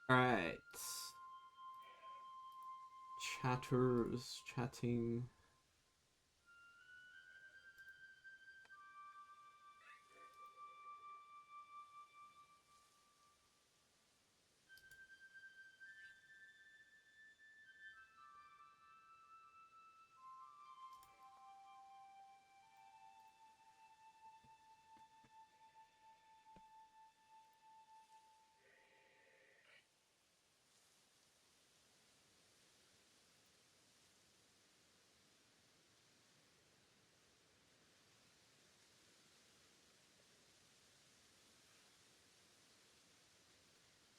Alright. Chatters, chatting.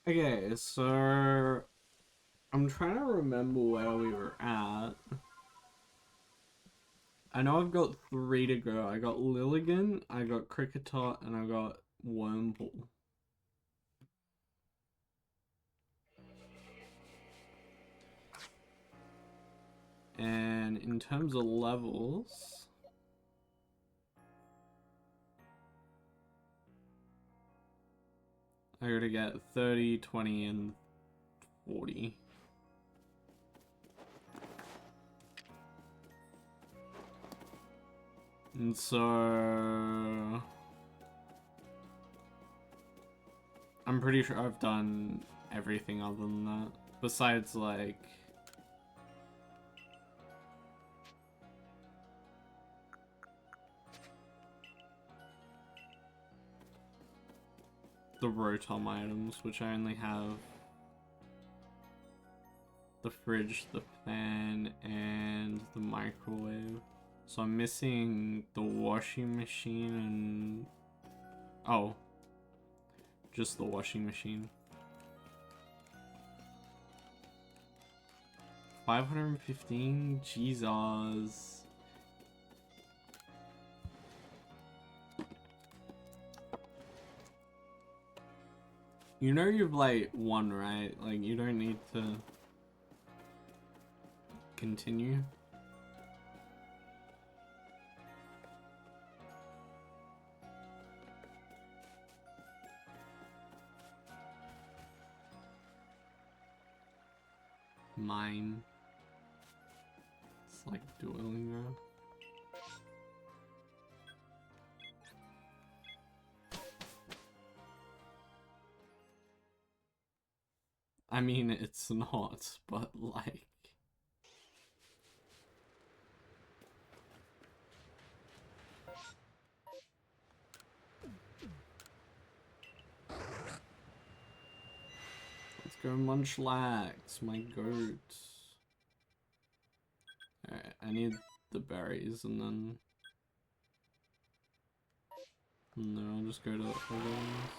Okay, so I'm trying to remember where we were at. I know I've got 3 to go. I got Lilligan, I got Cricketot, and I got Wormhole. And in terms of levels, I gotta get 30, 20, and 40. And so I'm pretty sure I've done everything other than that. Besides, like, the Rotom items, which I only have the fridge, the fan, and the microwave. So I'm missing the washing machine and... oh. Just the washing machine. 515? Jesus. You know you've, like, won, right? Like, you don't need to continue. Mine. It's like dueling ground. I mean, it's not, but like... Let's go Munchlax, my goat. Alright, I need the berries and then... no, I'll just go to the other ones.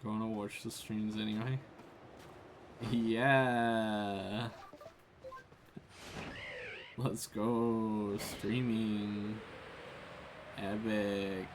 I'm gonna watch the streams anyway. Yeah! Let's go! Streaming! Epic!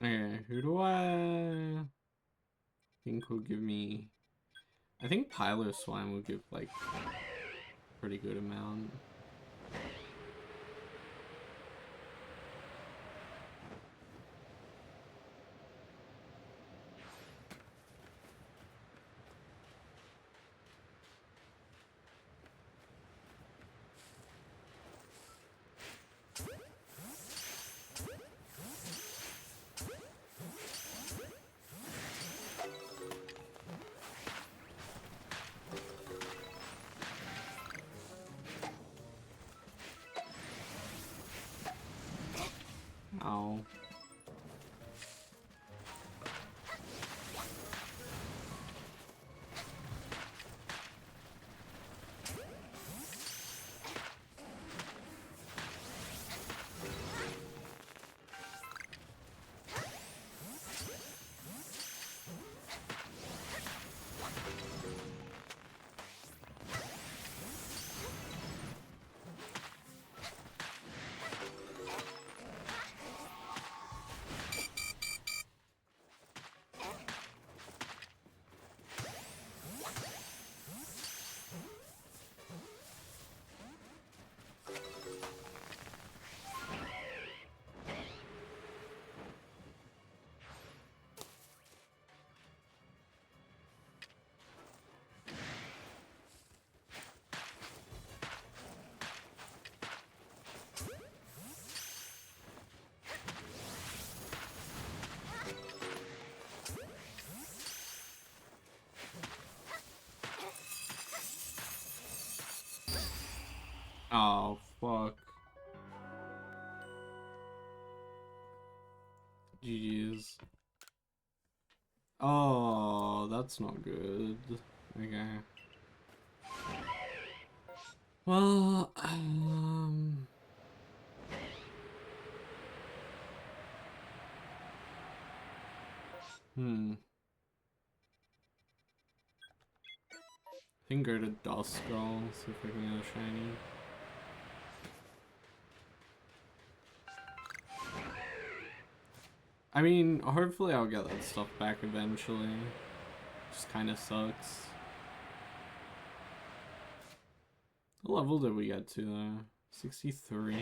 Okay, who do I think will give me... I think Pylo Swine will give, like, pretty good amount. Ow. Oh, fuck. GG's. Oh, that's not good. Okay. Well, I think go to Duskull, see if I can get a shiny. I mean, hopefully I'll get that stuff back eventually. Just kind of sucks. What level did we get to though? 63?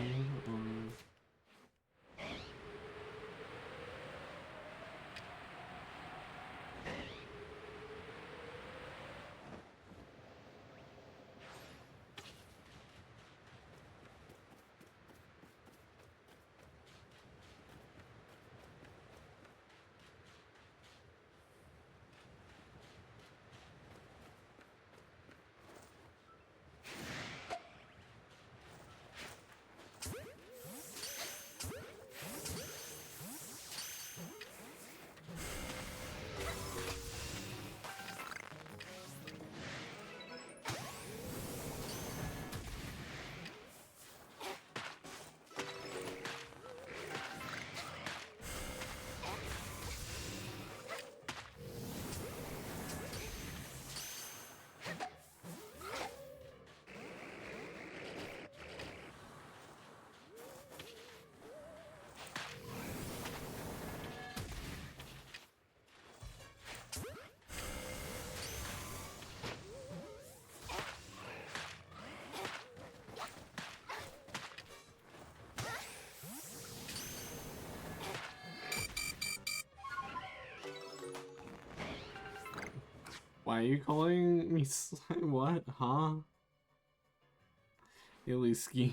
Why are you calling me what? Huh? Ilyski.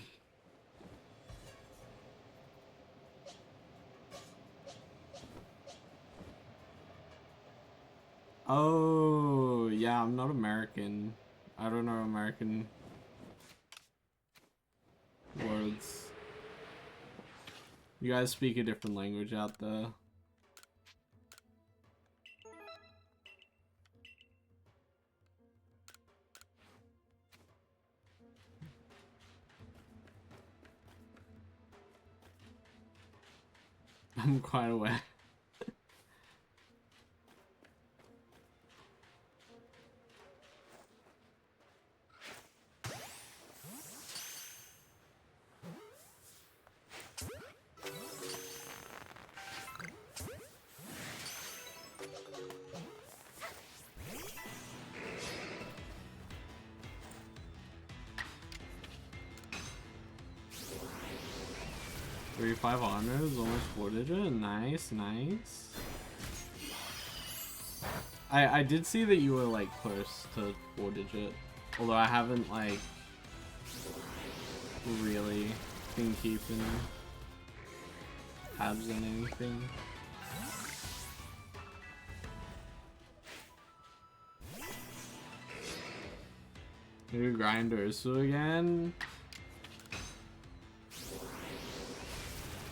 Oh, yeah, I'm not American. I don't know American words. You guys speak a different language out there. I'm quite aware. 3,500 is almost 4-digit. Nice, nice. I did see that you were like close to 4-digit, although I haven't like really been keeping tabs on anything. New grinders again.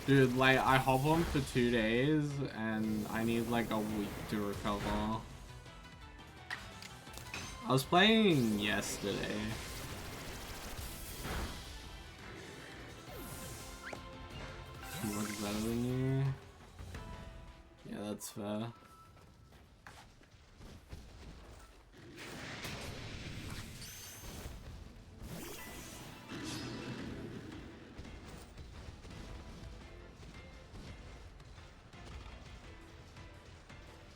Dude, like, I hop on for 2 days, and I need, like, a week to recover. I was playing yesterday. Much better than you. Yeah, that's fair.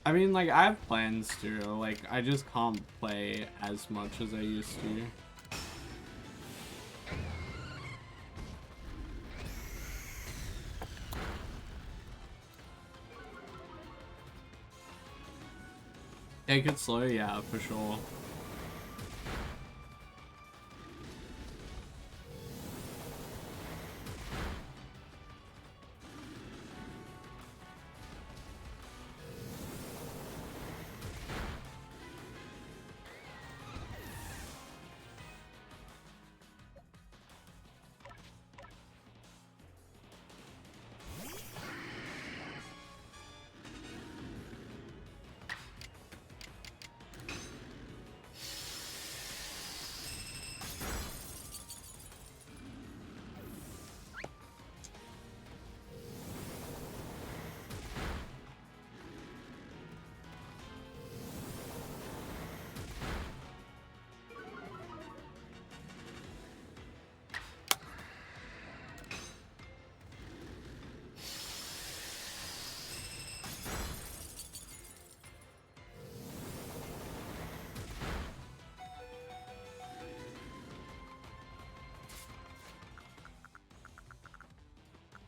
I mean, like, I have plans to, like, I just can't play as much as I used to. Take it slow, yeah, for sure.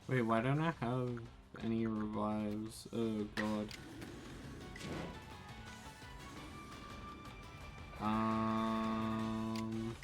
Wait, why don't I have any revives? Oh god. Um...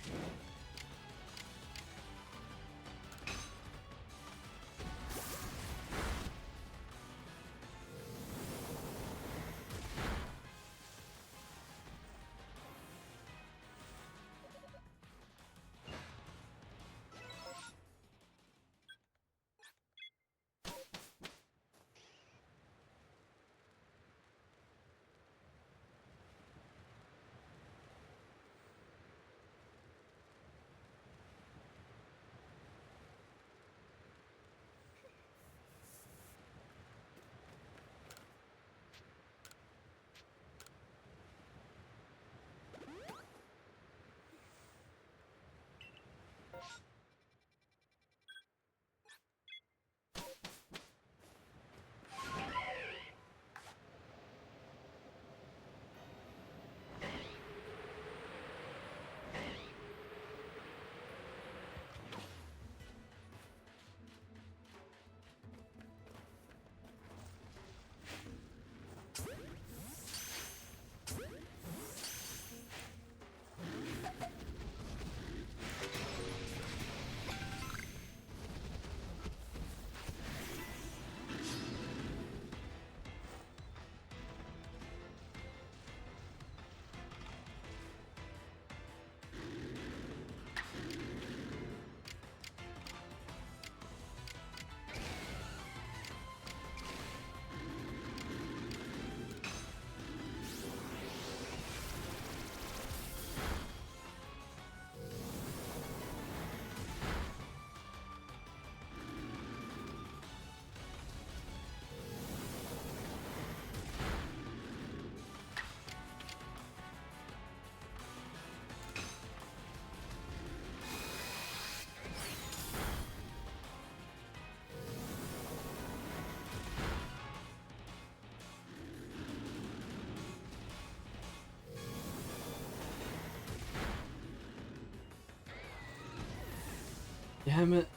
Damn it.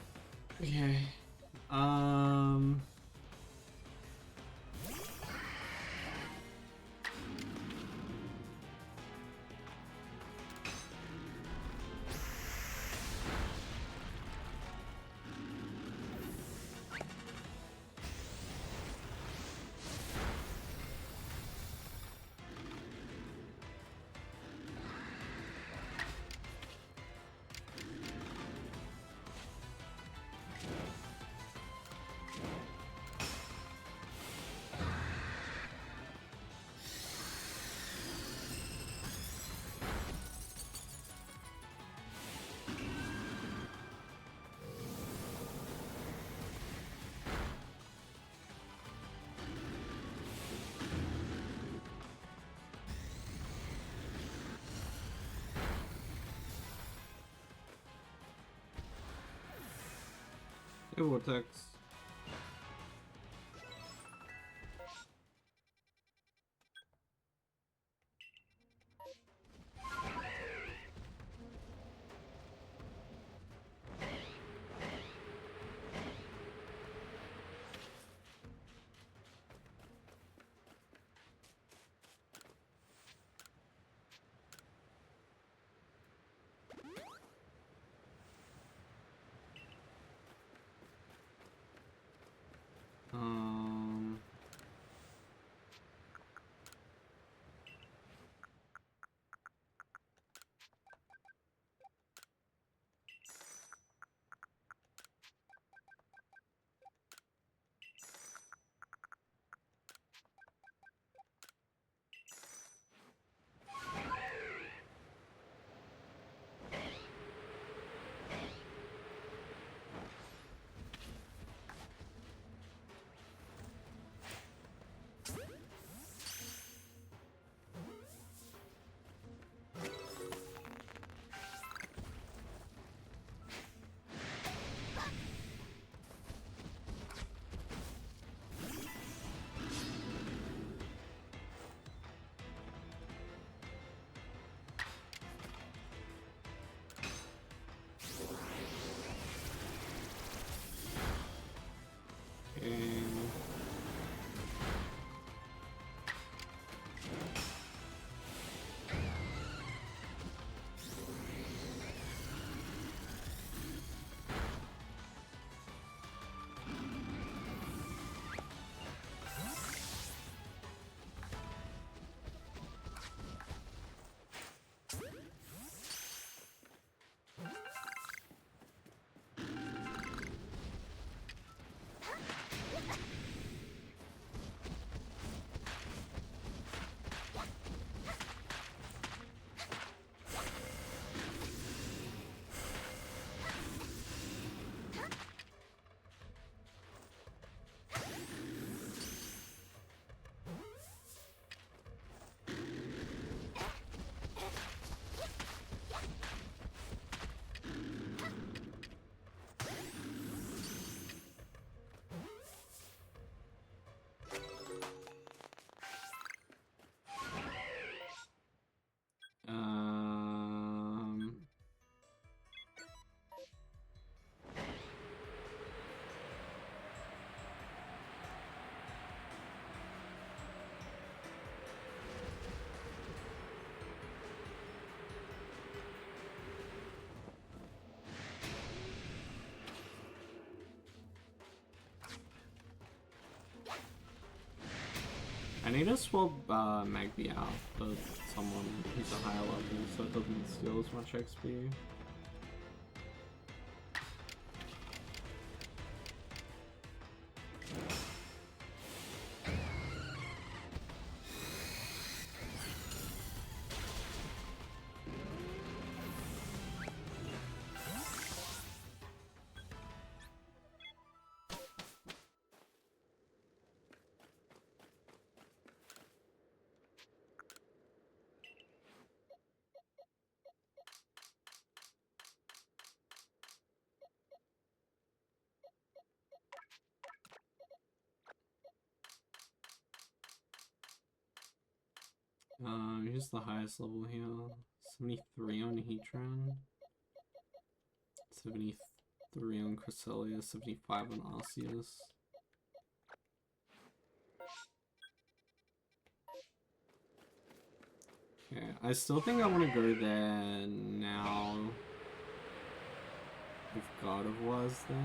Okay. Um... Hey, Vortex. Um... Um... I need to swap Magby out for someone who's a higher level so it doesn't steal as much XP. Here's the highest level here. 73 on Heatran. 73 3 on Cresselia, 75 on Arceus. Okay, I still think I want to go there now. If God of War's there.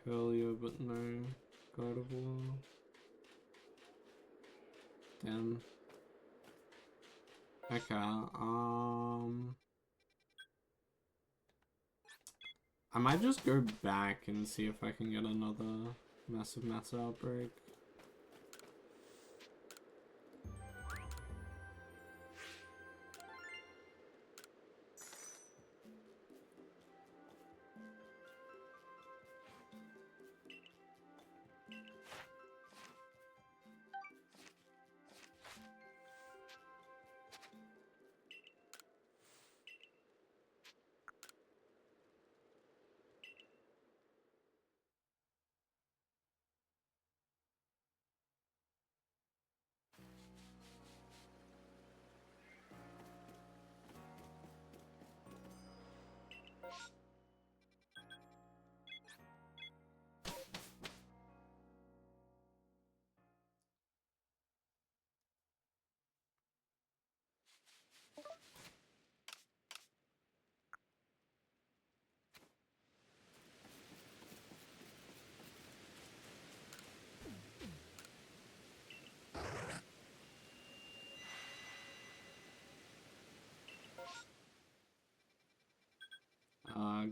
Earlier, but no God of War. Damn. Okay, I might just go back and see if I can get another massive mass outbreak.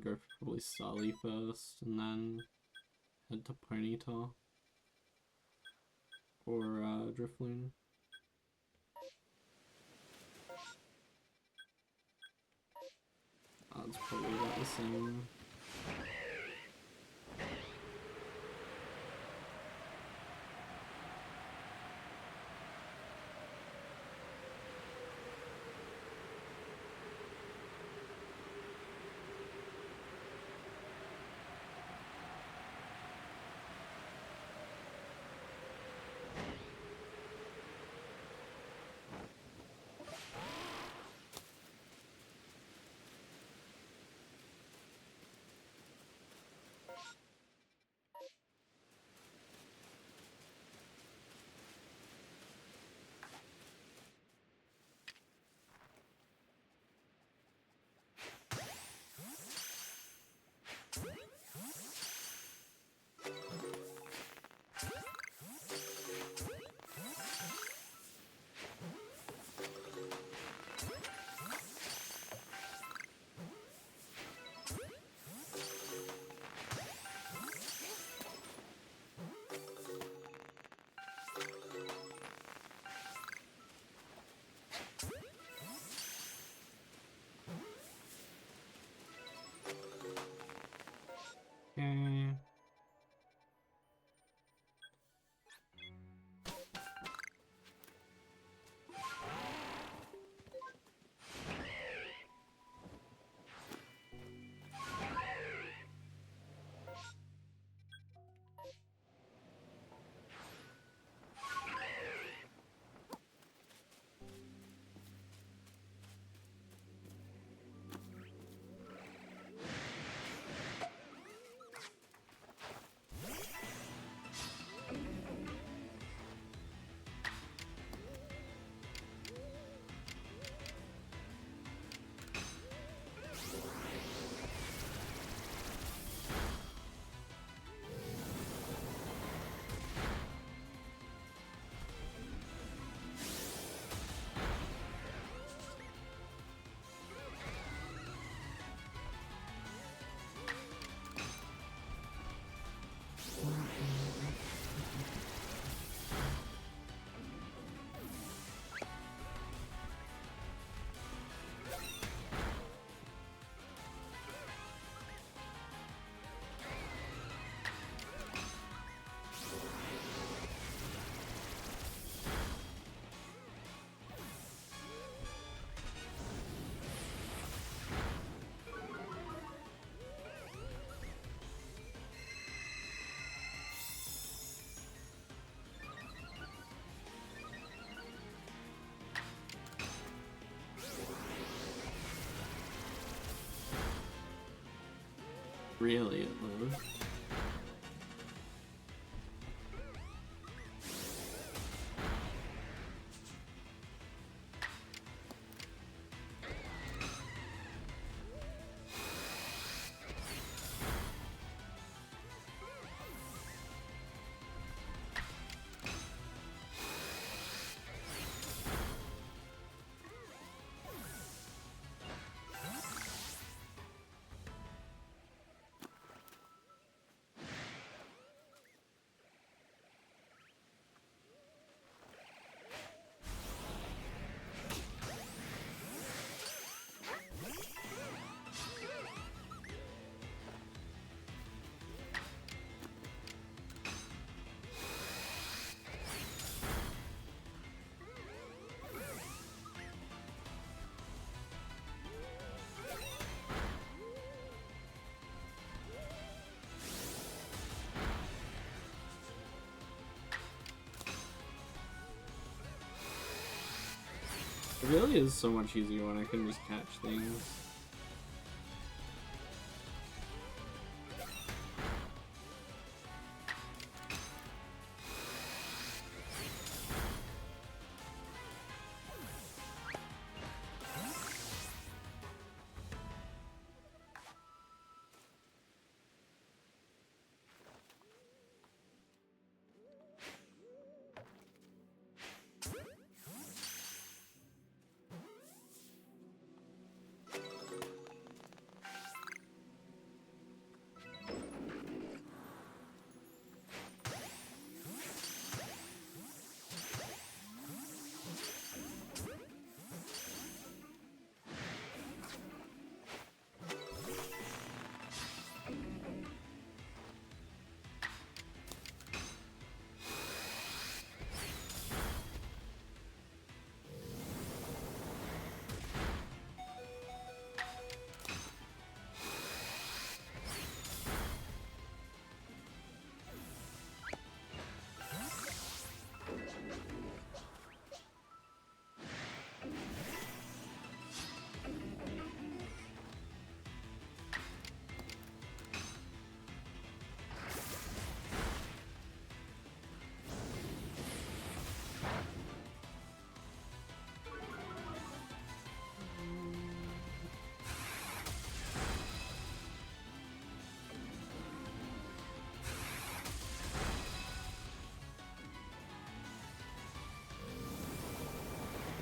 Go for probably Starly first, and then head to Ponyta. Or, Drifloon. It's probably about the same. Really, it loads. It really is so much easier when I can just catch things.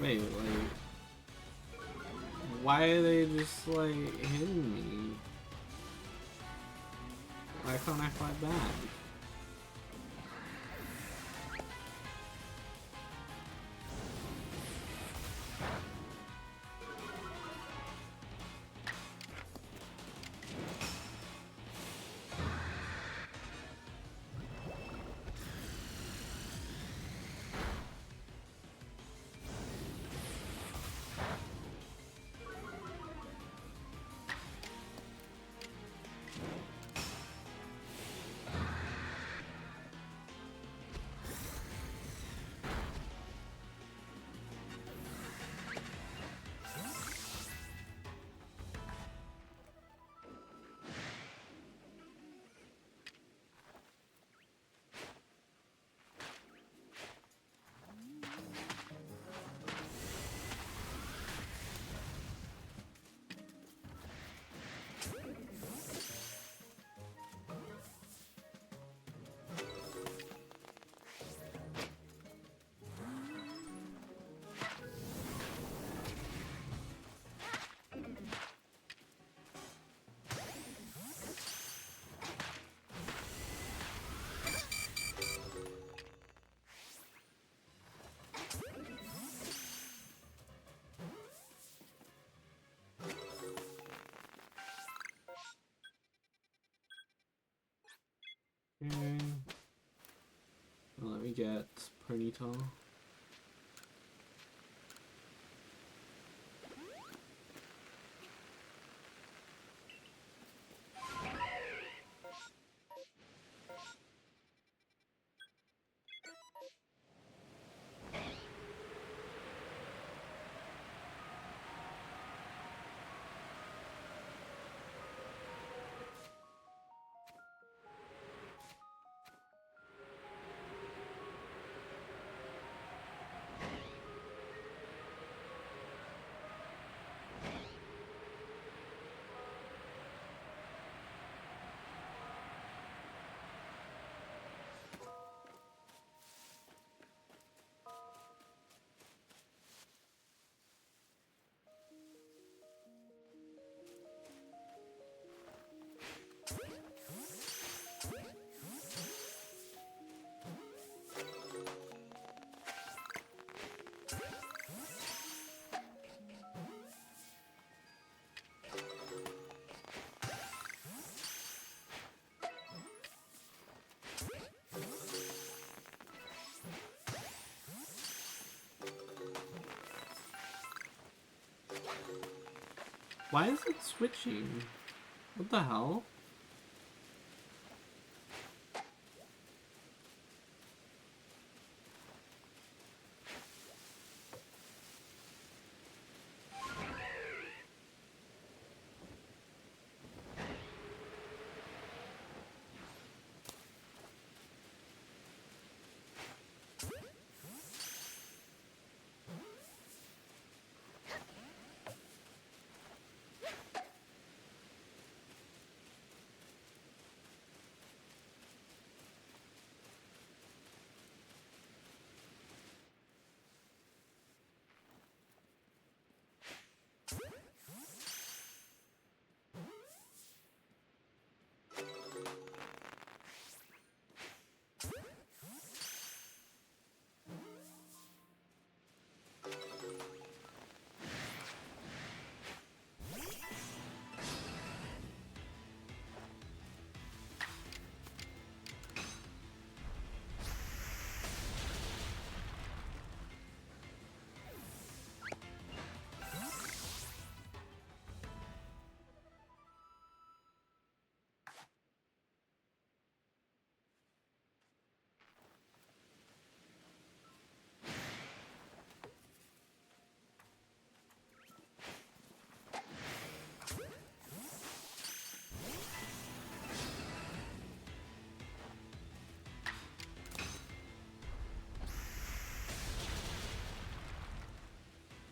Wait, like, why are they just, like, hitting me? Why can't I fight back? Okay. Well, let me get Ponyta. Why is it switching? What the hell?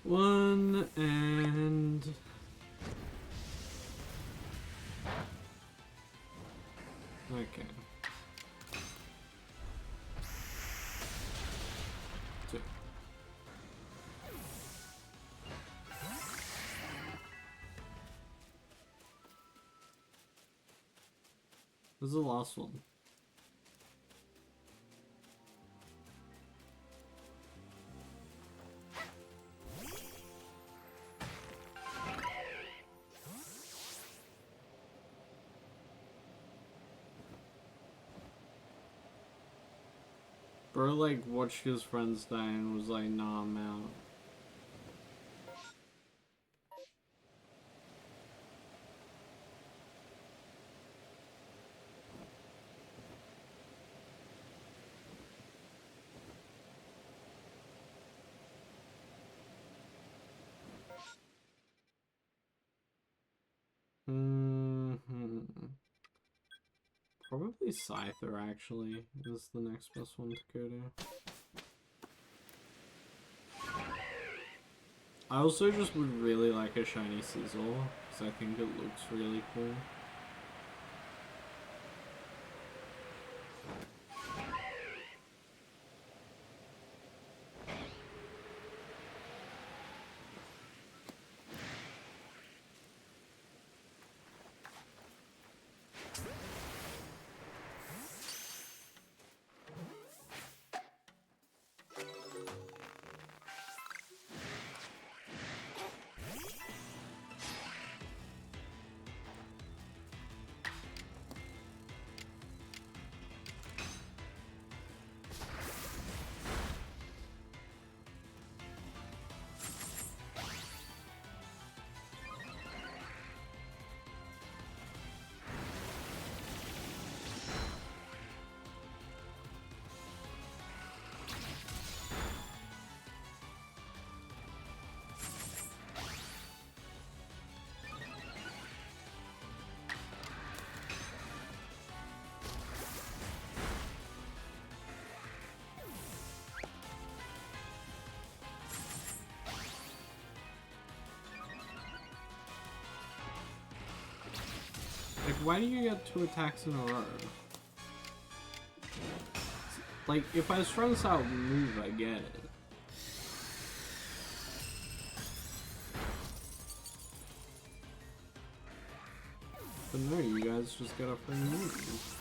One and okay. Two. This is the last one. Bro, like, watched his friends die and was like, nah, I'm out. Probably Scyther, actually, is the next best one to go to. I also just would really like a shiny Sizzle, because I think it looks really cool. Like, why do you get 2 attacks in a row? Like, if I strung out move, I get it. But no, you guys just get a free move.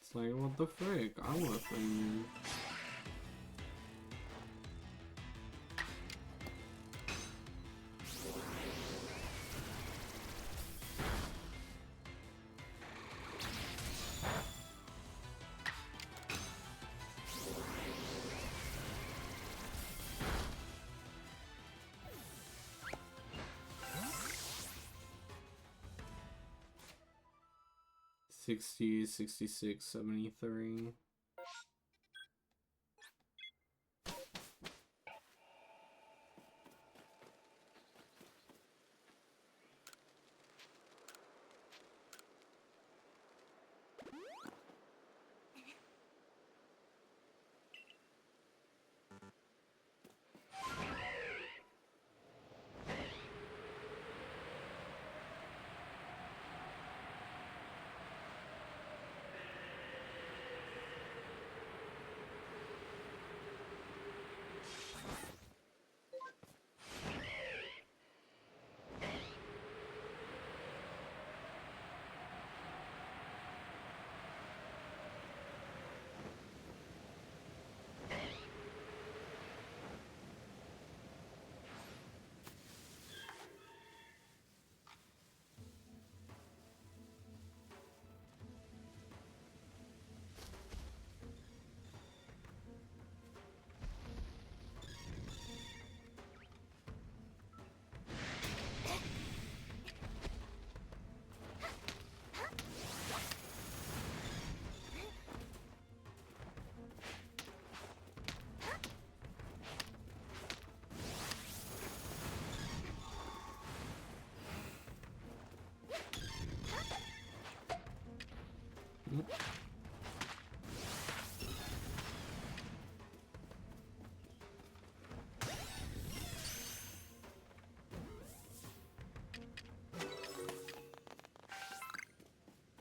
It's like, what the frick? I want a free move. 60, 66, 73.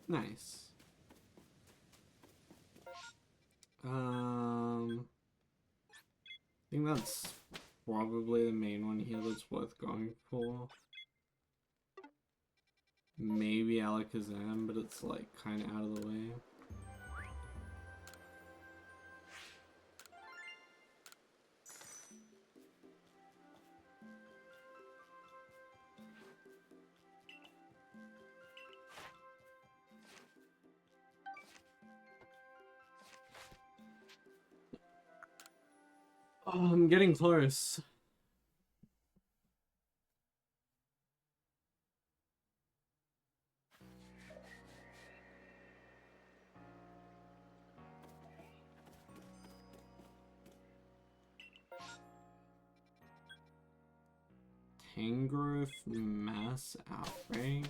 Nice. I think that's probably the main one here that's worth going for. Maybe Alakazam, but it's like kind of out of the way. Oh, I'm getting close. Tangrowth Mass Outbreak.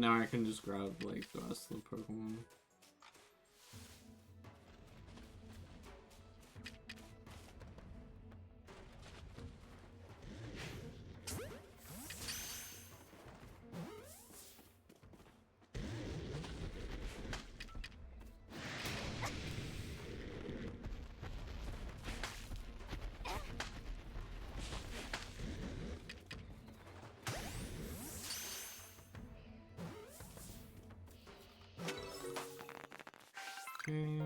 Now I can just grab like the rest of the Pokemon. Okay.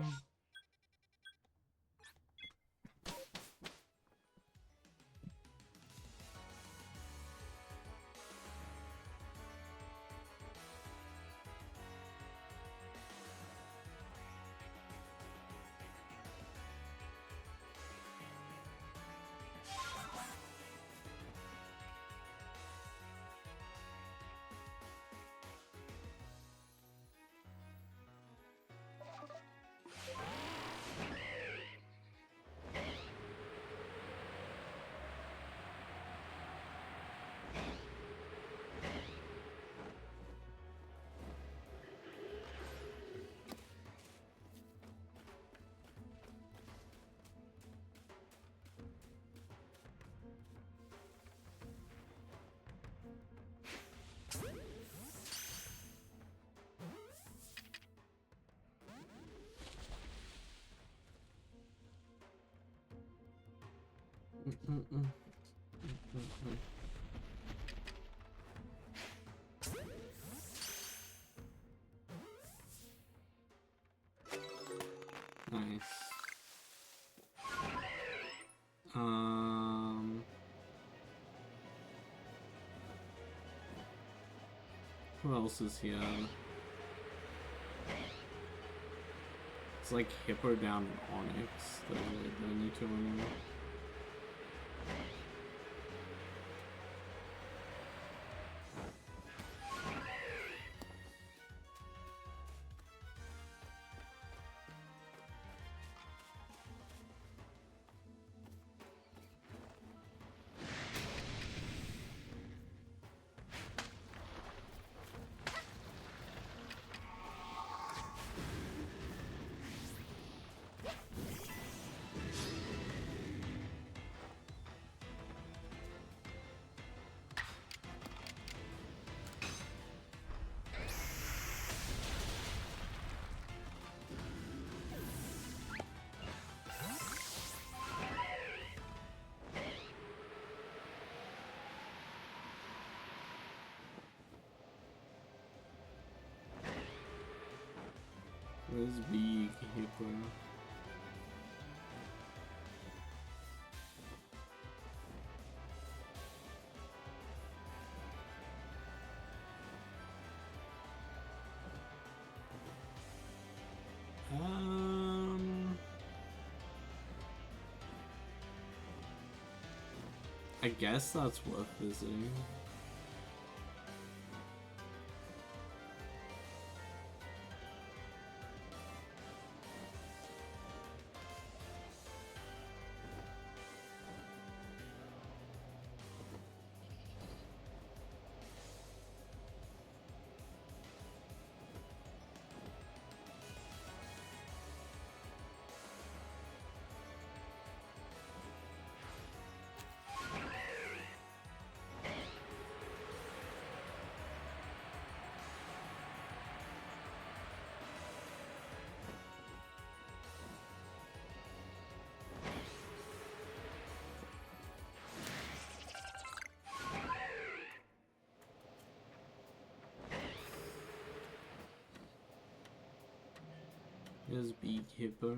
Nice. Who else is here? It's like Hippo down in Onyx that I don't need to anymore. Where's Big Hippo? I guess that's worth visiting. Here's Big Hippo.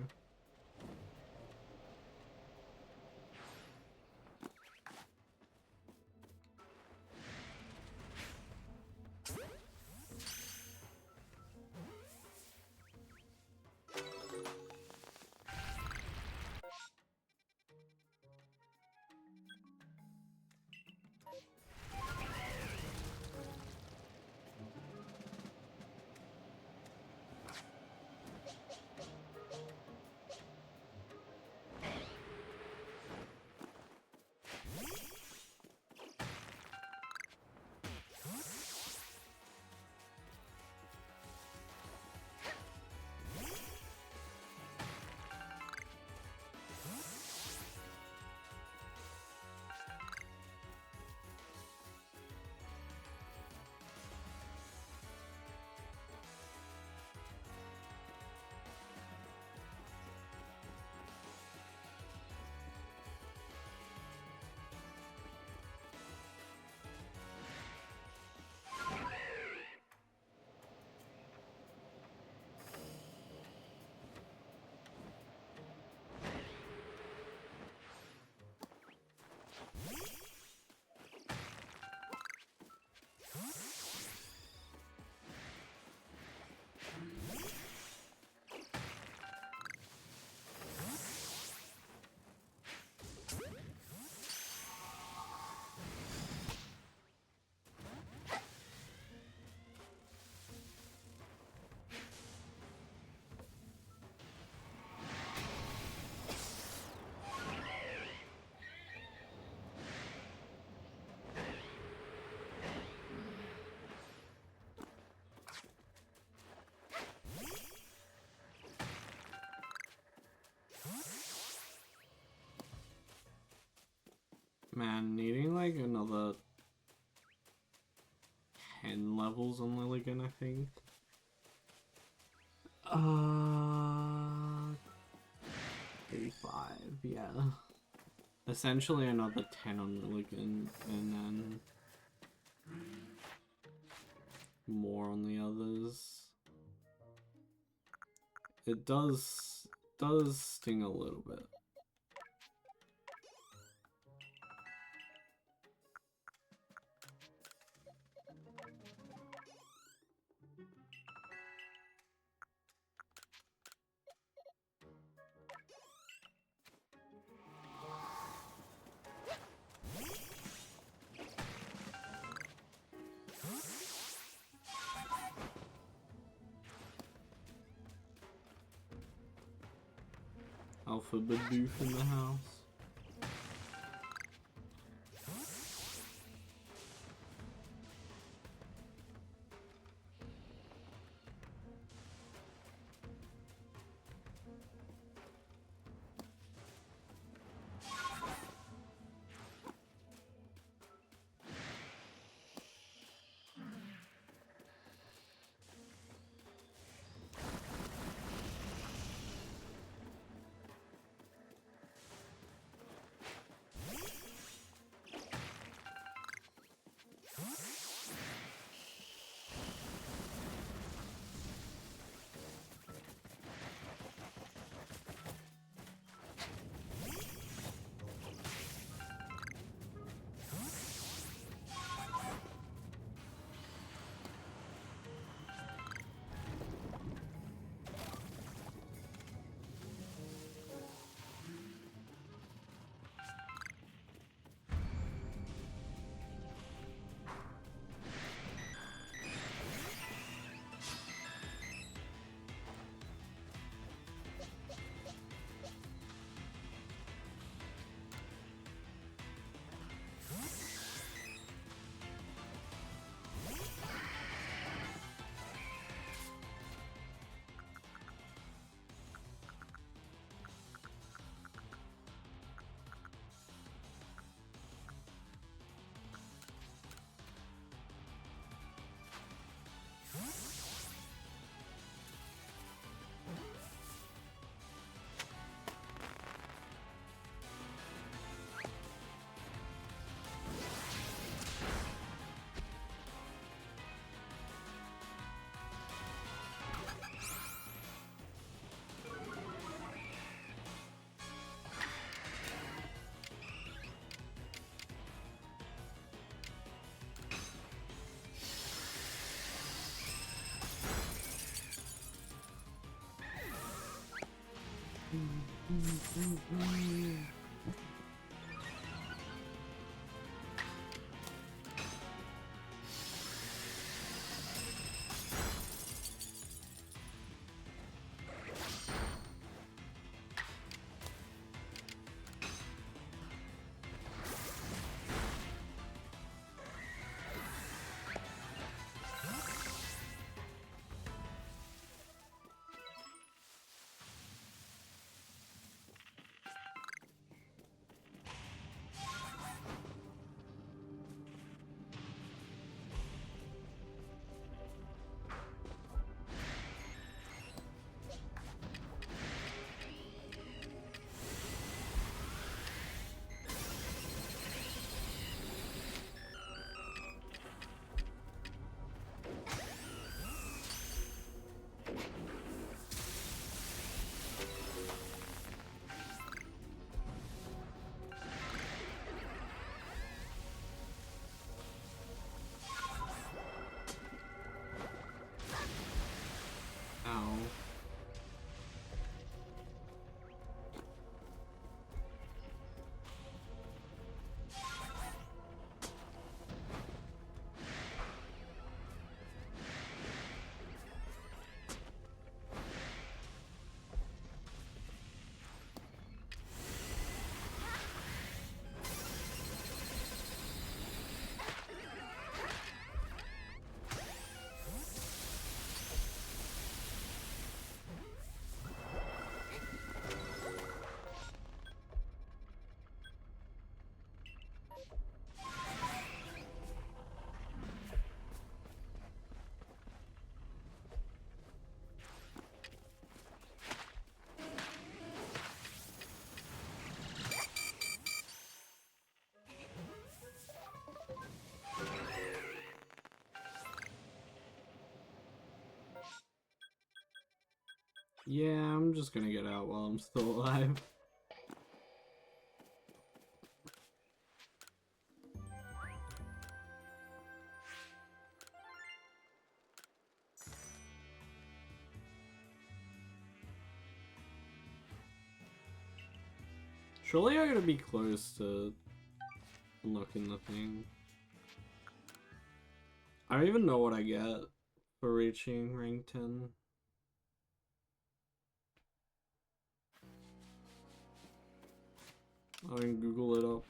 Man, needing like another 10 levels on Lilligan, I think. 85, yeah. Essentially another 10 on Lilligan, and then more on the others. It does sting a little bit. Alphabet booth in the house. Ow. Yeah, I'm just gonna get out while I'm still alive. Surely I gotta be close to unlocking the thing. I don't even know what I get for reaching rank 10. I can Google it up.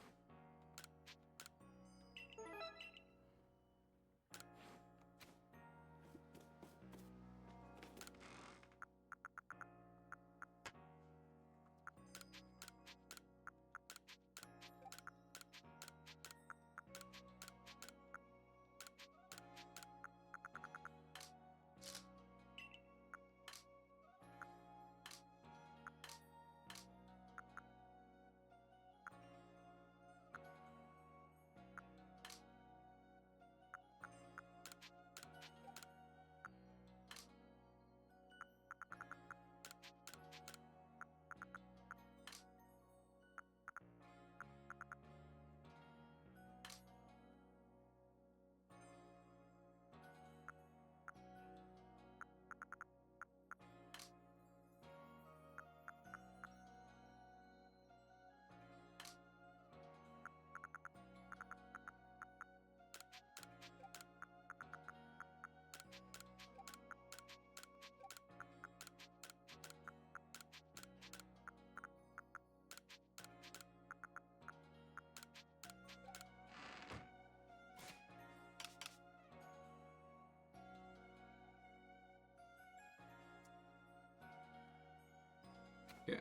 Yeah.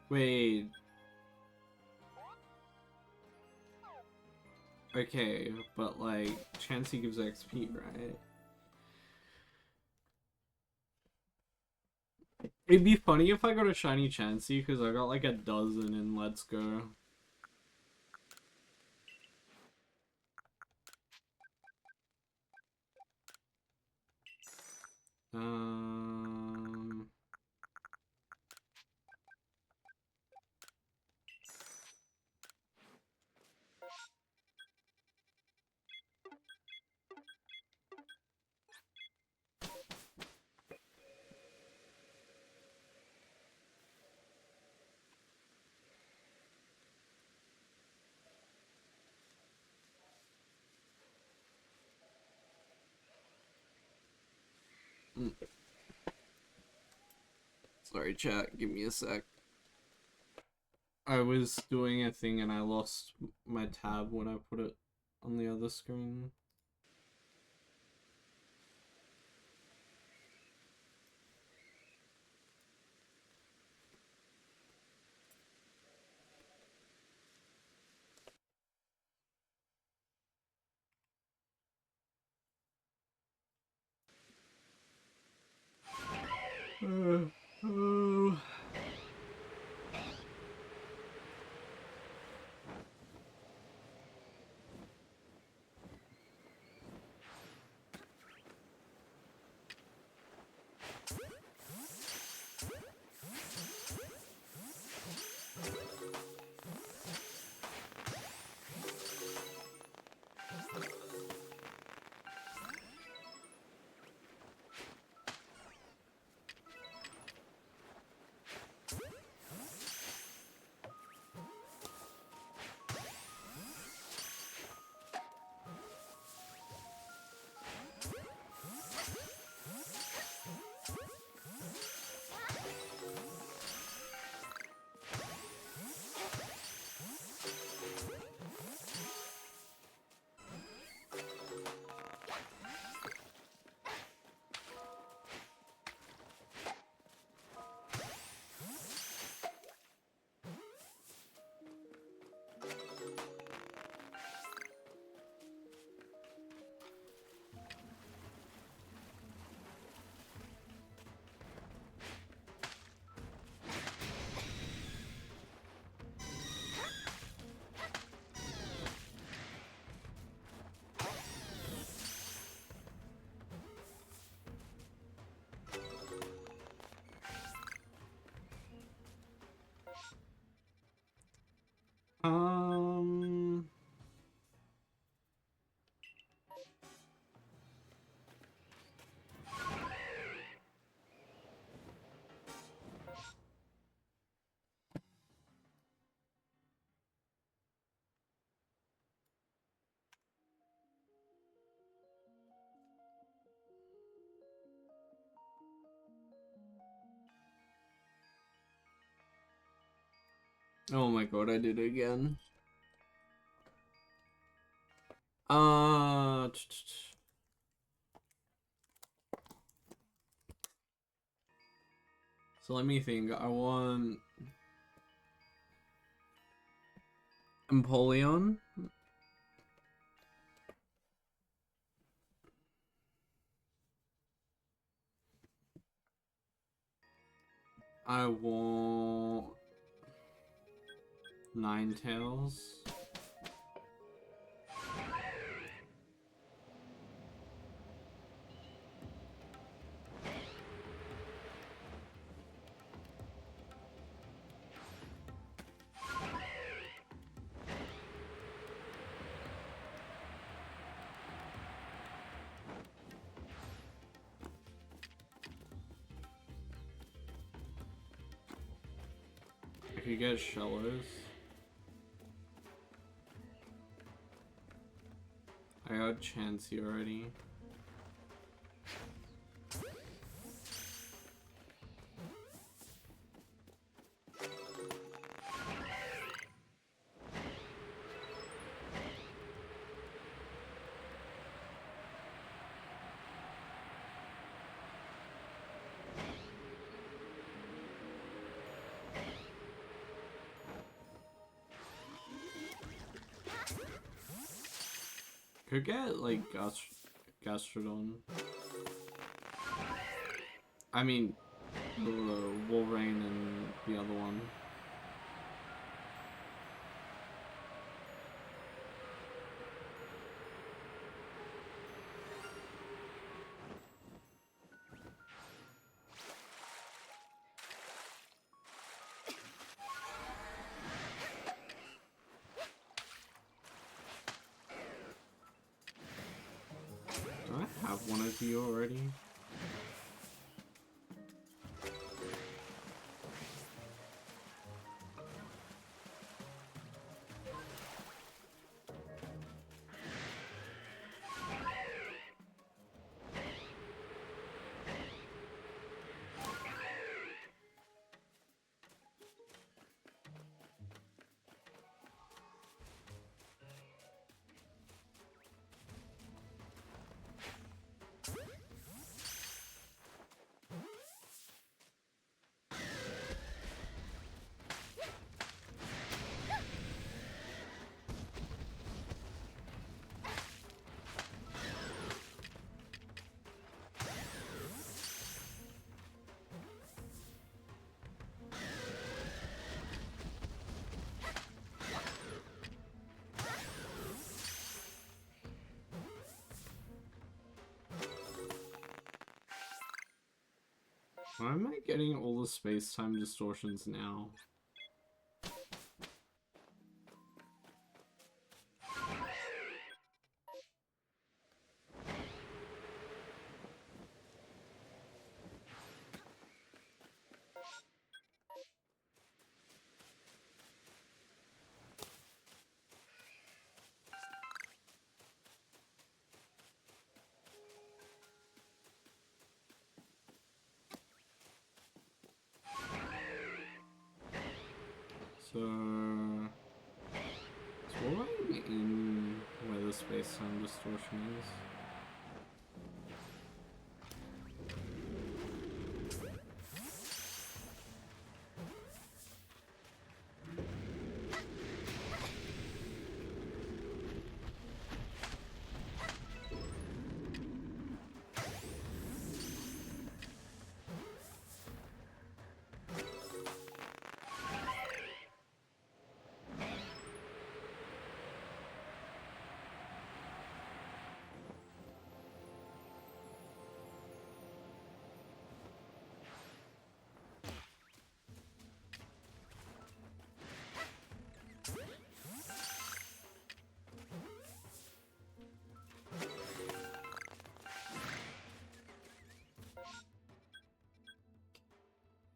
Wait. Okay, but like, Chansey gives XP, right? It'd be funny if I got a shiny Chansey, because I got like a dozen in Let's Go. Um... Sorry, chat. Give me a sec. I was doing a thing and I lost my tab when I put it on the other screen. Oh. Oh my god, I did it again. So let me think. I want Empoleon. I want Ninetales. If you get Shellos. I got Chansey already. Could get like Gastrodon. I mean, the Wolverine and the other one. Do I have one of you already? Why am I getting all the space-time distortions now? So what am I in where the space-time distortion is?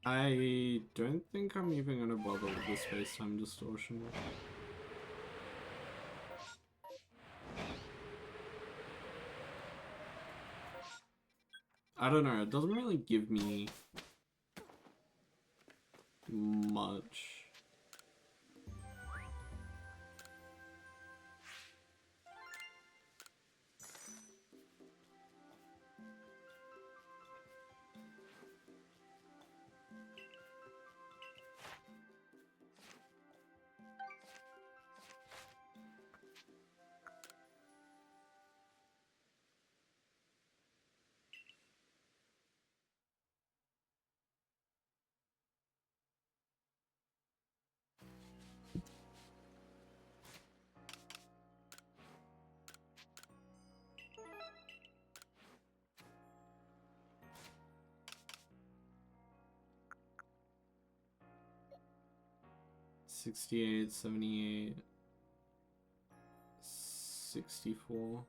I don't think I'm even gonna bother with the space-time distortion. I don't know, it doesn't really give me much. 68, 78, 64.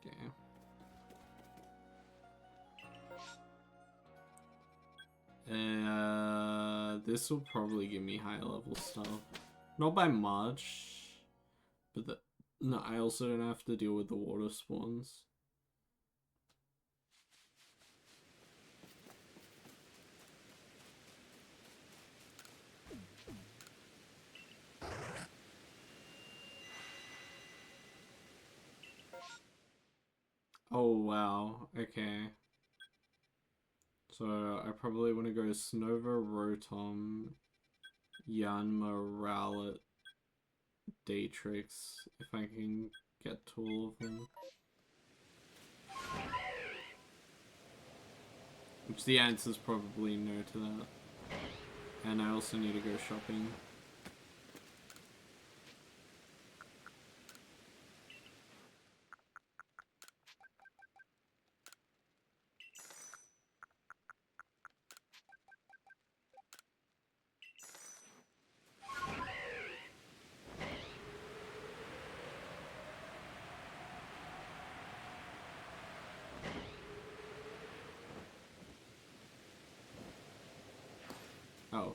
Okay. This will probably give me high level stuff. Not by much, but no, I also don't have to deal with the water spawns. Oh wow, okay. So I probably want to go Snova, Rotom, Yanma, Rowlet, Daytrix, if I can get to all of them. Which the answer is probably no to that. And I also need to go shopping. Oh.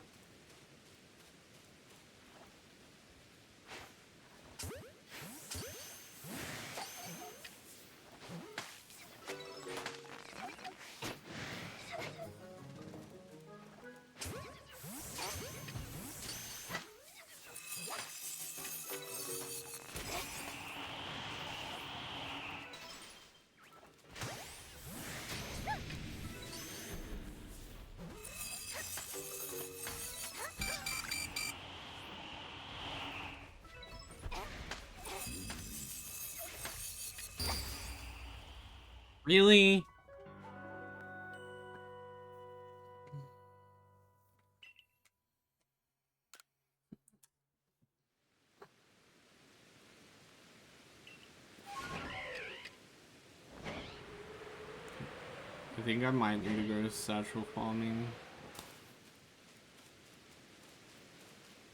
Really? I think I might need to go satchel farming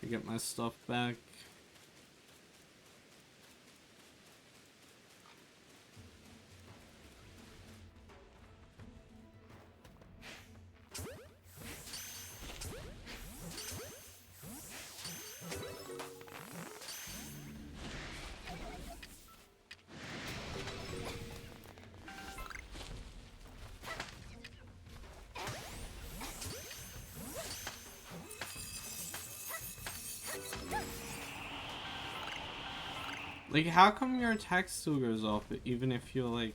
to get my stuff back. Like, how come your attack still goes off even if you're like...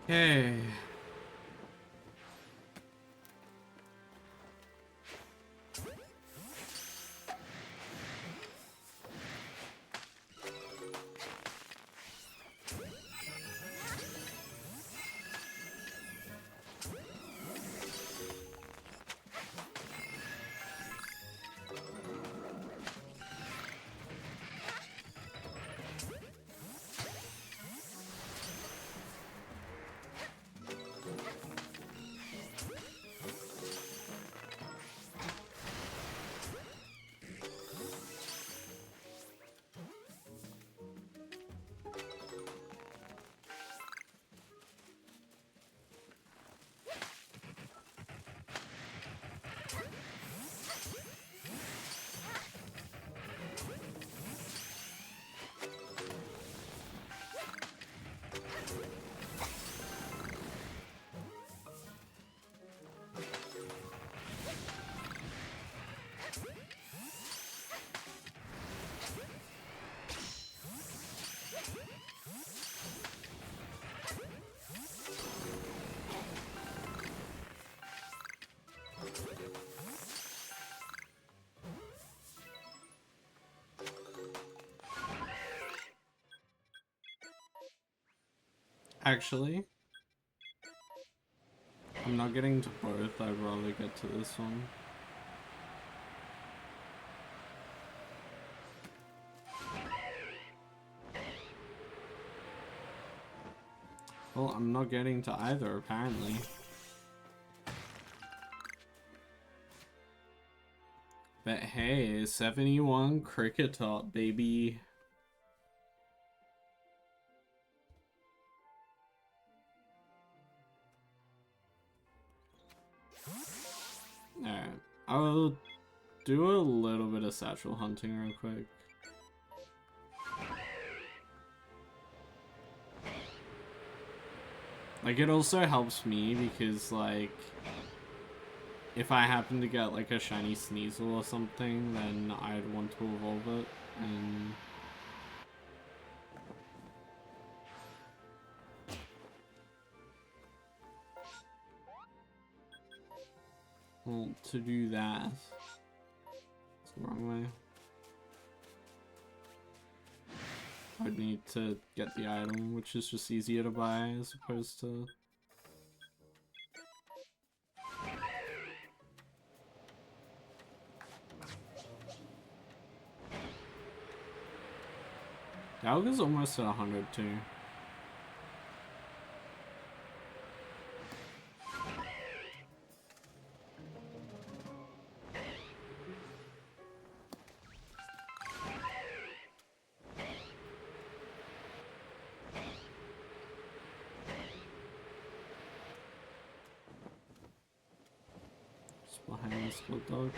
Okay. Actually, I'm not getting to both. I'd rather get to this one. Well, I'm not getting to either, apparently. But hey, 71 cricket top, baby. Alright, I'll do a little bit of satchel hunting real quick. Like, it also helps me because, like, if I happen to get, like, a shiny Sneasel or something, then I'd want to evolve it, and... well, to do that... it's the wrong way. I'd need to get the item, which is just easier to buy as opposed to... Galga's almost at 100 too. Just behind this little dog.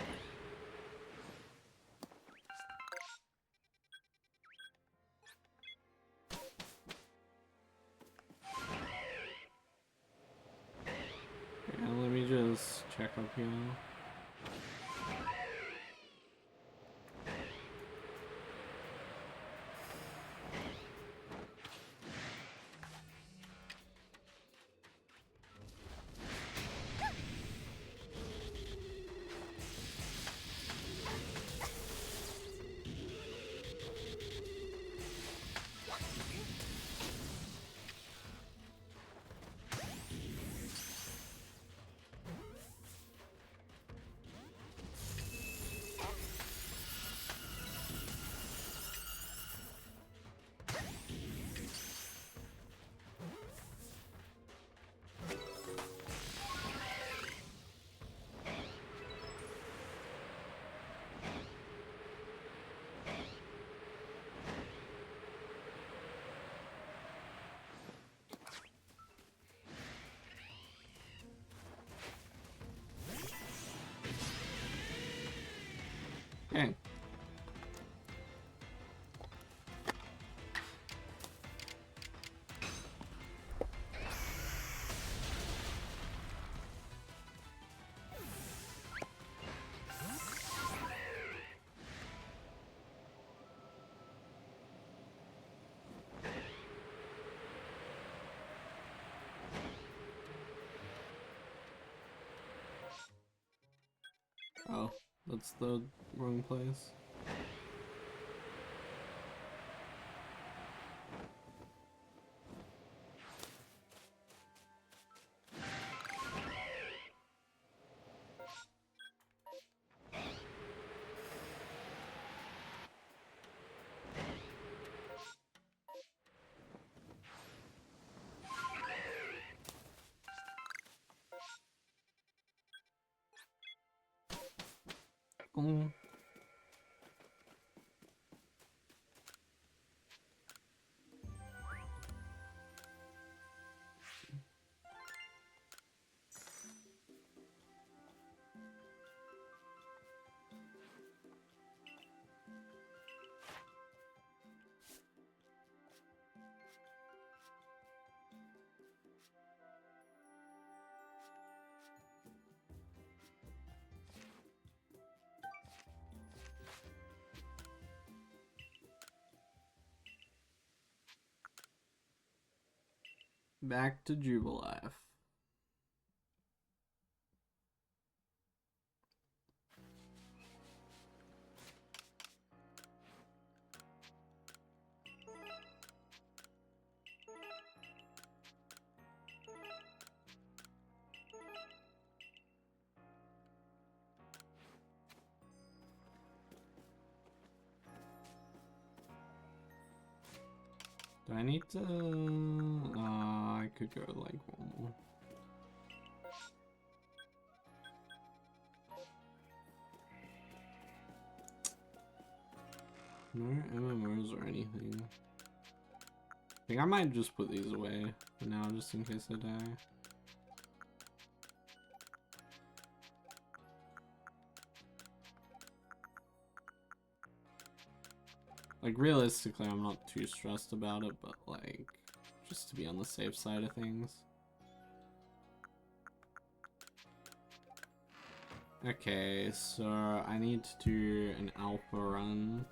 Let me just check up here. Okay. Oh, that's the wrong place. Mm. Back to Jubilife. Do I need to... I could go like one more. No MMOs or anything. I think I might just put these away for now, just in case I die. Like, realistically, I'm not too stressed about it, but like, just to be on the safe side of things. Okay, so I need to do an alpha run.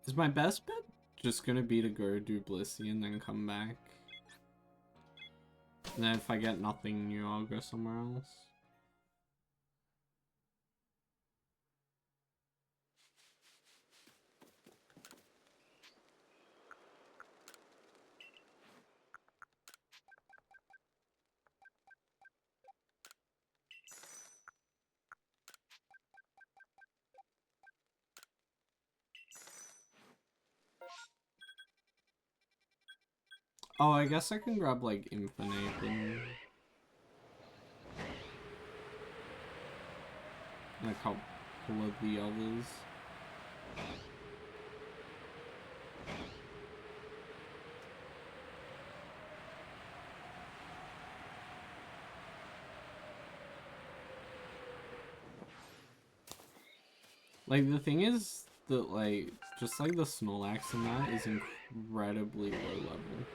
Is my best bet just gonna be to go do Blissey and then come back? And then if I get nothing new, I'll go somewhere else. Oh, I guess I can grab like Infinite and a couple of the others. Like, the thing is that, like, just like the Snorlax in that is incredibly low level.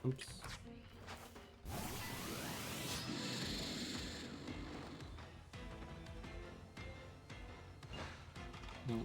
Oops. No.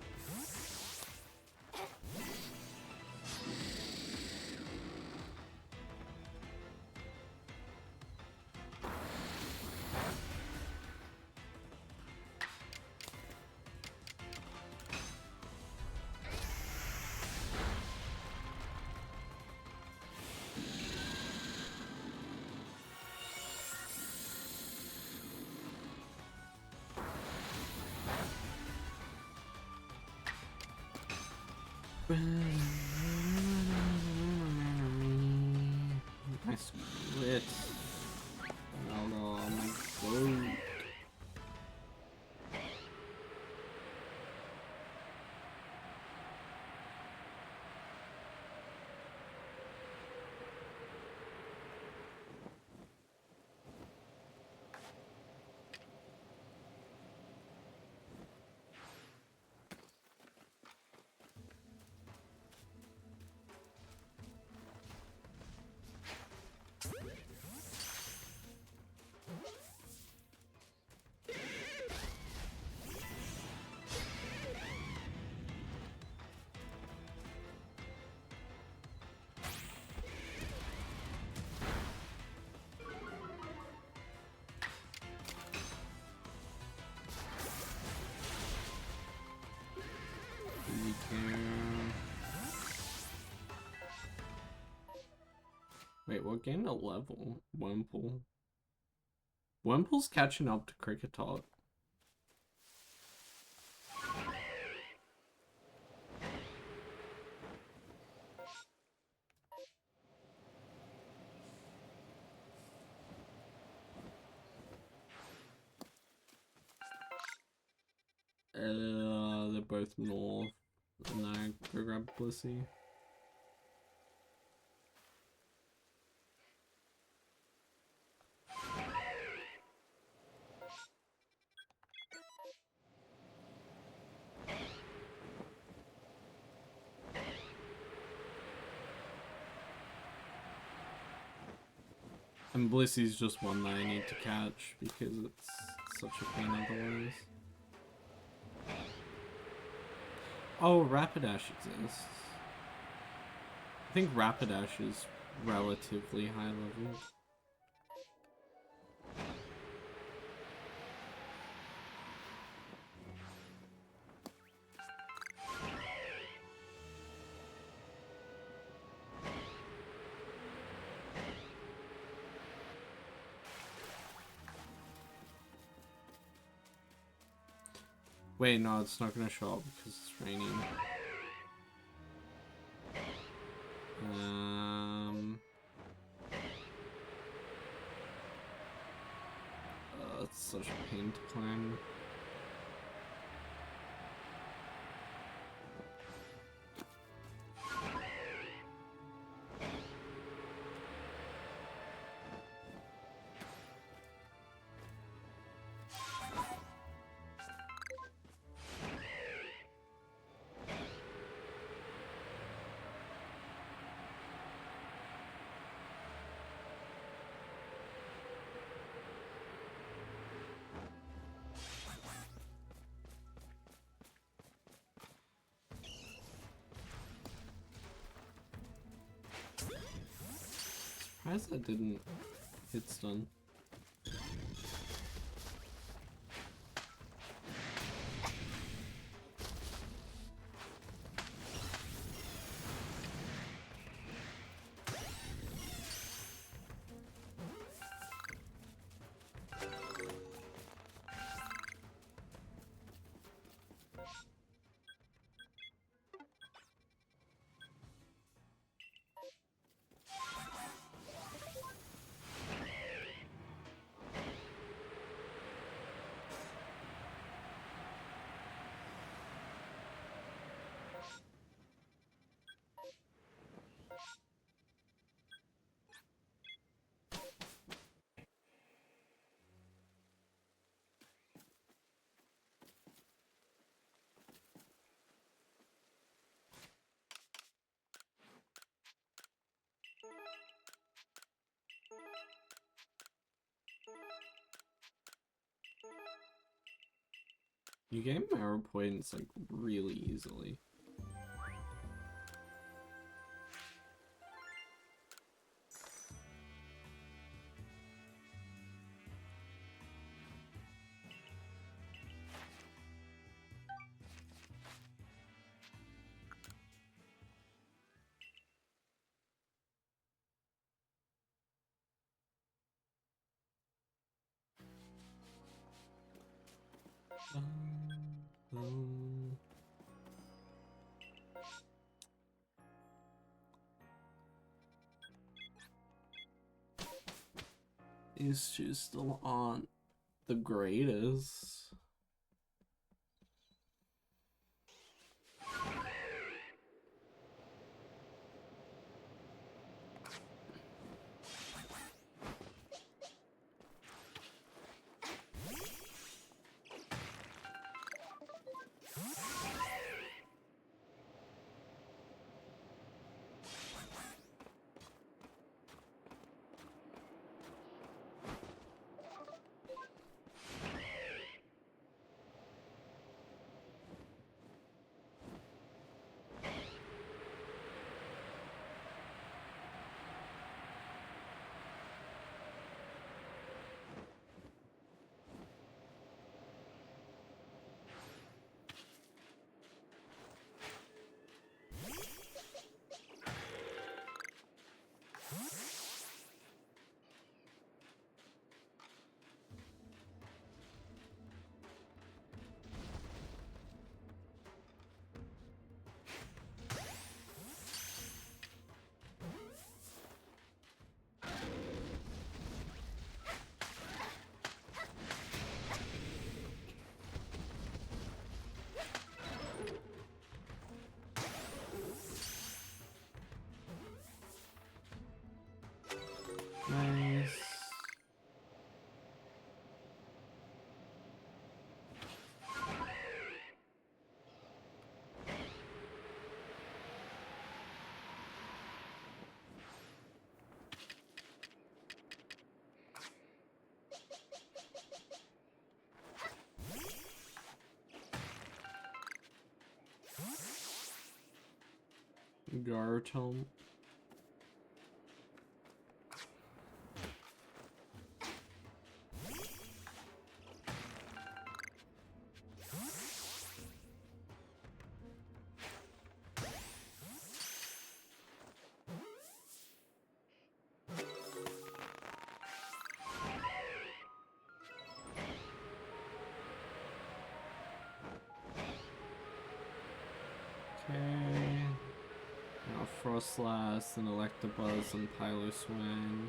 I split. Oh my god. Wait, what gained a level? Wemple. Wemple's catching up to Cricketot. They're both north. And I go grab Blissey. And Blissey's just one that I need to catch because it's such a pain otherwise. Oh, Rapidash exists. I think Rapidash is relatively high level. Wait, no, it's not gonna show up because it's raining. It's such a pain to climb. Surprised that didn't hit stun. You gain arrow points like really easily. These two still aren't the greatest. Nice. Gartom. Okay. Now Frostlass and Electabuzz and Piloswine.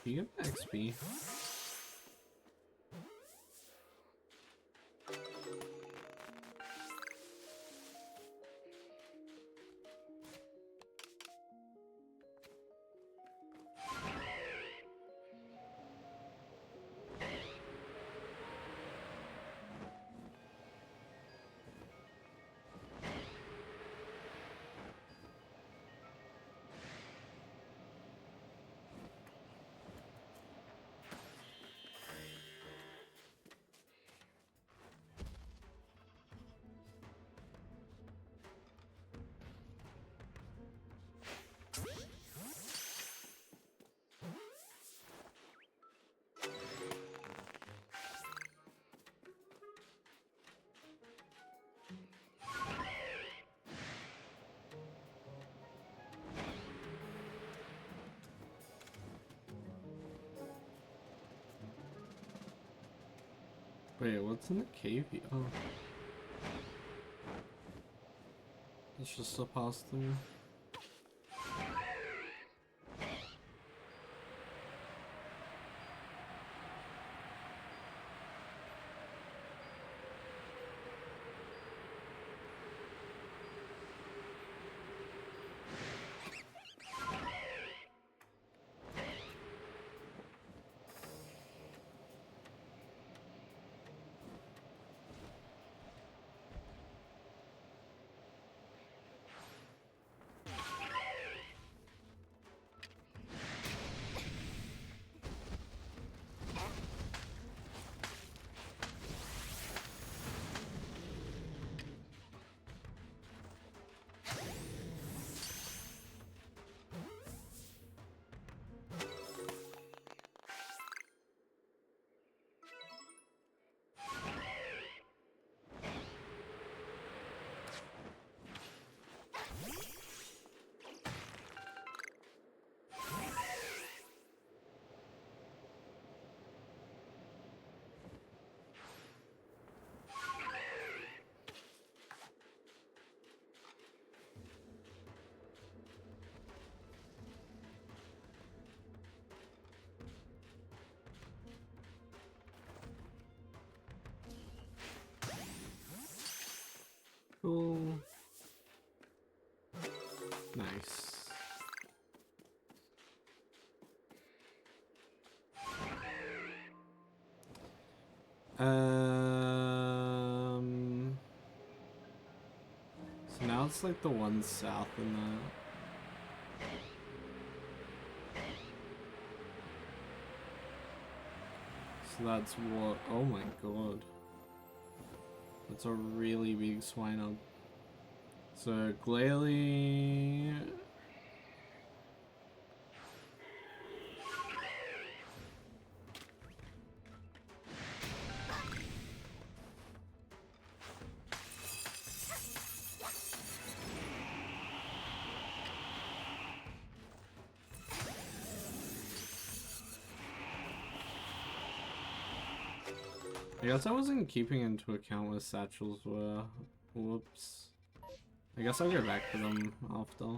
You get XP. Wait, what's in the cave? Oh. It's just a pasta. Cool. Nice. So now it's like the one south in that. So that's what. Oh my god. That's a really big swine up. So Glalie. I guess I wasn't keeping into account where satchels were. Whoops. I guess I'll go back to them after.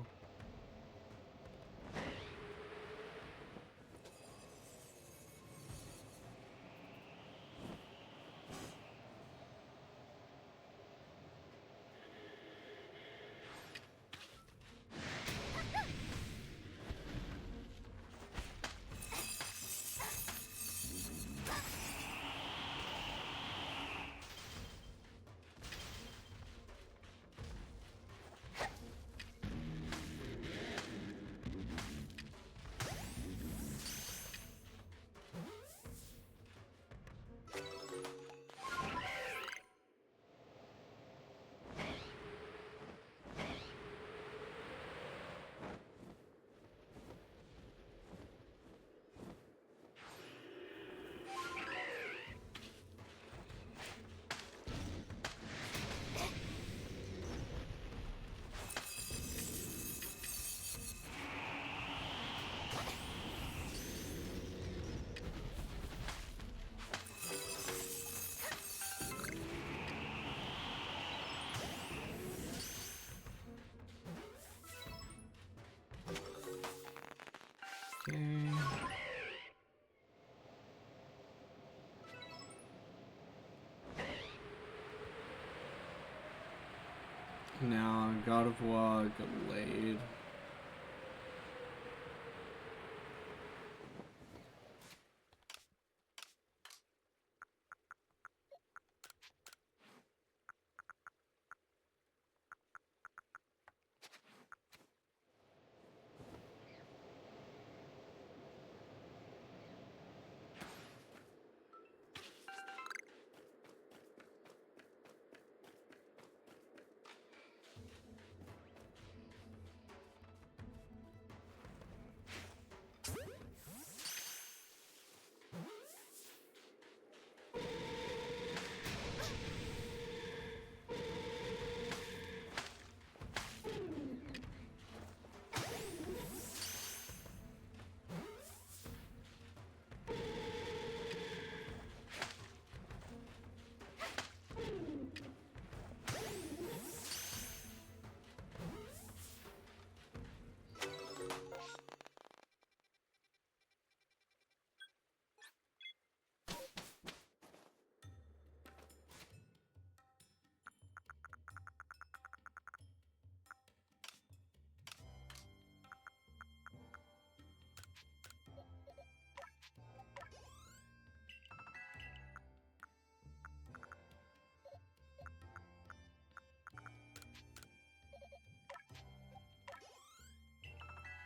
Okay. Now, God of War Glade.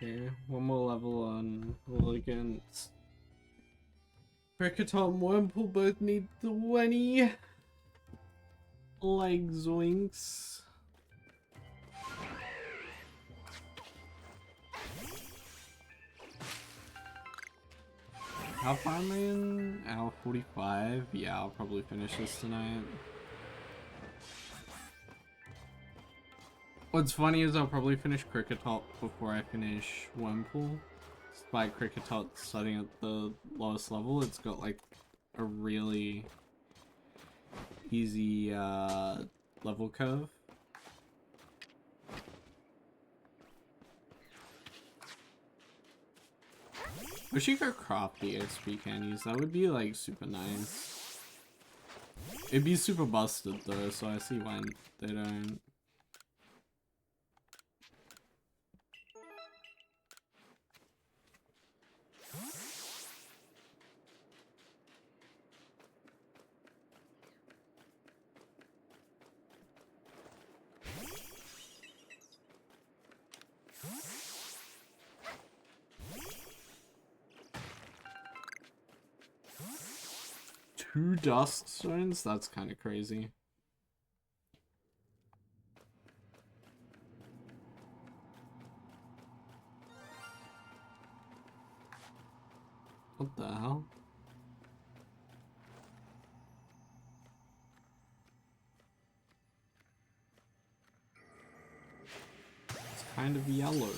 Okay, one more level on roll against Cricketot and Wurmple both need 20. Like zoinks. How far am I in? Hour 45? Yeah, I'll probably finish this tonight. What's funny is I'll probably finish Cricketot before I finish Wurmple. Despite Cricketot starting at the lowest level, it's got like a really easy level curve. Wish you could craft the XP candies, that would be like super nice. It'd be super busted though, so I see why they don't. 2 dusk stones? That's kind of crazy. What the hell? It's kind of yellow.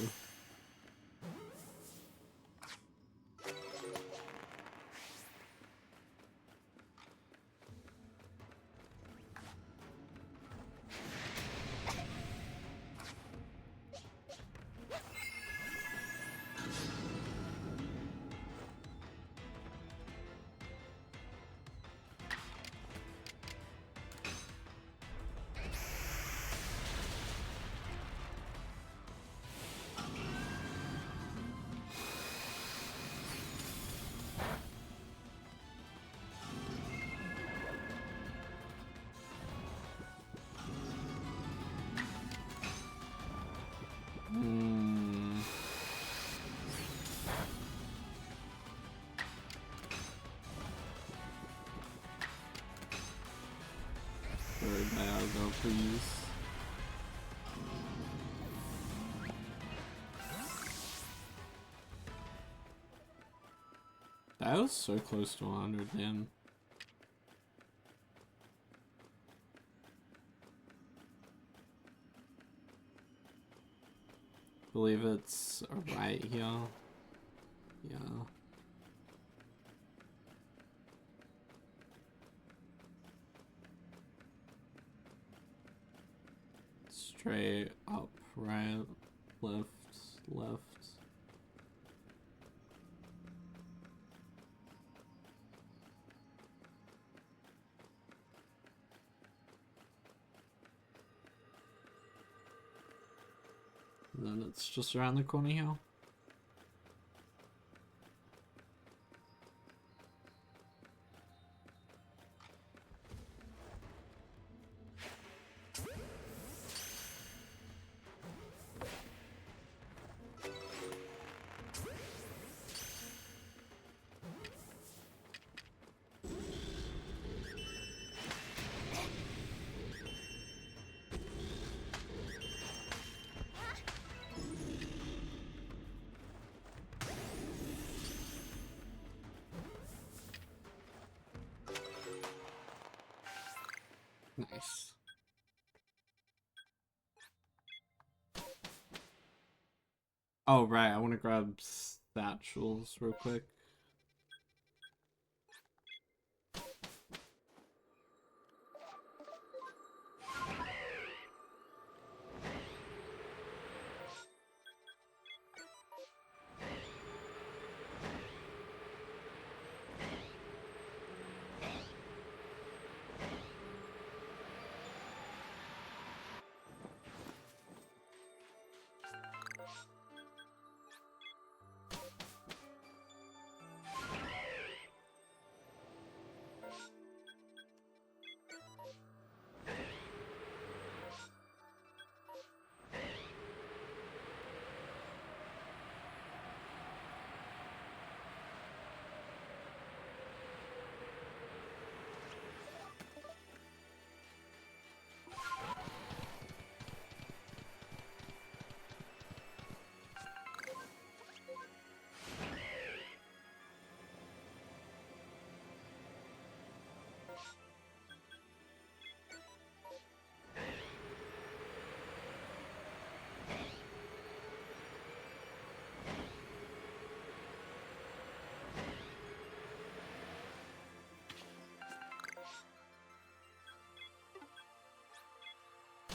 Third Dialgo, please. That was so close to 100, damn. Believe it's right here. Yeah. Straight up, right, left, left. And then it's just around the corner here. Nice. Oh, right, I want to grab satchels real quick.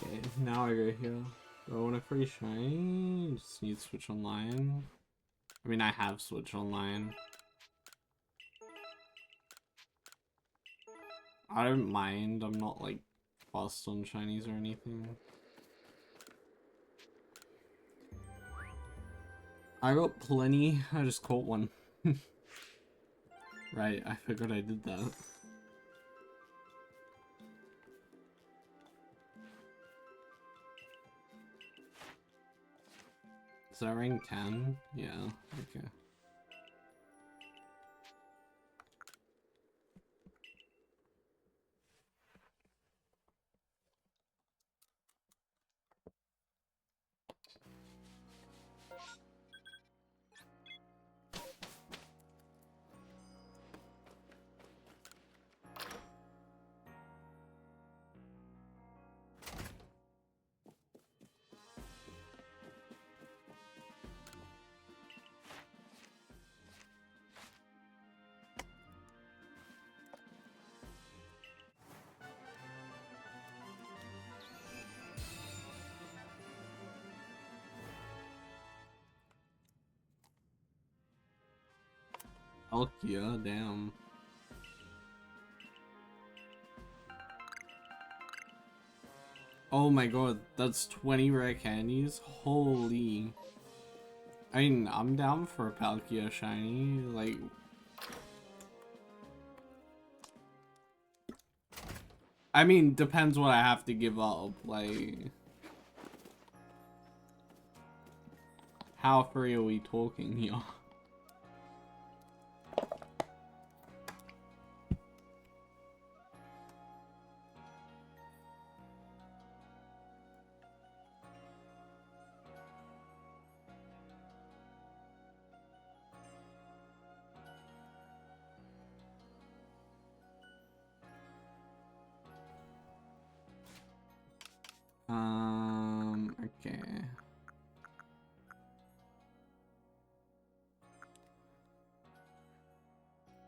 Okay, now I go here. Do I want a free shine? Just need Switch Online. I mean, I have Switch Online. I don't mind. I'm not like fussed on shinies or anything. I got plenty. I just caught one. Right, I forgot I did that. Is that rank 10? Yeah, okay. Palkia, damn. Oh my god, that's 20 rare candies? Holy. I mean, I'm down for a Palkia shiny, like... I mean, depends what I have to give up, like... How free are we talking here? Okay.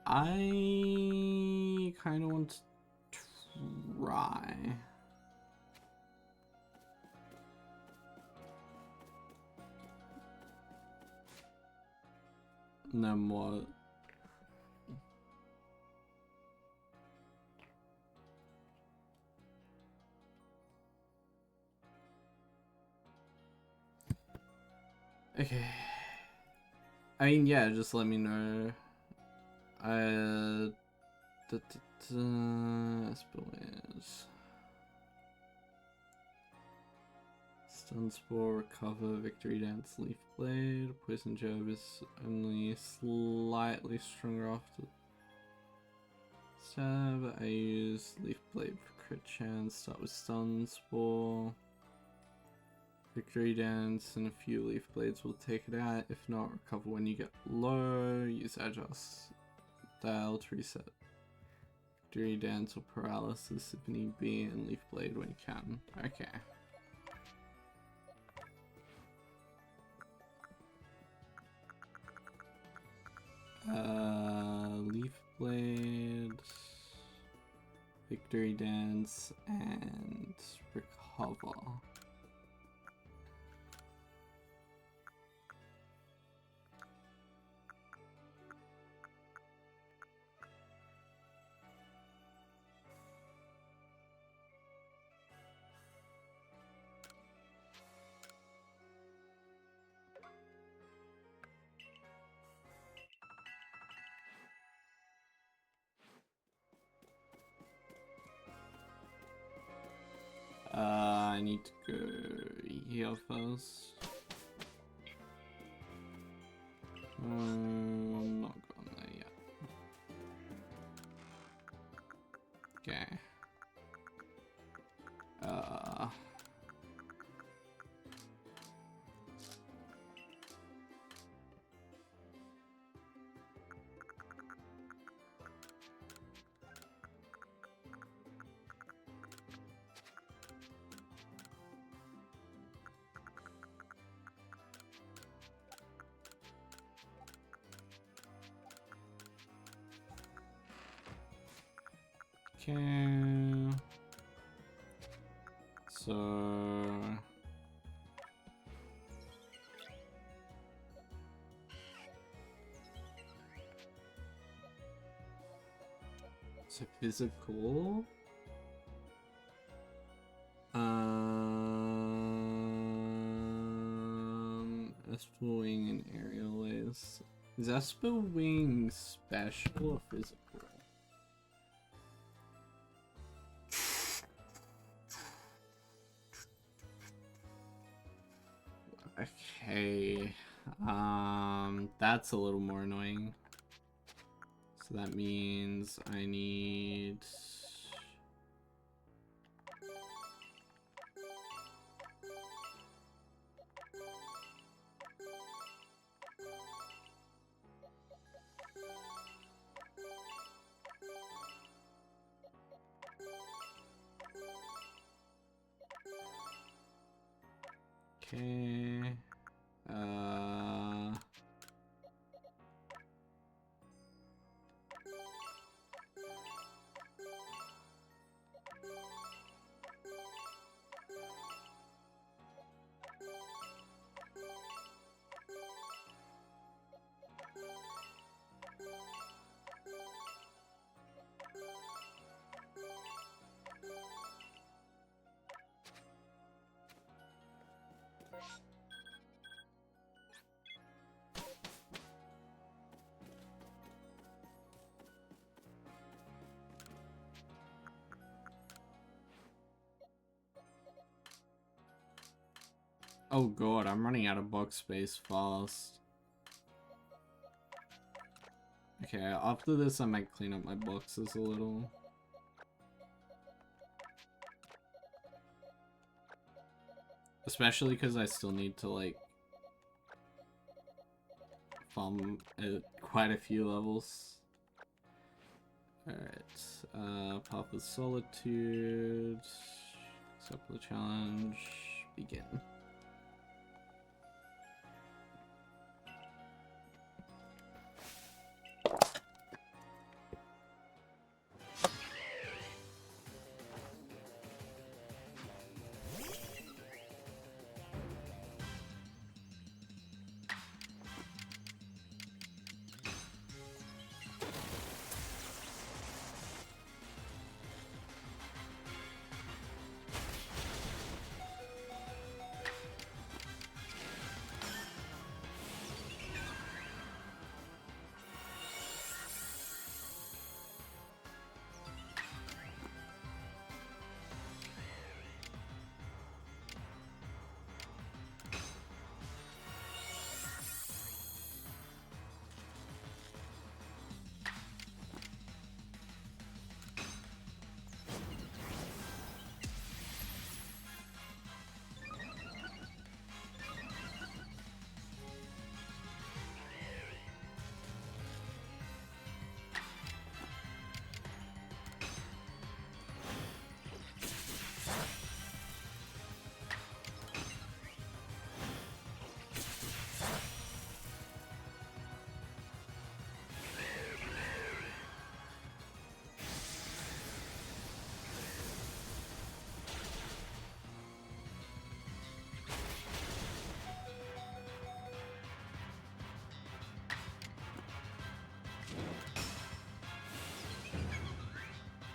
I kind of want to try. And then what? Okay. I mean, yeah, just let me know. Spillwares. Stun Spore, Recover, Victory Dance, Leaf Blade. Poison Jab is only slightly stronger after stab. I use Leaf Blade for crit chance. Start with Stun Spore. Victory Dance and a few Leaf Blades will take it out. If not, recover when you get low. Use Adjust Dial to reset. Victory Dance or Paralysis if need be, and Leaf Blade when you can. Okay. Leaf Blade, Victory Dance, and Recover. I need to go here first. I'm not going there yet. Okay. Okay. So it's a physical. Esper Wing and Aerial is Esper Wing special or physical? Okay, that's a little more annoying. So that means I need... Okay, Oh god, I'm running out of box space fast. Okay, after this I might clean up my boxes a little. Especially because I still need to, like, farm quite a few levels. Alright, Path of Solitude, accept the challenge, begin.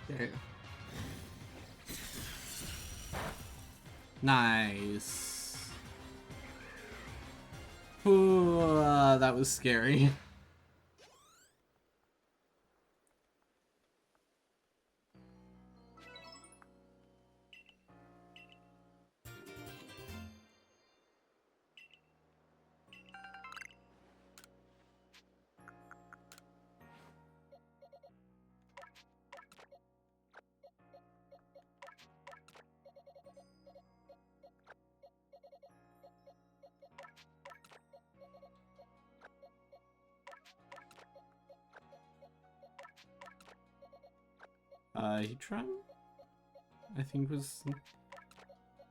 Okay. Nice. Ooh, that was scary. Heatran, I think, was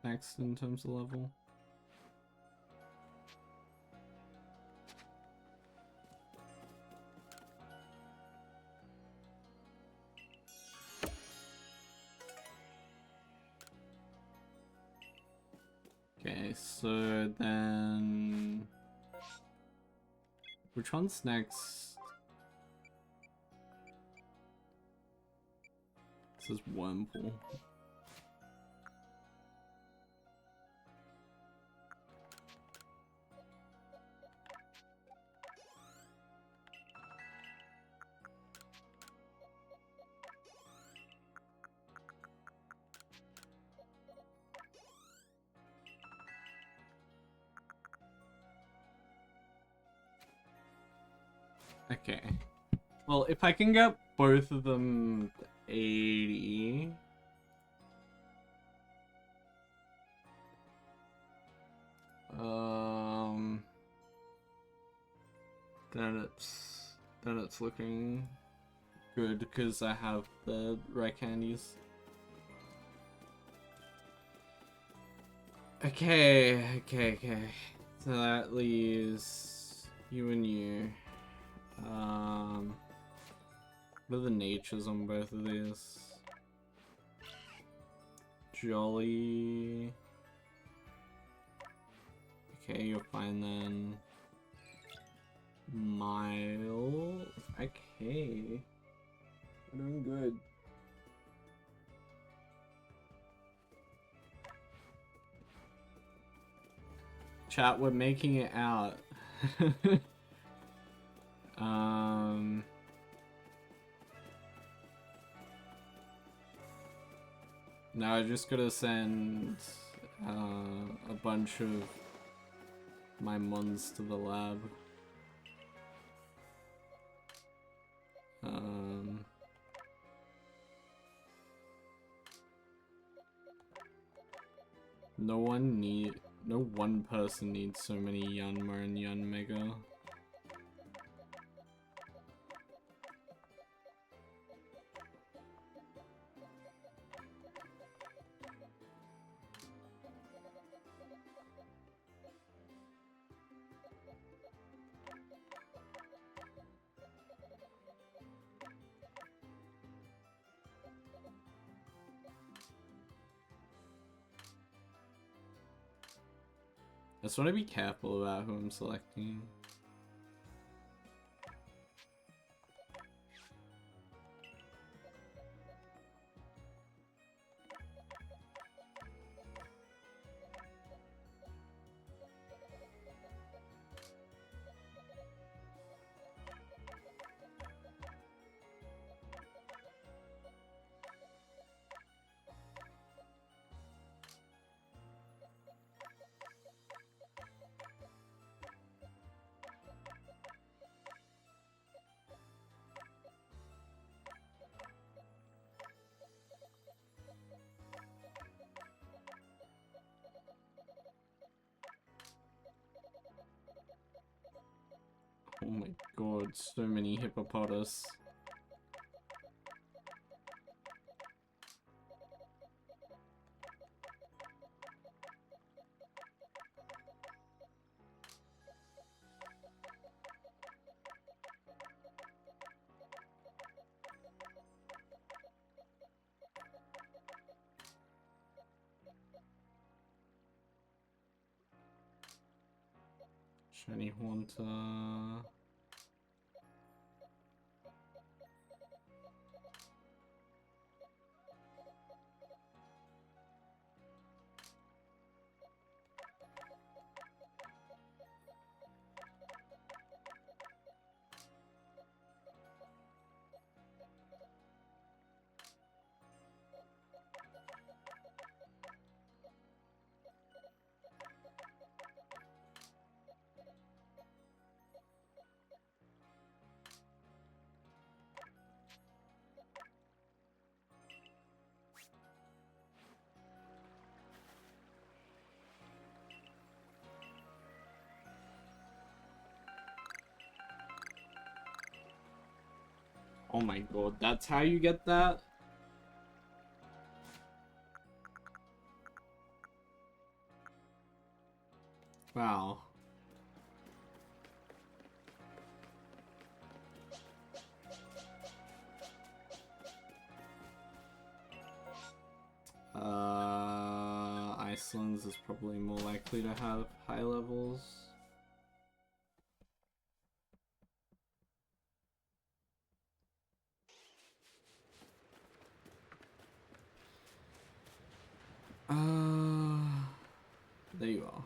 next in terms of level. Okay, so then which one's next? This is Wormpool. Okay. Well, if I can get both of them 80. Then it's looking good because I have the right candies. Okay. So that leaves you and you. What are the natures on both of these? Jolly. Okay, you're fine then. Mile. Okay. We're doing good. Chat, we're making it out. Now I just gotta send a bunch of my mons to the lab. No one person needs so many Yanma and Yanmega. I just want to be careful about who I'm selecting. Oh my god, so many hippopotamus. Shiny Haunter. Oh my god, that's how you get that? Wow. Iceland's is probably more likely to have high levels. There you are.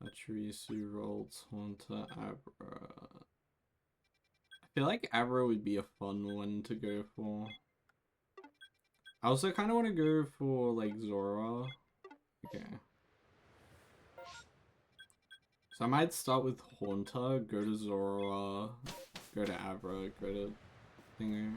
Arceus rolled Haunter Abra. I feel like Abra would be a fun one to go for. I also kind of want to go for like Zora. Okay. So I might start with Haunter, go to Zora, go to Abra, go to Thingo.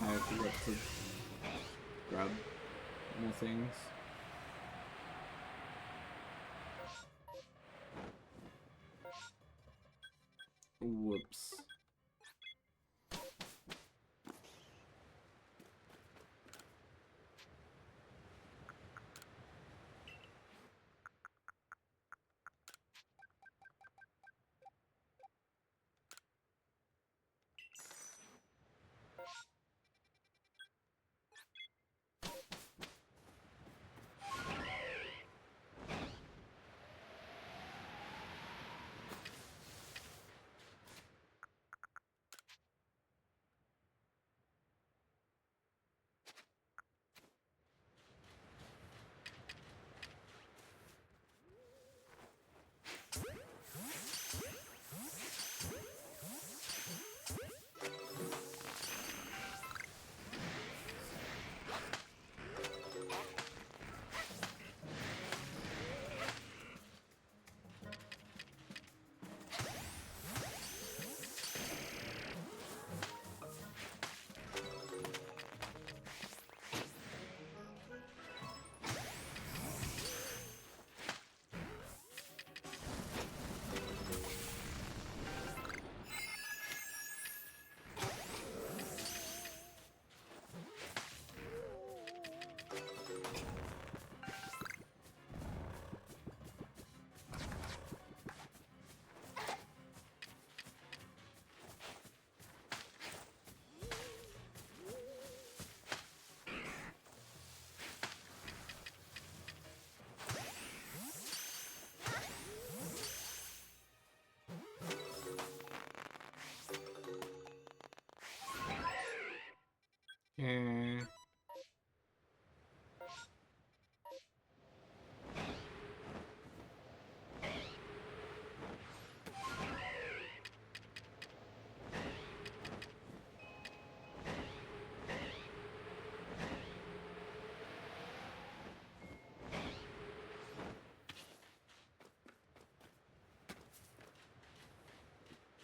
I forgot to grab more things. Whoops.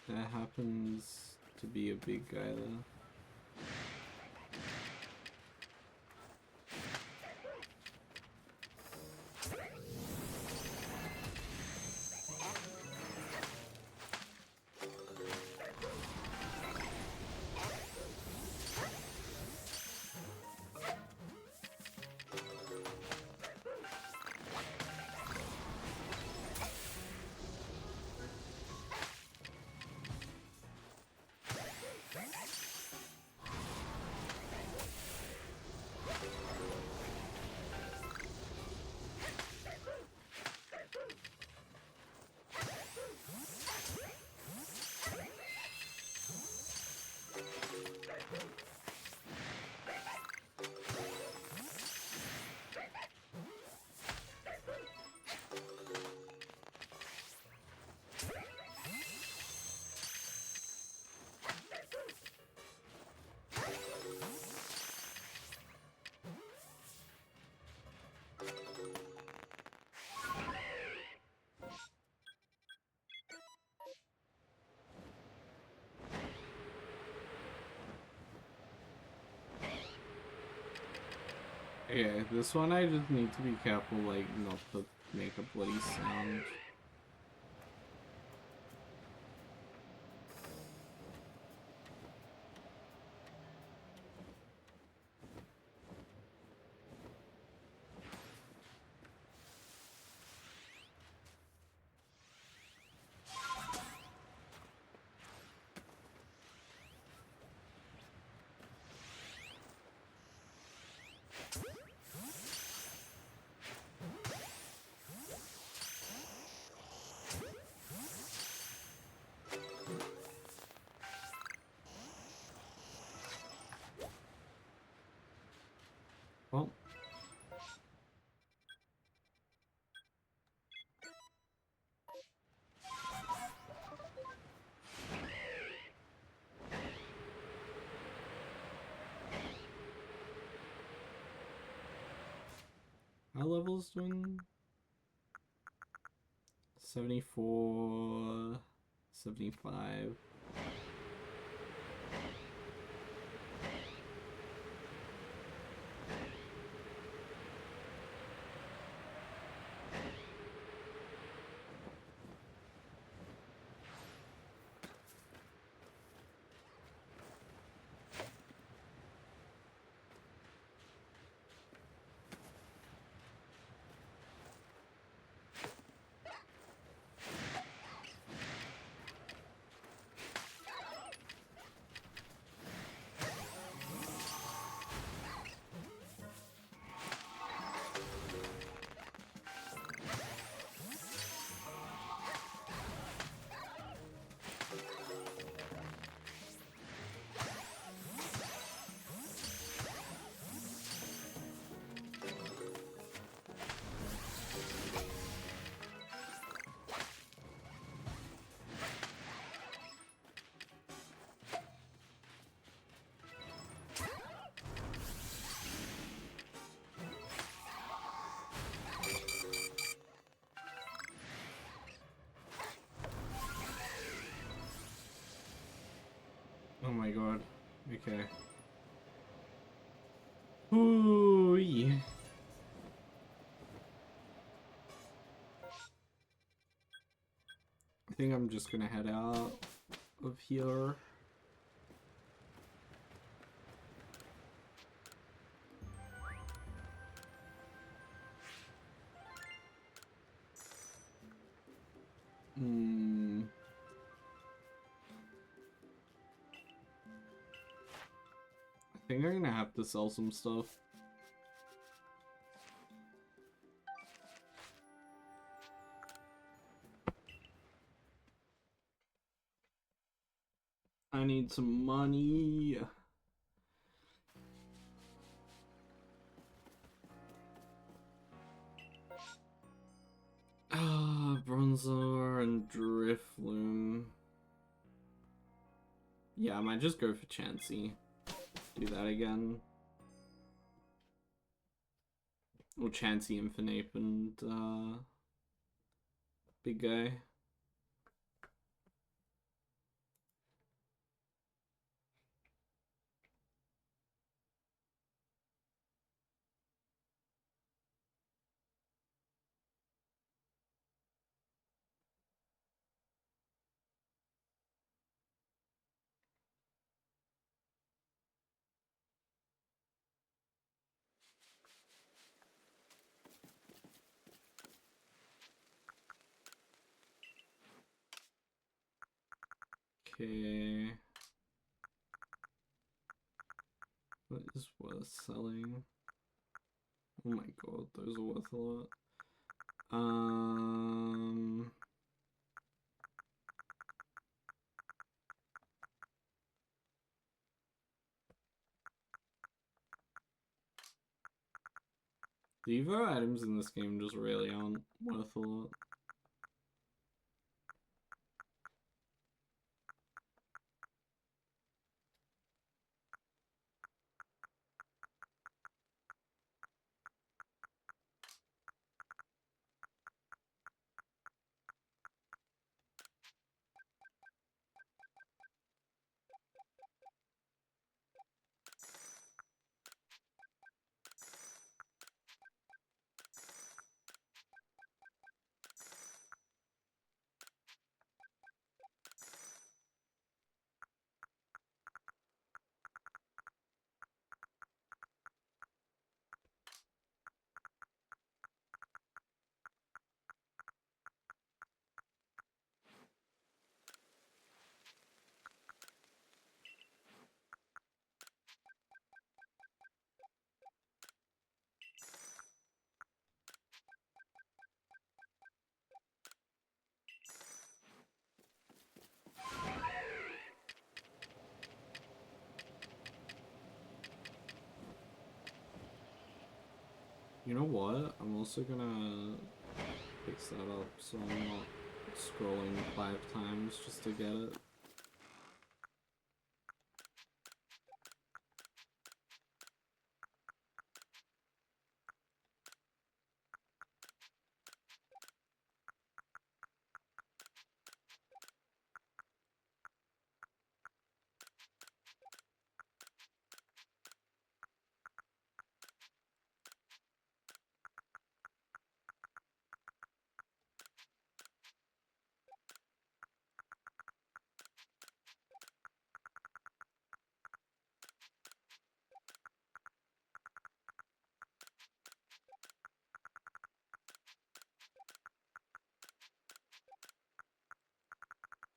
That happens to be a big guy though. Yeah, this one I just need to be careful, like, not to make a bloody sound. Well, my level's doing 74, 75. Oh my god. Okay. Ooh, yeah. I think I'm just gonna head out of here. I think I'm gonna have to sell some stuff. I need some money. Bronzer and Drifloom. Yeah, I might just go for Chansey. Do that again. Or Chansey, Infinite, and big guy. Okay. What is worth selling? Oh my god, those are worth a lot. The Evo items in this game just really aren't worth a lot. You know what? I'm also gonna fix that up so I'm not scrolling 5 times just to get it.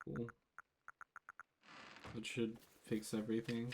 Cool. That should fix everything.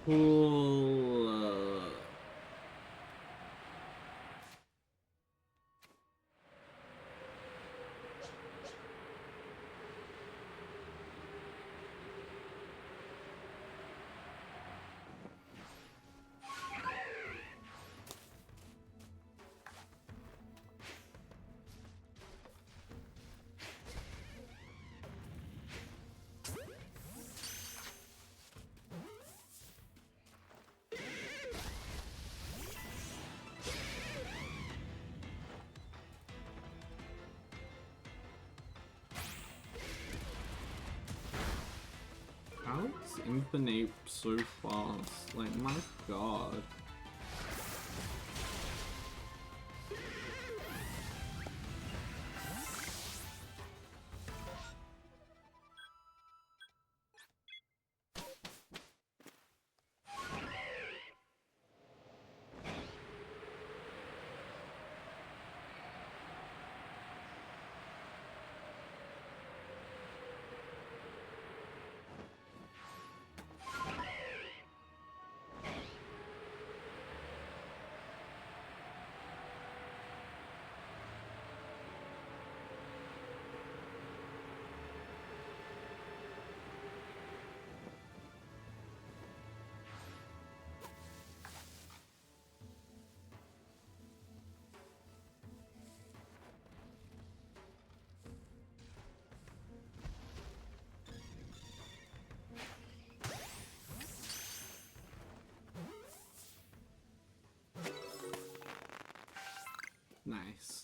Cool. have been ape so fast. Like, my god. Nice.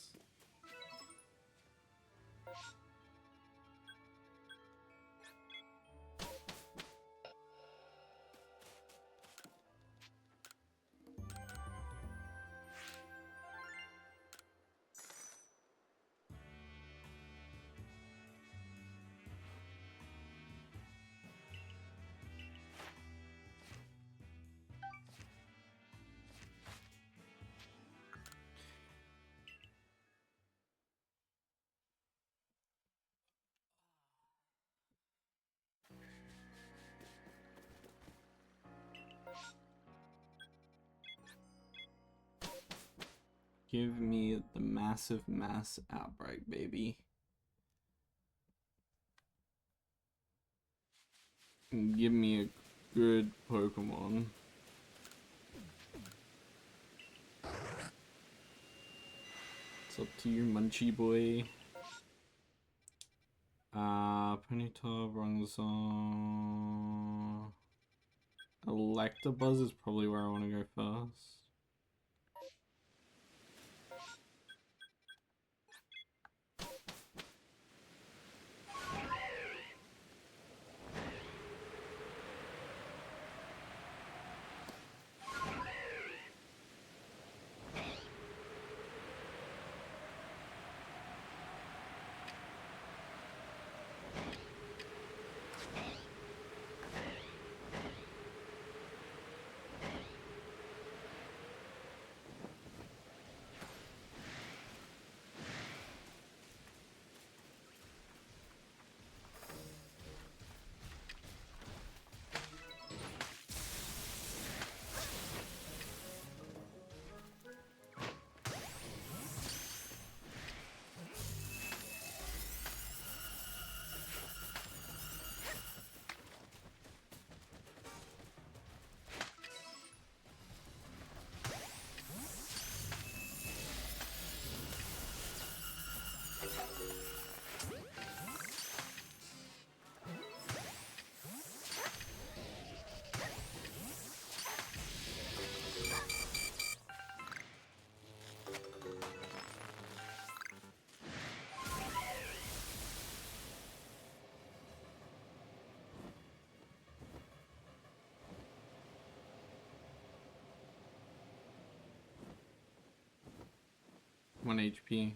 Give me the massive mass outbreak, baby. And give me a good Pokemon. It's up to you, Munchie boy. Ponyta, Bronzor. Electabuzz is probably where I want to go first. One HP.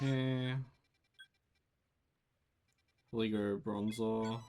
Okay. Ligo Bronzor.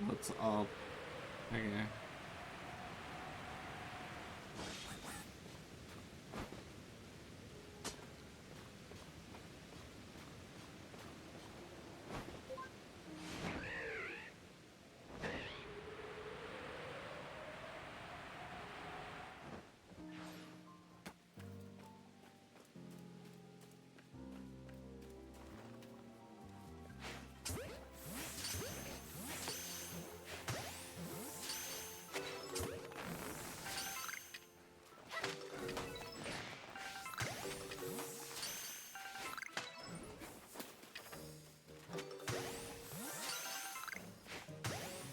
What's up? Okay.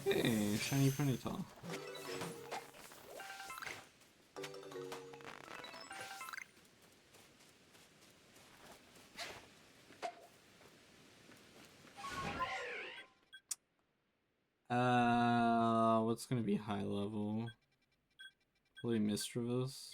Hey, shiny Ponyta. What's gonna be high level? Probably Mischievous.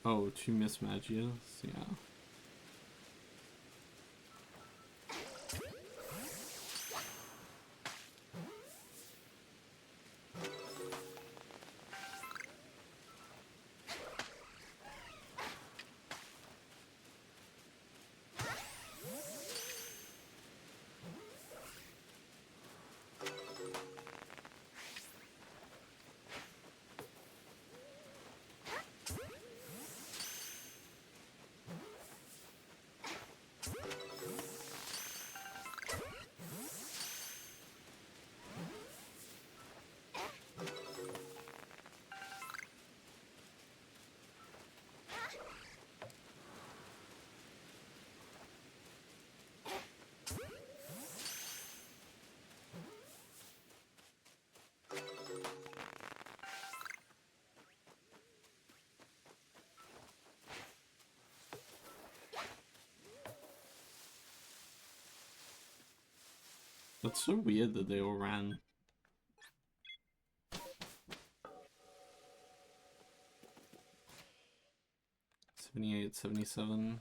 Oh, 2 Mismagias? Yeah. That's so weird that they all ran. 78, 77.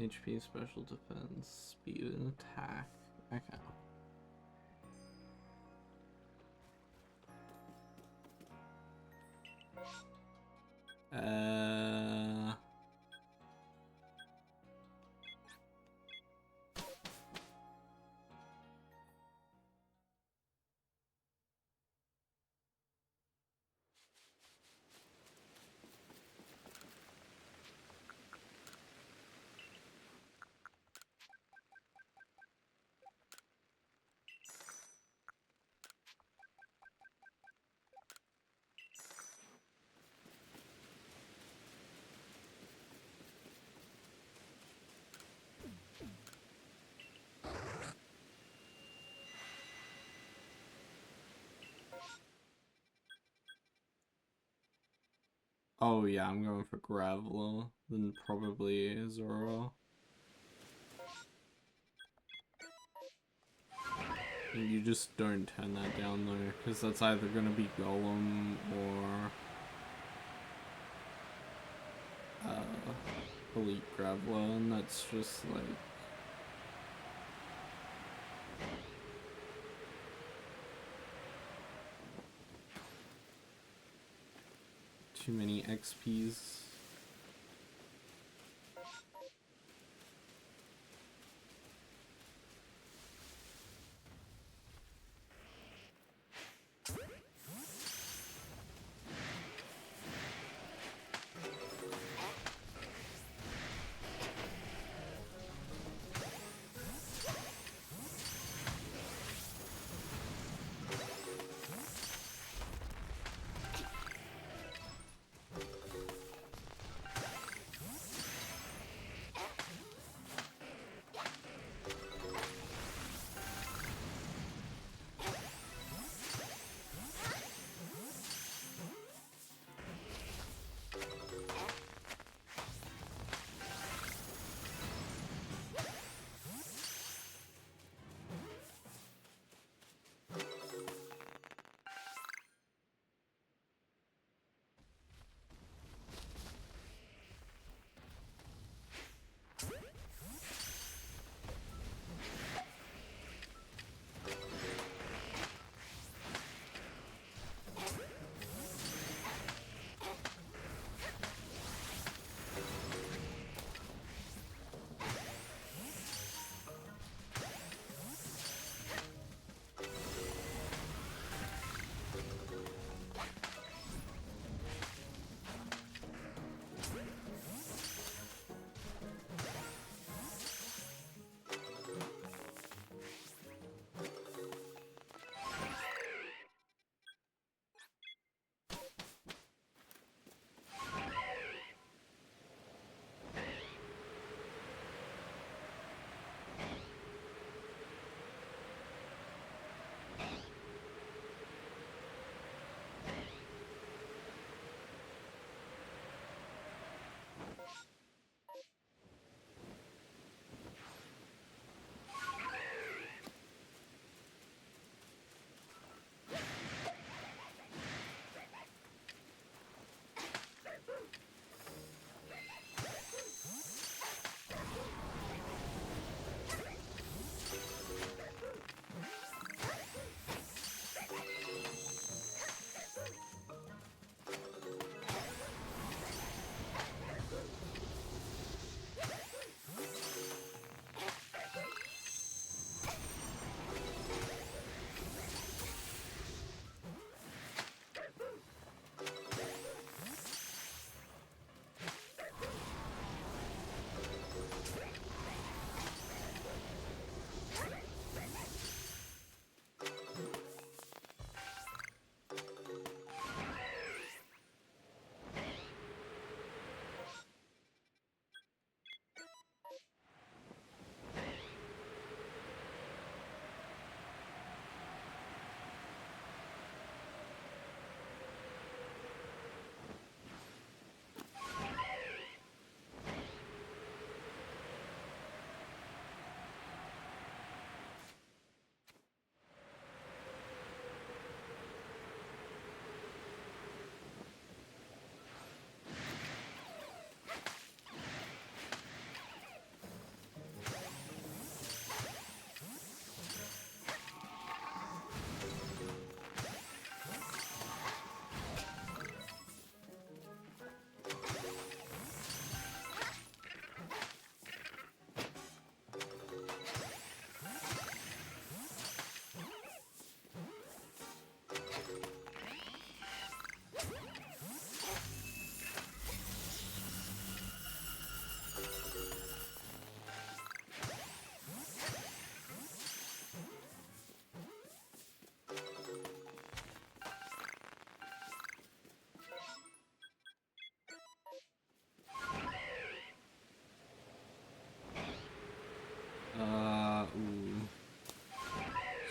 HP, special defense, speed, and attack. Okay. Oh yeah, I'm going for Graveler, then probably Zoro. You just don't turn that down though, because that's either gonna be Golem or Elite Graveler, and that's just like too many XPs.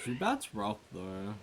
Zubat's rough though.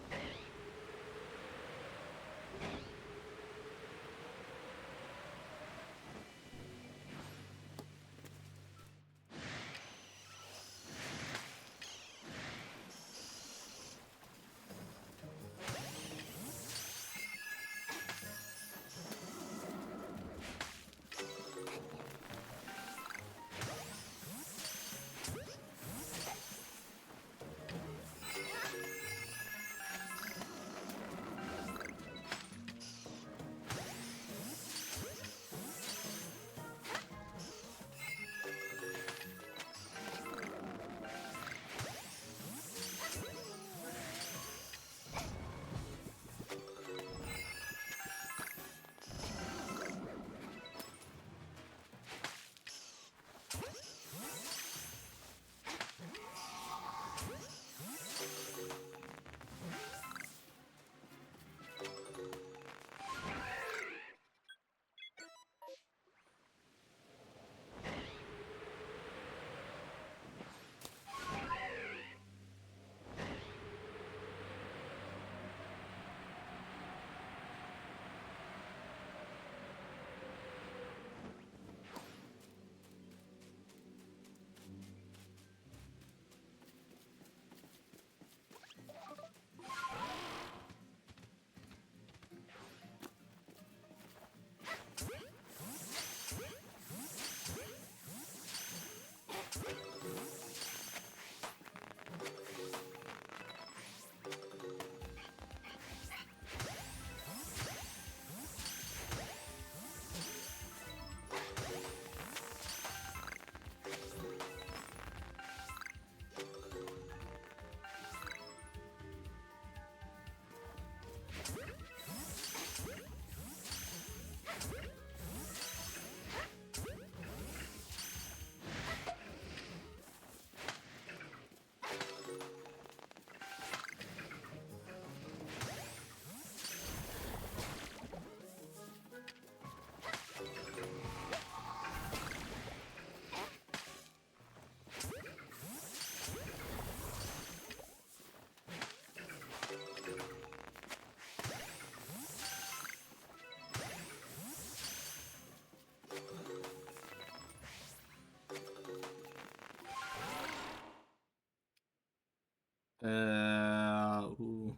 Ooh.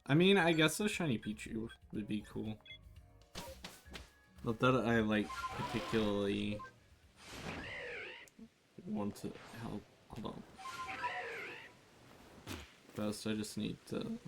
I mean, I guess a shiny Pichu would be cool. Not that I like particularly want to help. Hold on. First, I just need to.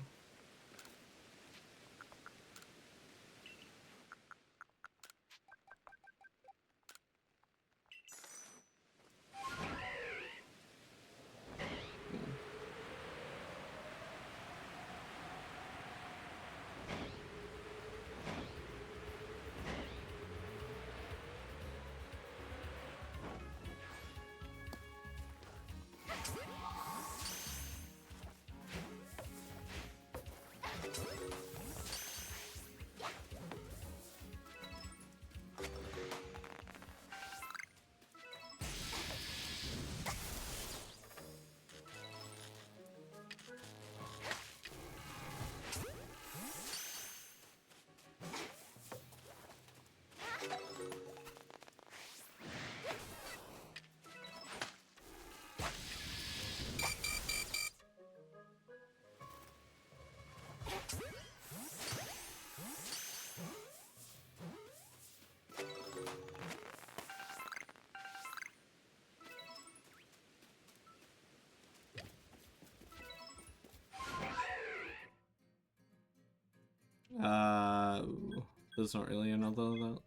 There's not really another of that.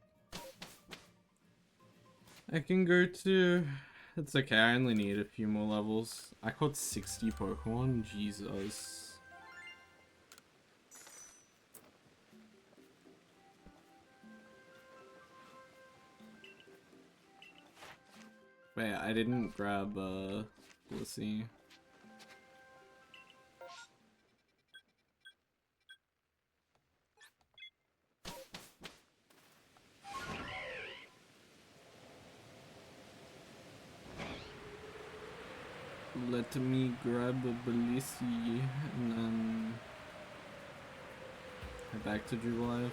I can go to... It's okay, I only need a few more levels. I caught 60 Pokemon, Jesus. Wait, I didn't grab, let's see. Let me grab a Belisi and then head back to Jubilife.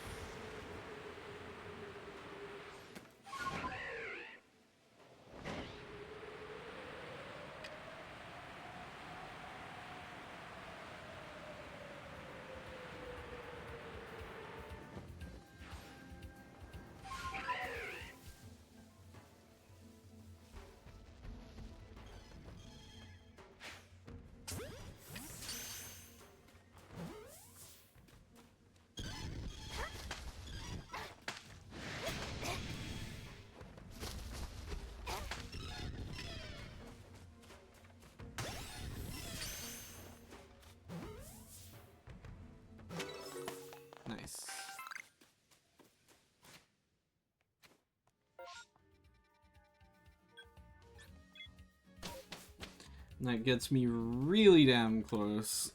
Nice. And that gets me really damn close.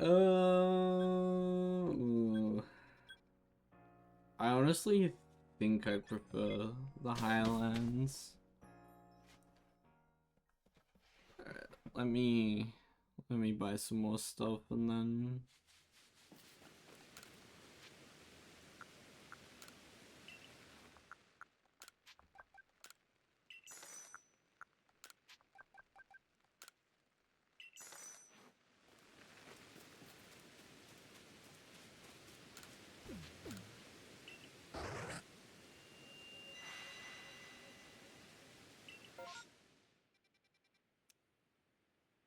Ooh. I honestly think I prefer the Highlands. Alright, let me buy some more stuff and then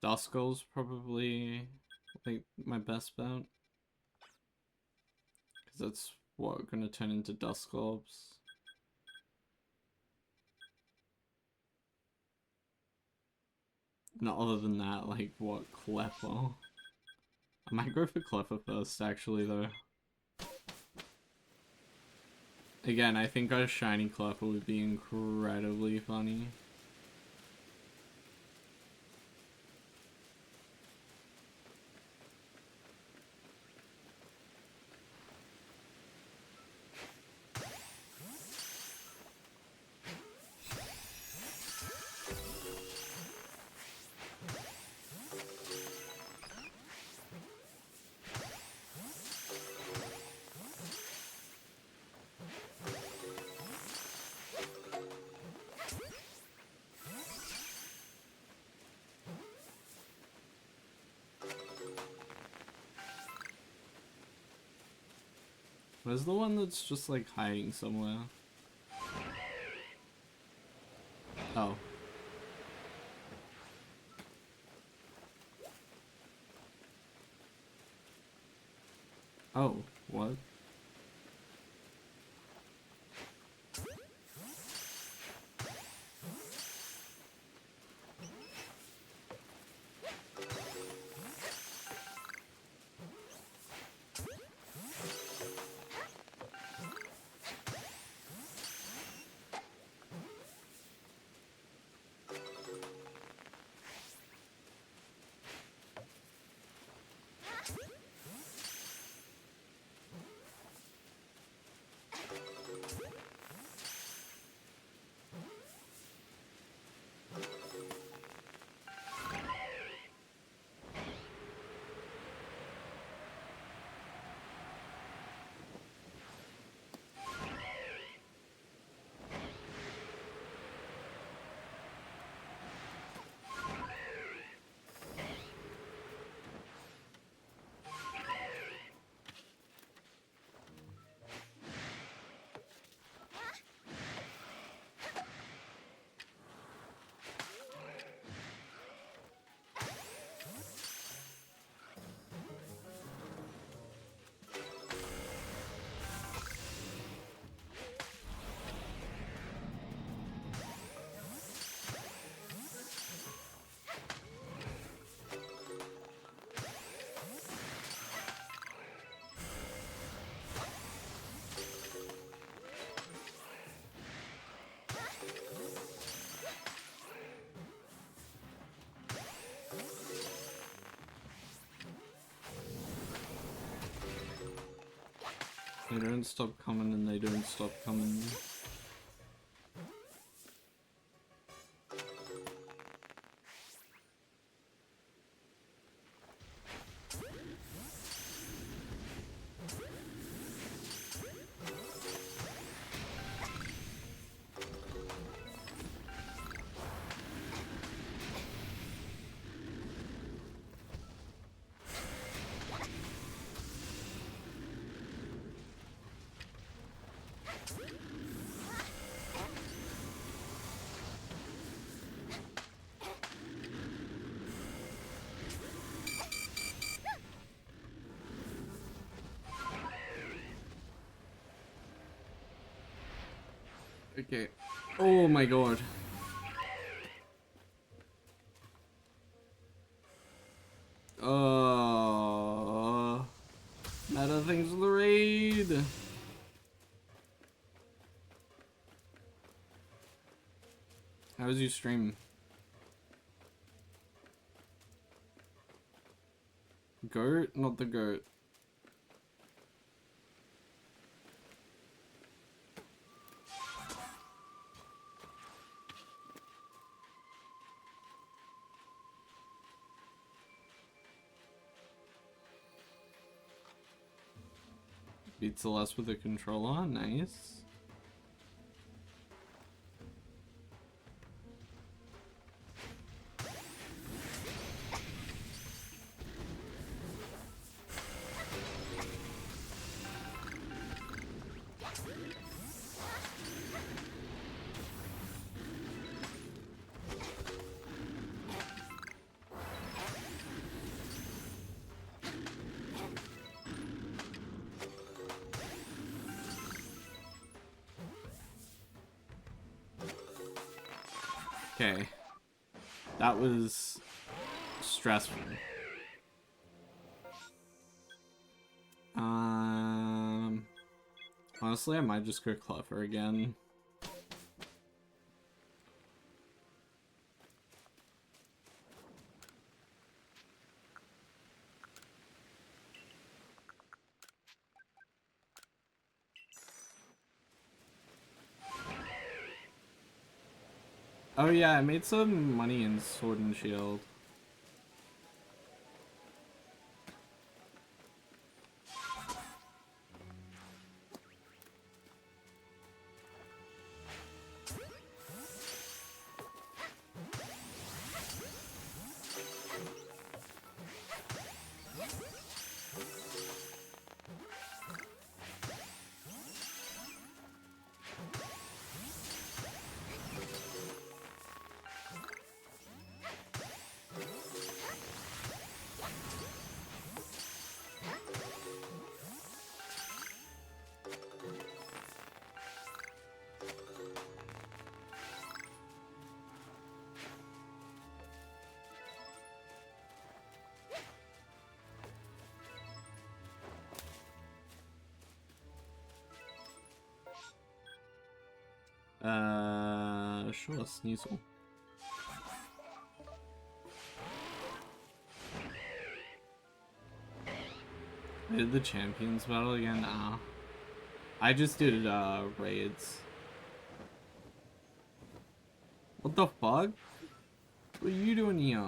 Duskull's probably like my best bet. Because that's what gonna turn into Duskull's. Not other than that, like what, Cleffa? I might go for Cleffa first actually though. Again, I think a shiny Cleffa would be incredibly funny. Where's the one that's just like hiding somewhere? Oh. Oh, what? They don't stop coming and they don't stop coming. Okay. Oh my god. Meta things for the raid. How was your stream? Goat? Not the goat. Beat Celeste with a controller, nice. Okay. That was stressful. Honestly, I might just go Clever again. Oh yeah, I made some money in Sword and Shield. Sure, Sneasel. I did the champions battle again? Nah. I just did, raids. What the fuck? What are you doing here?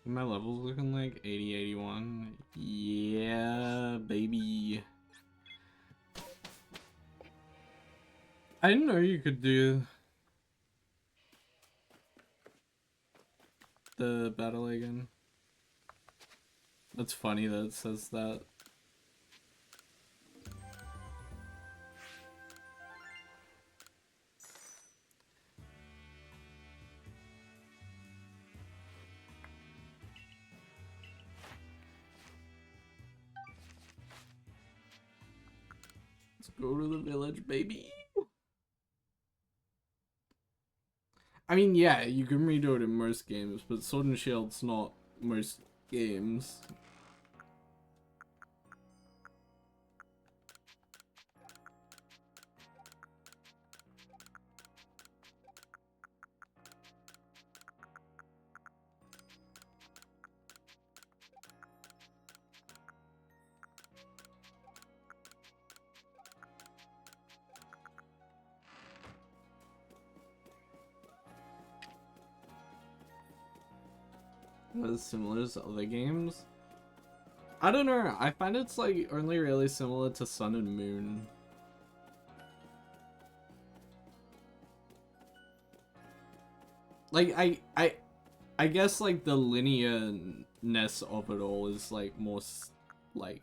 My level's looking like 80, 81. Yeah, baby. I didn't know you could do... the battle again? That's funny that it says that. Let's go to the village, baby. I mean, yeah, you can redo it in most games, but Sword and Shield's not most games. As similar as other games? I don't know, I find it's like only really similar to Sun and Moon. Like I guess like the linearness of it all is like more like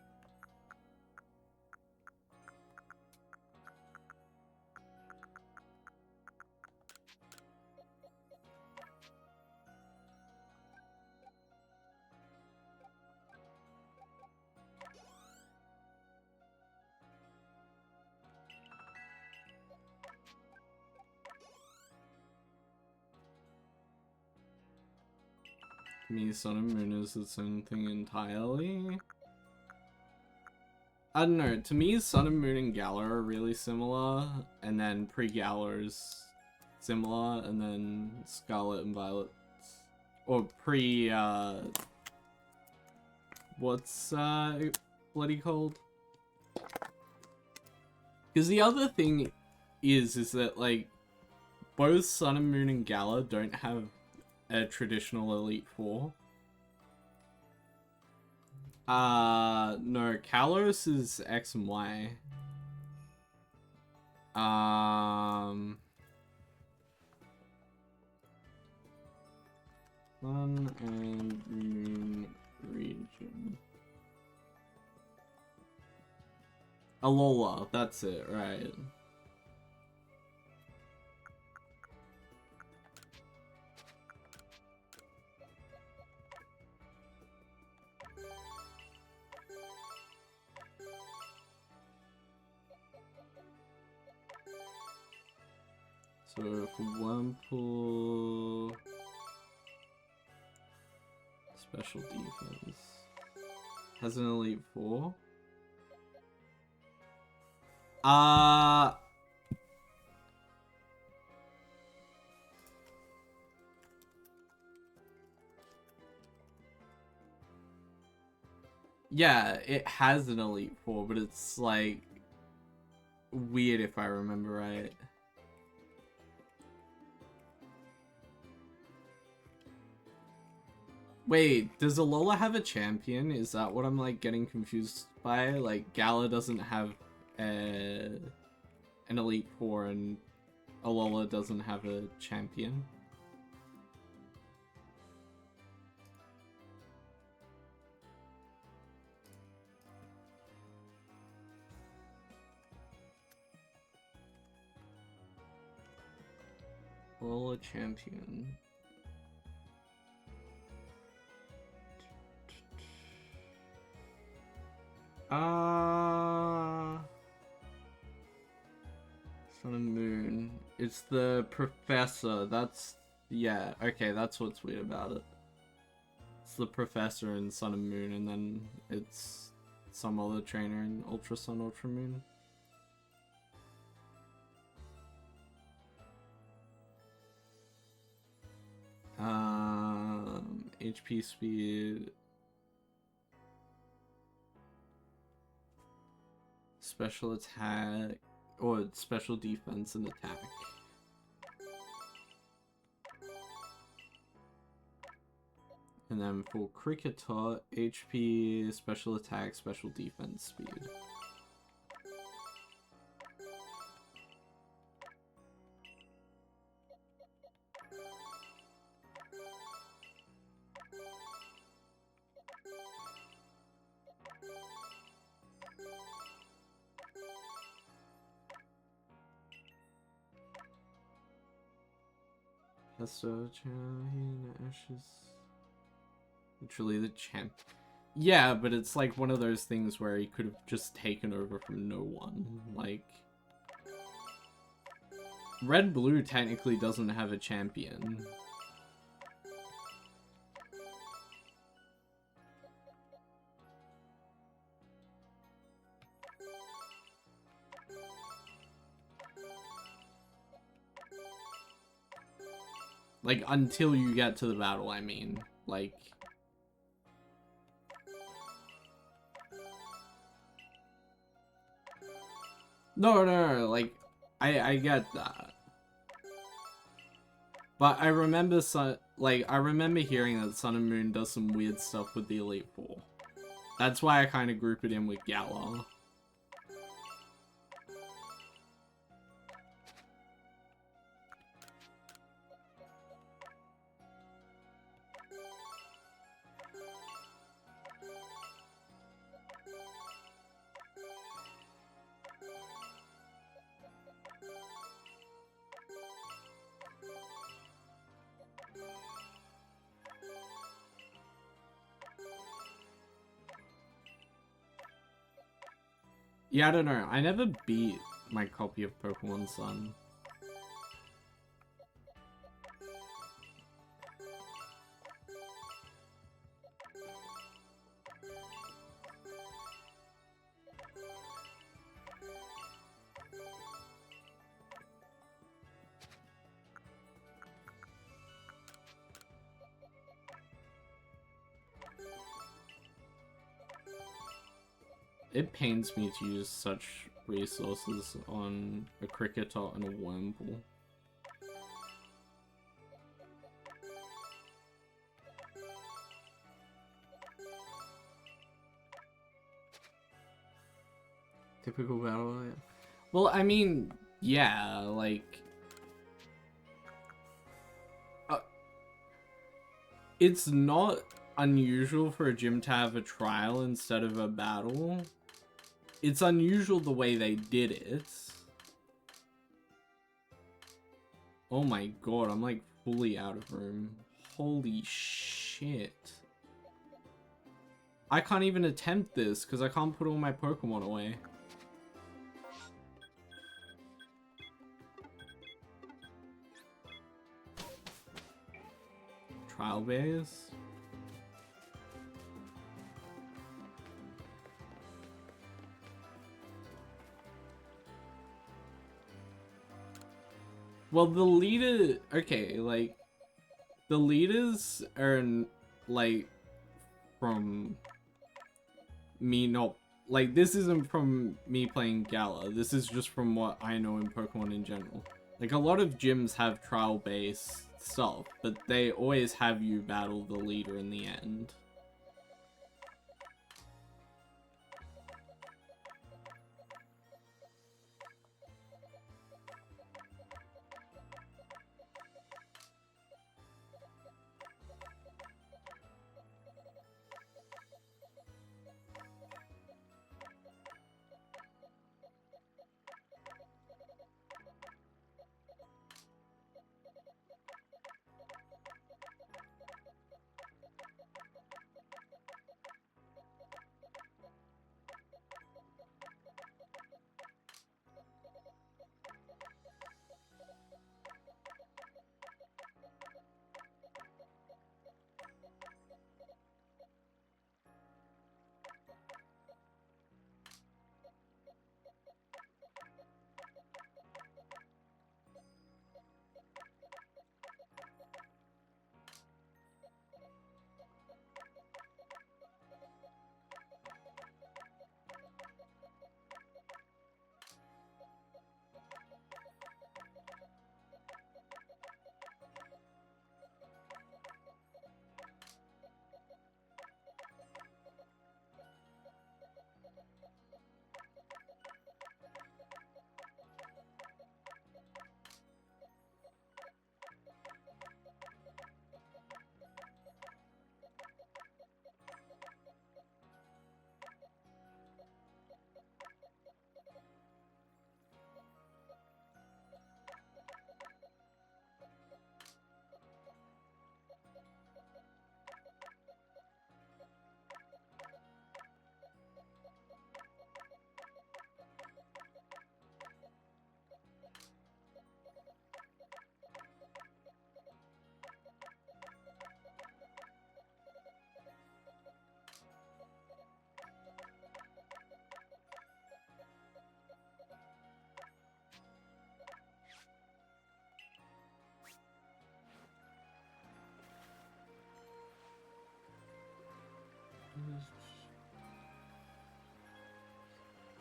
me, Sun and Moon is its own thing entirely. I don't know, to me Sun and Moon and Gala are really similar, and then pre-Gala is similar, and then Scarlet and Violet, or what's bloody called? Because the other thing is that like both Sun and Moon and Gala don't have a traditional Elite Four. No, Kalos is X and Y. Sun and Moon region. Alola, that's it, right. So for Wurmple, special defense has an Elite Four. Yeah, it has an Elite Four, but it's like weird if I remember right. Wait, does Alola have a champion? Is that what I'm like getting confused by? Like Gala doesn't have an Elite Four and Alola doesn't have a champion. Alola champion. Sun and Moon. It's the professor. That's, yeah, okay, that's what's weird about it. It's the professor in Sun and Moon, and then it's some other trainer in Ultra Sun, Ultra Moon. HP speed. Special attack, or special defense and attack. And then for Cricketot, HP, special attack, special defense, speed. Hester, Champion, Ashes. Literally the champ. Yeah, but it's like one of those things where he could have just taken over from no one. Like, Red Blue technically doesn't have a champion. Like, until you get to the battle, I mean. Like... No, like, I get that. But I remember, I remember hearing that Sun and Moon does some weird stuff with the Elite Four. That's why I kind of group it in with Gala. Yeah, I don't know. I never beat my copy of Pokemon Sun. It pains me to use such resources on a Cricketot and a Wurmple. Typical battle. Well, I mean, yeah, like... it's not unusual for a gym to have a trial instead of a battle. It's unusual the way they did it. Oh my god, I'm like fully out of room. Holy shit. I can't even attempt this because I can't put all my Pokemon away. Trial base? Well, the leader... okay, like... the leaders are, like... from... me not... like, this isn't from me playing Gala. This is just from what I know in Pokemon in general. Like, a lot of gyms have trial-based stuff, but they always have you battle the leader in the end.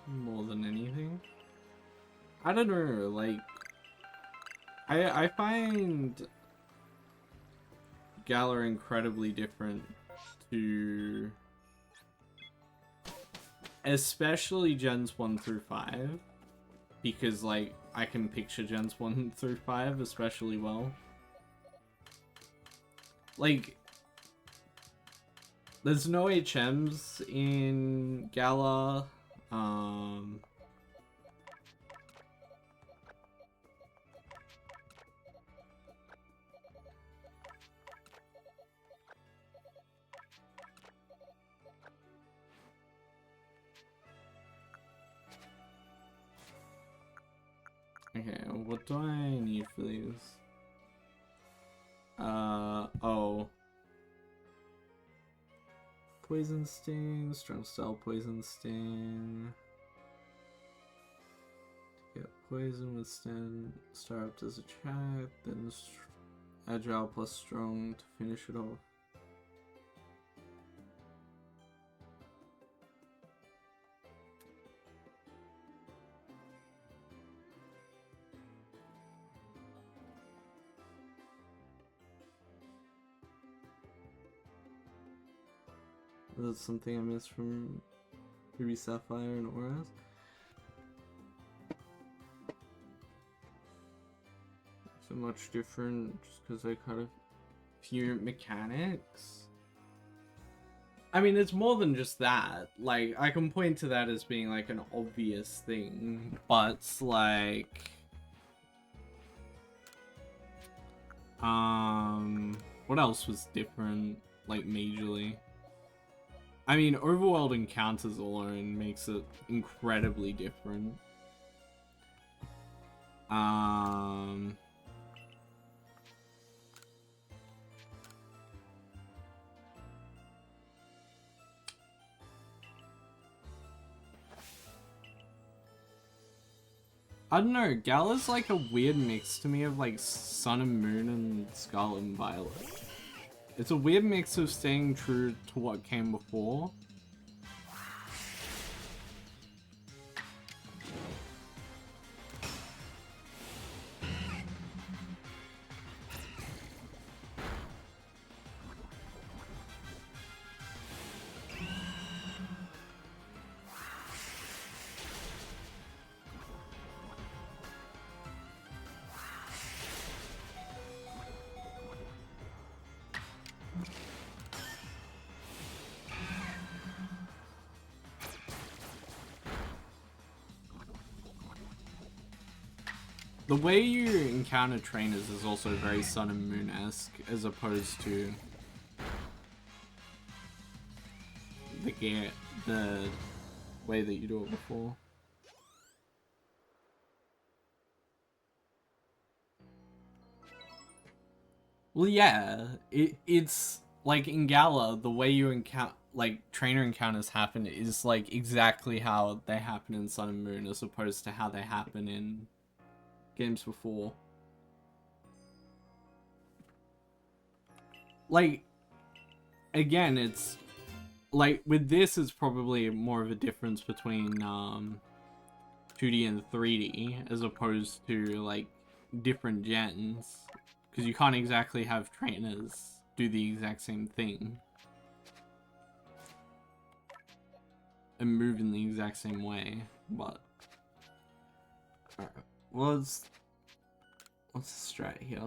More than anything. I don't know, like, I find Gala incredibly different to especially gens 1 through 5, because like I can picture gens 1 through 5 especially well. Like, there's no HMs in Gala. Okay, what do I need for these? Oh. Poison Sting, Strong Style Poison Sting. Get Poison Withstand, start up as a chat, then Agile plus Strong to finish it off. That's something I missed from Ruby Sapphire and Auras. So much different just because I cut a few mechanics. I mean, it's more than just that. Like, I can point to that as being like an obvious thing, but like, what else was different, like, majorly? I mean, overworld encounters alone makes it incredibly different. I don't know, Gala's like a weird mix to me of like Sun and Moon and Scarlet and Violet. It's a weird mix of staying true to what came before. The way you encounter trainers is also very Sun and Moon-esque, as opposed to the way that you do it before. Well, yeah, it's like in Gala, the way you encounter, like, trainer encounters happen is like exactly how they happen in Sun and Moon, as opposed to how they happen in games before. Like, again, it's like with this is probably more of a difference between 2D and 3D as opposed to like different gens, because you can't exactly have trainers do the exact same thing and move in the exact same way. But alright, what's the strat here?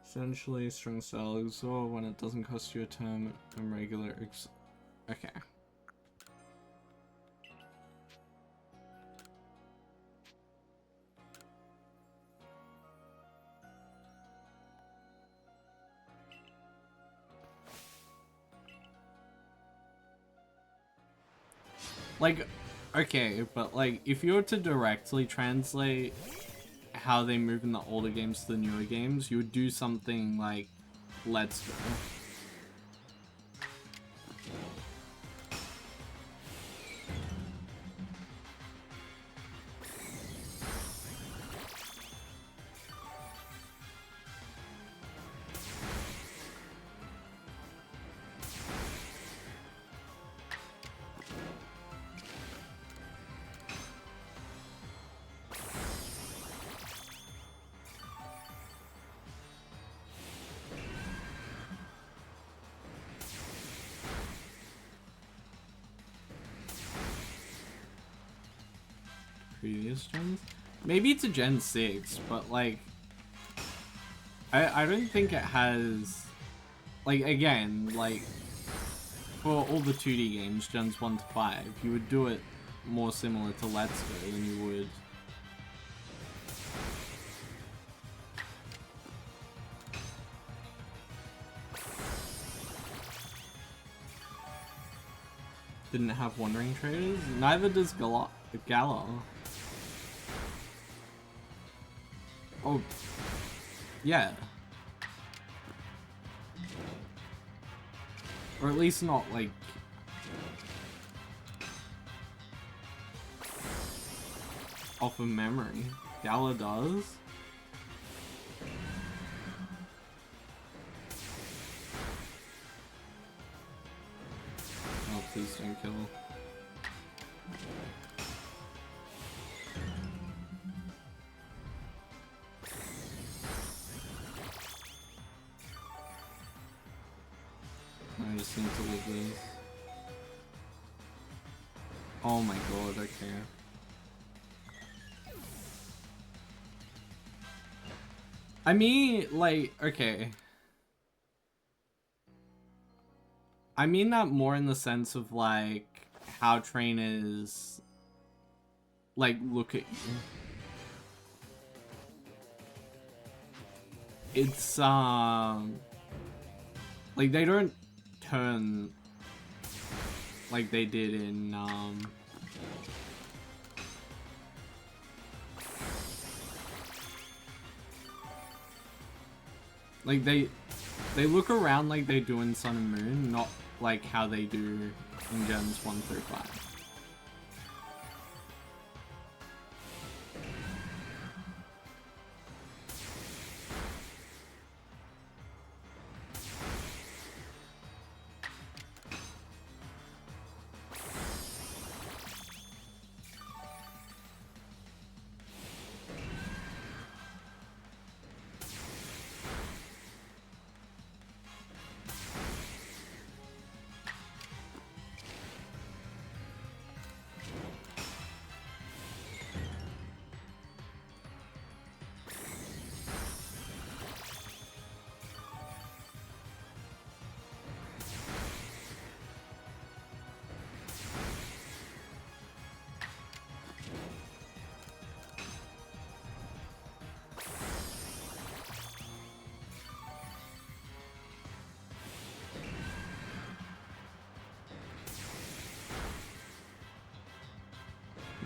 Essentially, Strong Style Exhaust when it doesn't cost you a turn, and regular okay. Like, okay, but like, if you were to directly translate how they move in the older games to the newer games, you would do something like Let's Go. previous gens. Maybe it's a Gen 6, but like I don't think it has, like, again, like for all the 2D games, Gens 1 to 5, you would do it more similar to Let's Go than you would didn't have Wandering Traders. Neither does Gala. Oh, yeah. Or at least not like off of memory. Gala does. Oh, please don't kill. I just need to live this. Oh my god, okay. I mean, like, okay. I mean that more in the sense of, like, how trainers, like, look at you. It's, like, they don't turn like they did in, like, they look around like they do in Sun and Moon, not like how they do in Gens 1 through 5.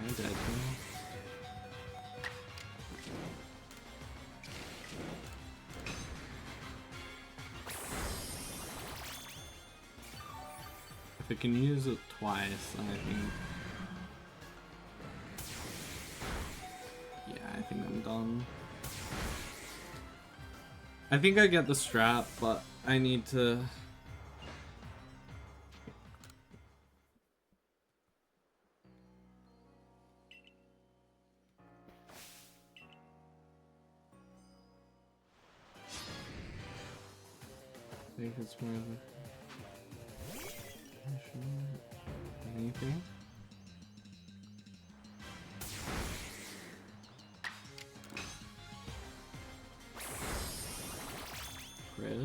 Am I dead now? If I can use it twice, then I think... yeah, I think I'm done. I think I get the strat, but I need to... I think it's more of a... anything? Crit?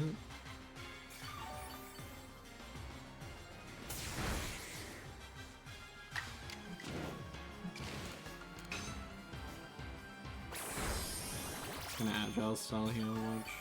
It's gonna agile style here, watch.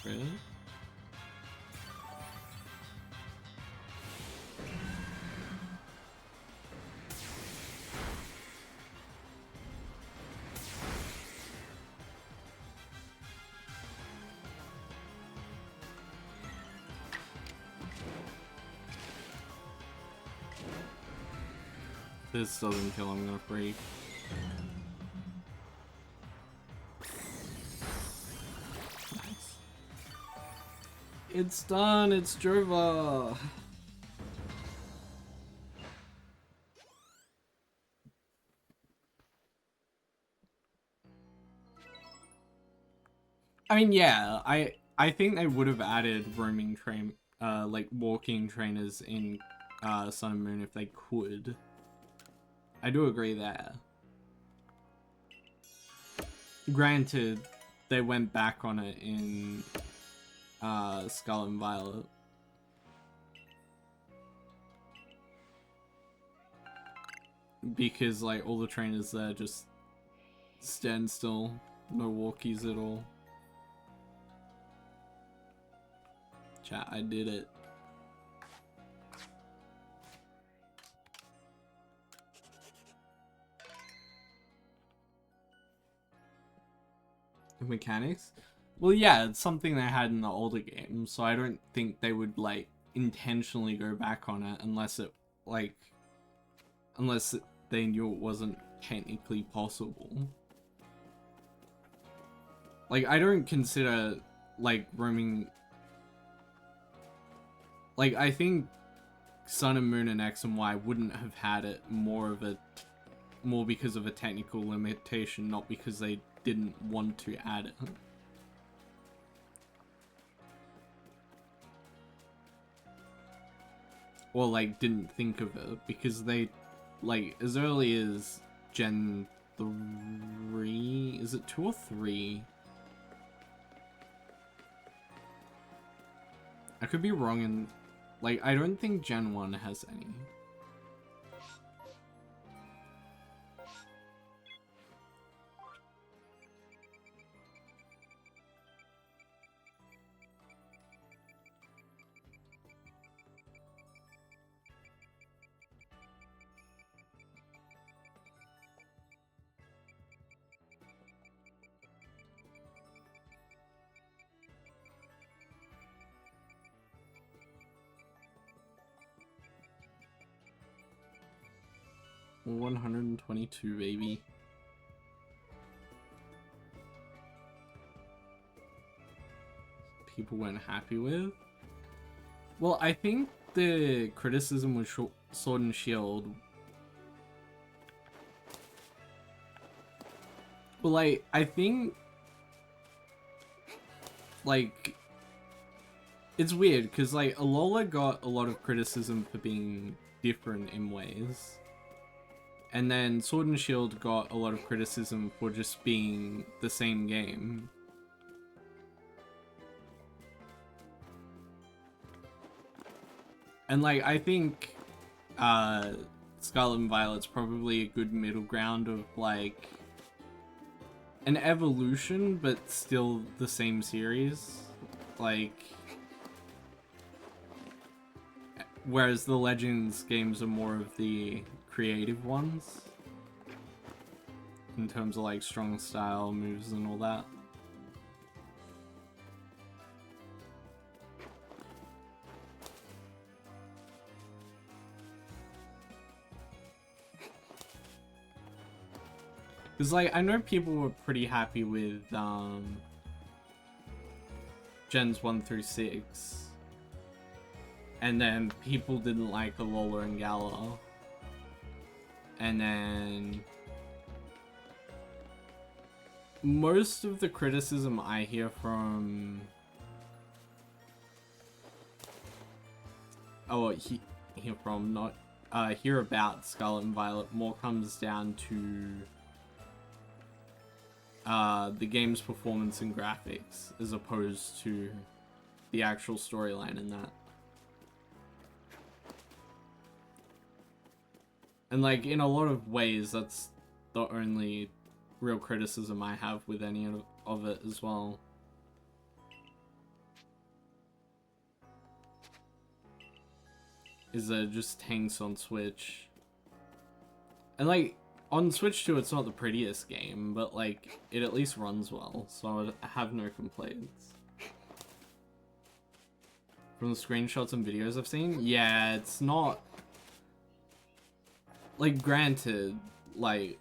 Really? This doesn't kill, I'm gonna freak. Nice. It's done, it's Jova! I mean, yeah, I think they would have added roaming train, like walking trainers in Sun and Moon if they could. I do agree there. Granted, they went back on it in Scarlet and Violet. Because like all the trainers there just stand still, no walkies at all. Chat, I did it. Mechanics? Well, yeah, it's something they had in the older games, so I don't think they would like intentionally go back on it unless it like they knew it wasn't technically possible. Like, I don't consider like roaming. Like, I think Sun and Moon and X and Y wouldn't have had it more because of a technical limitation, not because they didn't want to add it. Or like didn't think of it, because they like as early as Gen 3, is it 2 or 3? I could be wrong, and like I don't think Gen 1 has any. 122, baby. People weren't happy with. Well, I think the criticism with Sword and Shield. Well, like, I think, like, it's weird because like Alola got a lot of criticism for being different in ways. And then Sword and Shield got a lot of criticism for just being the same game. And like, I think Scarlet and Violet's probably a good middle ground of like an evolution, but still the same series. Like, whereas the Legends games are more of the creative ones in terms of like strong style moves and all that. Because like I know people were pretty happy with gens 1 through 6, and then people didn't like Alola and Galar. And then most of the criticism I hear from hear about Scarlet and Violet more comes down to the game's performance and graphics as opposed to the actual storyline in that. And like in a lot of ways, that's the only real criticism I have with any of it as well. is that it just tanks on Switch. And like, on Switch 2 it's not the prettiest game, but like, it at least runs well, so I would have no complaints. From the screenshots and videos I've seen, yeah, it's not... Like, granted, like...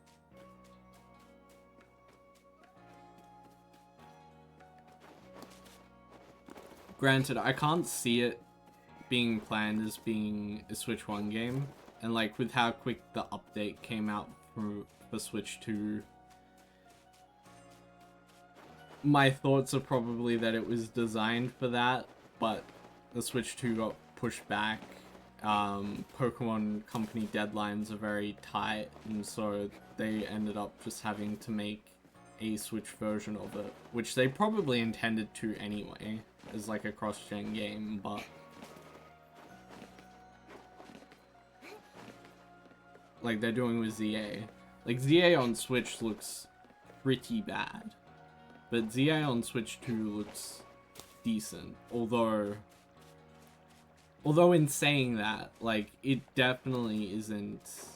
Granted, I can't see it being planned as being a Switch 1 game, and like, with how quick the update came out for Switch 2, my thoughts are probably that it was designed for that, but the Switch 2 got pushed back. Pokemon company deadlines are very tight, and so they ended up just having to make a Switch version of it, which they probably intended to anyway, as like a cross-gen game, but... like they're doing with ZA. Like, ZA on Switch looks pretty bad, but ZA on Switch 2 looks decent, although in saying that, like, it definitely isn't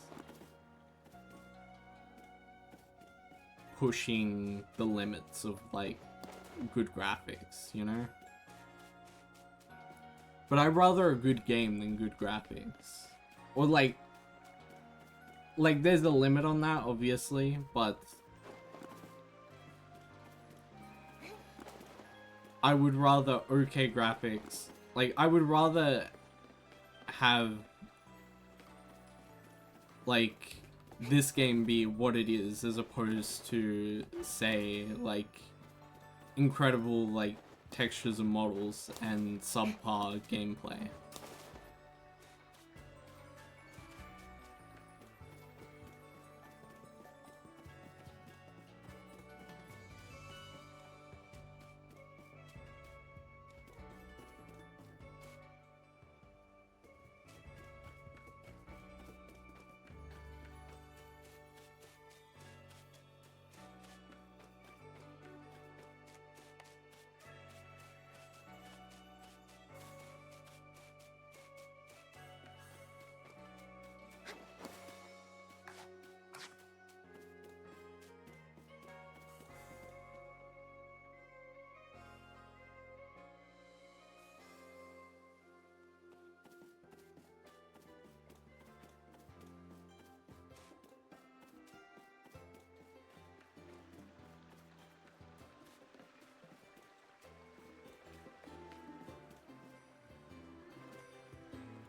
pushing the limits of, like, good graphics, you know? But I'd rather a good game than good graphics. Or, like, there's a limit on that, obviously, but I would rather okay graphics. Like, I would rather have, like, this game be what it is, as opposed to, say, like, incredible, like, textures and models and subpar gameplay.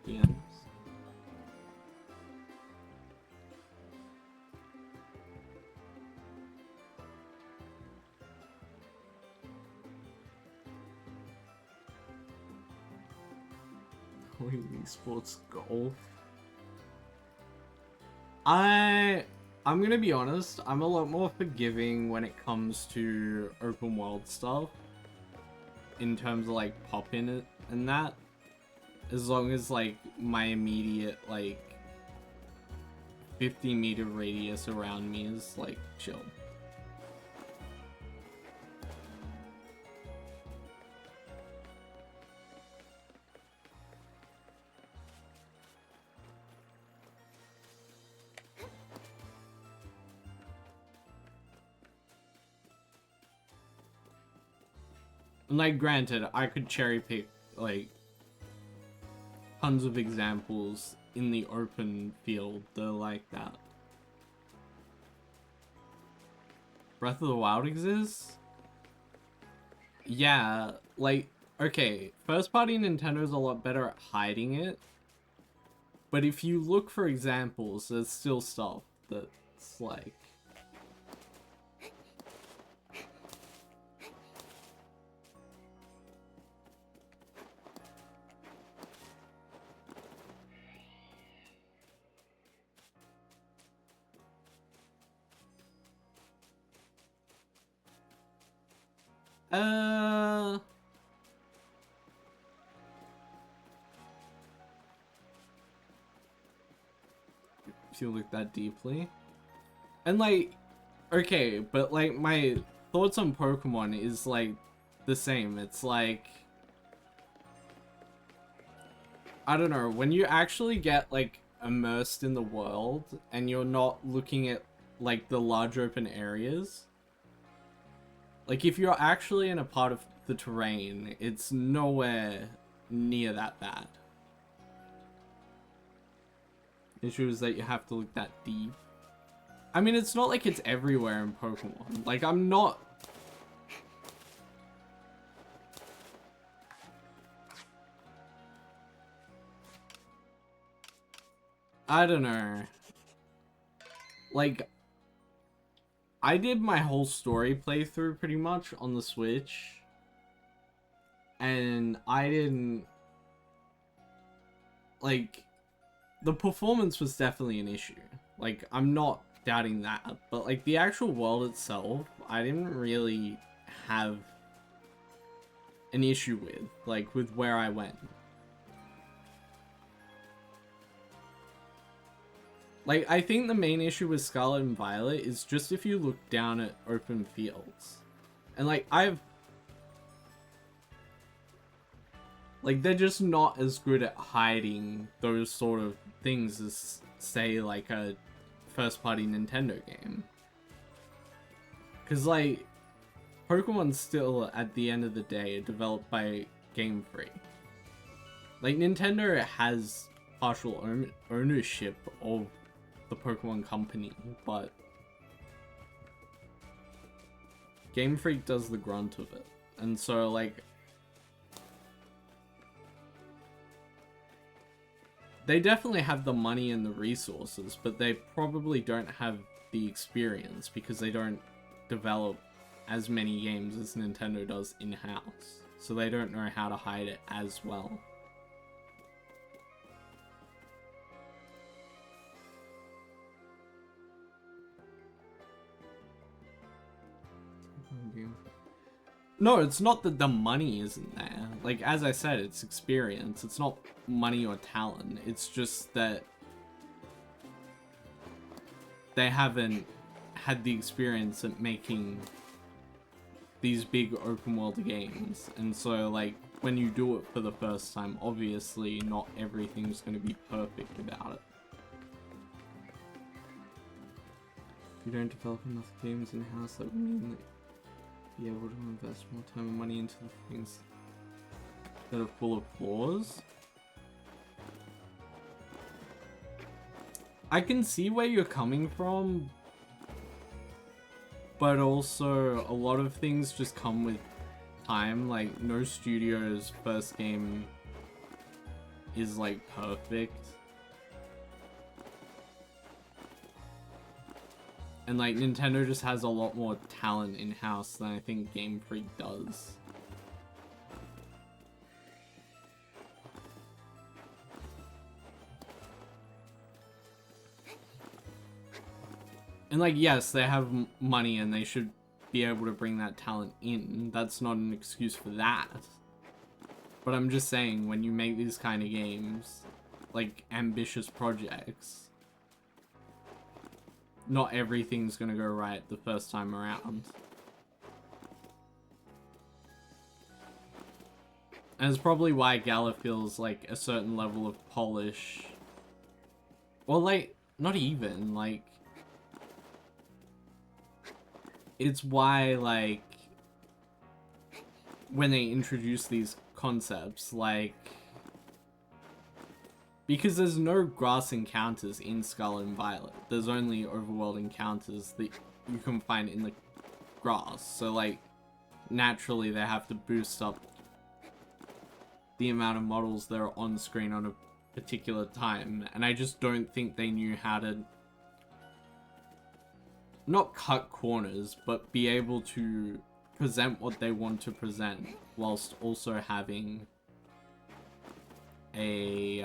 Yeah. Esports golf. I'm gonna be honest, I'm a lot more forgiving when it comes to open world stuff, in terms of like pop in it and that, as long as like my immediate like 50-meter radius around me is like chill. Like, granted, I could cherry pick, like, tons of examples in the open field that are like that. Breath of the Wild exists? Yeah, like, okay, first-party Nintendo's a lot better at hiding it, but if you look for examples, there's still stuff that's, like... If you look that deeply. And like, okay, but like my thoughts on Pokemon is like the same. It's like, I don't know, when you actually get like immersed in the world and you're not looking at like the large open areas, like if you're actually in a part of the terrain, it's nowhere near that bad. The issue is that you have to look that deep. I mean, it's not like it's everywhere in Pokemon. Like, I'm not... I don't know. Like, I did my whole story playthrough pretty much on the Switch. And I didn't... Like, the performance was definitely an issue. Like, I'm not doubting that. But, like, the actual world itself, I didn't really have an issue with. Like, with where I went. Like, I think the main issue with Scarlet and Violet is just if you look down at open fields. And, like, like, they're just not as good at hiding those sort of things as, say, like, a first-party Nintendo game. Because, like, Pokemon's still, at the end of the day, developed by Game Freak. Like, Nintendo has partial ownership of the Pokemon company, but Game Freak does the grunt of it. And so, like, they definitely have the money and the resources, but they probably don't have the experience because they don't develop as many games as Nintendo does in-house. So they don't know how to hide it as well. No, it's not that the money isn't there. Like, as I said, it's experience. It's not money or talent. It's just that they haven't had the experience at making these big open world games. And so, like, when you do it for the first time, obviously not everything's going to be perfect about it. If you don't develop enough games in-house, that would mean that be able to invest more time and money into the things that are full of flaws. I can see where you're coming from, but also a lot of things just come with time. Like, no studio's first game is like perfect. And, like, Nintendo just has a lot more talent in-house than I think Game Freak does. And, like, yes, they have money and they should be able to bring that talent in. That's not an excuse for that. But I'm just saying, when you make these kind of games, like, ambitious projects, not everything's gonna go right the first time around. And it's probably why Gala feels like a certain level of polish. Well, like, not even, like, it's why, like, when they introduce these concepts, like, because there's no grass encounters in Scarlet and Violet. There's only overworld encounters that you can find in the grass. So, like, naturally they have to boost up the amount of models that are on screen on a particular time. And I just don't think they knew how to not cut corners, but be able to present what they want to present whilst also having a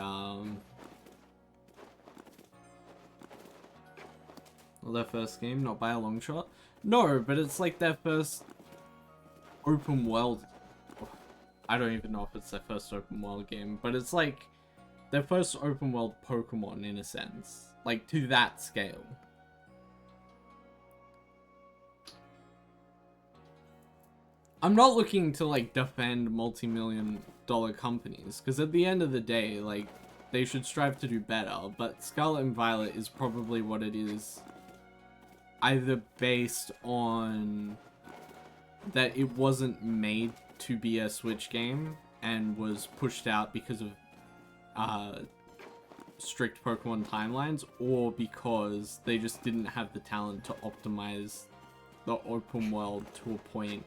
their first game, not by a long shot. No, but it's like their first open world. I don't even know if it's their first open world game, but it's like their first open world Pokemon in a sense, like to that scale. I'm not looking to like defend multi-million dollar companies, because at the end of the day, like, they should strive to do better, but Scarlet and Violet is probably what it is, either based on that it wasn't made to be a Switch game and was pushed out because of strict Pokemon timelines, or because they just didn't have the talent to optimize the open world to a point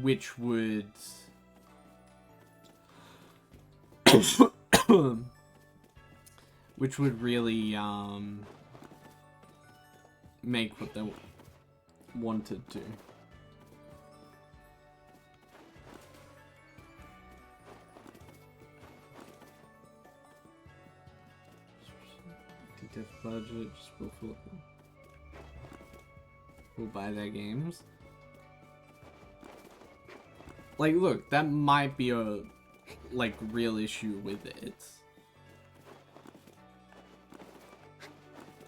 which would which would really make what they wanted to. Diff budget, just we'll buy their games. Like, look, that might be a, like, real issue with it.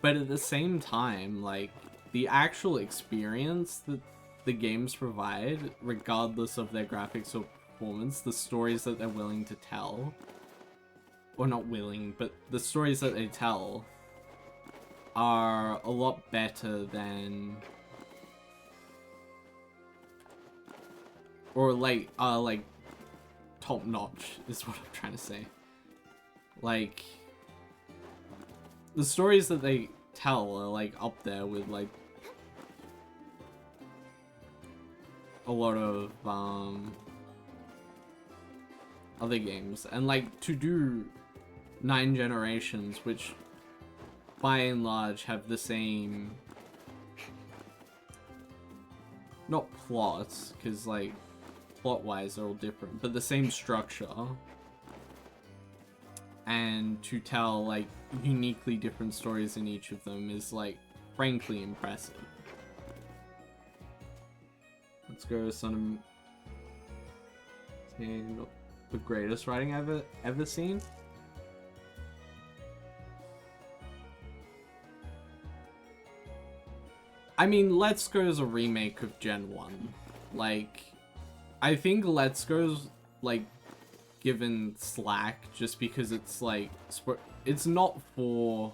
But at the same time, like, the actual experience that the games provide, regardless of their graphics or performance, the stories that they're willing to tell, or not willing, but the stories that they tell are a lot better than, or like top notch is what I'm trying to say. Like, the stories that they tell are like up there with like a lot of other games, and like to do 9 generations, which by and large have the same, not plots, because like plot-wise they're all different, but the same structure, and to tell like uniquely different stories in each of them is like frankly impressive. Let's go Sun and the greatest writing I've ever seen. I mean, Let's Go is a remake of Gen 1. Like, I think Let's Go's, like, given slack just because it's, like, it's not for...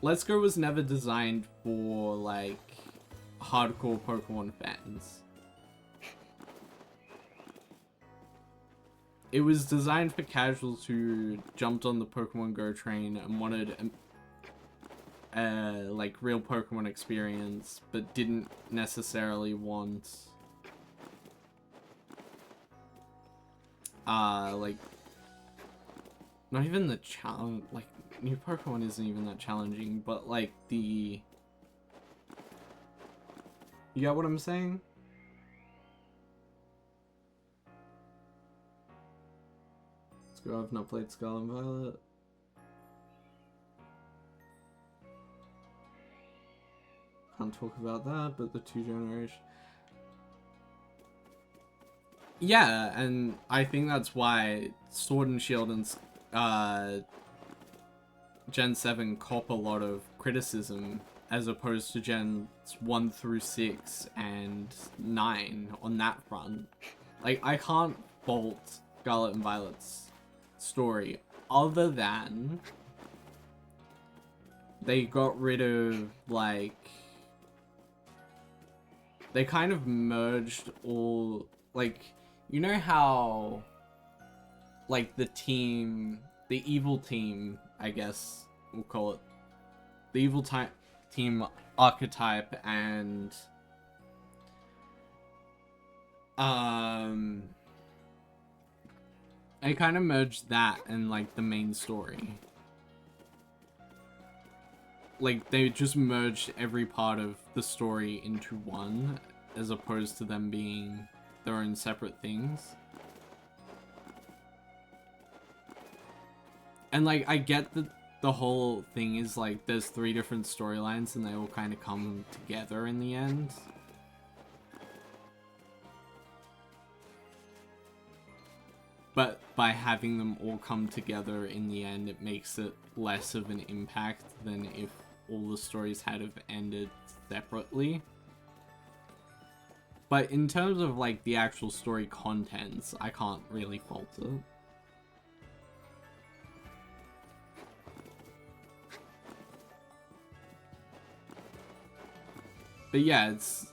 Let's Go was never designed for, like, hardcore Pokemon fans. It was designed for casuals who jumped on the Pokemon Go train and wanted like real Pokemon experience, but didn't necessarily want like not even the challenge, like new Pokemon isn't even that challenging, but like the, you get what I'm saying? Let's go. I've not played Scarlet and Violet. Can't talk about that, but the 2 generations. Yeah, and I think that's why Sword and Shield and Gen 7 cop a lot of criticism, as opposed to Gens 1 through 6 and 9 on that front. Like, I can't fault Scarlet and Violet's story, other than they got rid of, like, they kind of merged all, like, you know how, like, the evil team, I guess we'll call it, the evil team archetype, and, I kind of merged that and, like, the main story. Like, they just merged every part of the story into one, as opposed to them being their own separate things. And, like, I get that the whole thing is, like, there's 3 different storylines and they all kind of come together in the end. But by having them all come together in the end, it makes it less of an impact than if all the stories had have ended separately. But in terms of like the actual story contents, I can't really fault it. But yeah, it's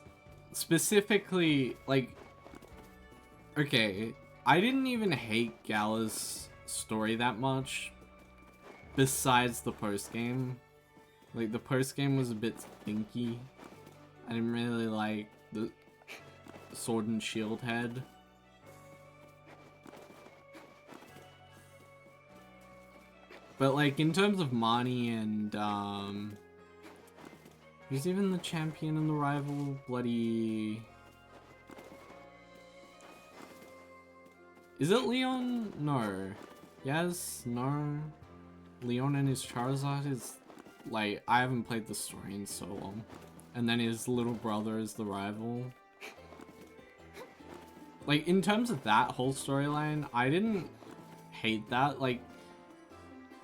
specifically like, okay, I didn't even hate Gala's story that much besides the post game. Like the post game was a bit thinky. I didn't really like the sword and shield head. But like in terms of Marnie and who's even the champion and the rival? Bloody... Is it Leon? No. Yes? No. Leon and his Charizard is... Like, I haven't played the story in so long. And then his little brother is the rival. Like, in terms of that whole storyline, I didn't hate that. Like,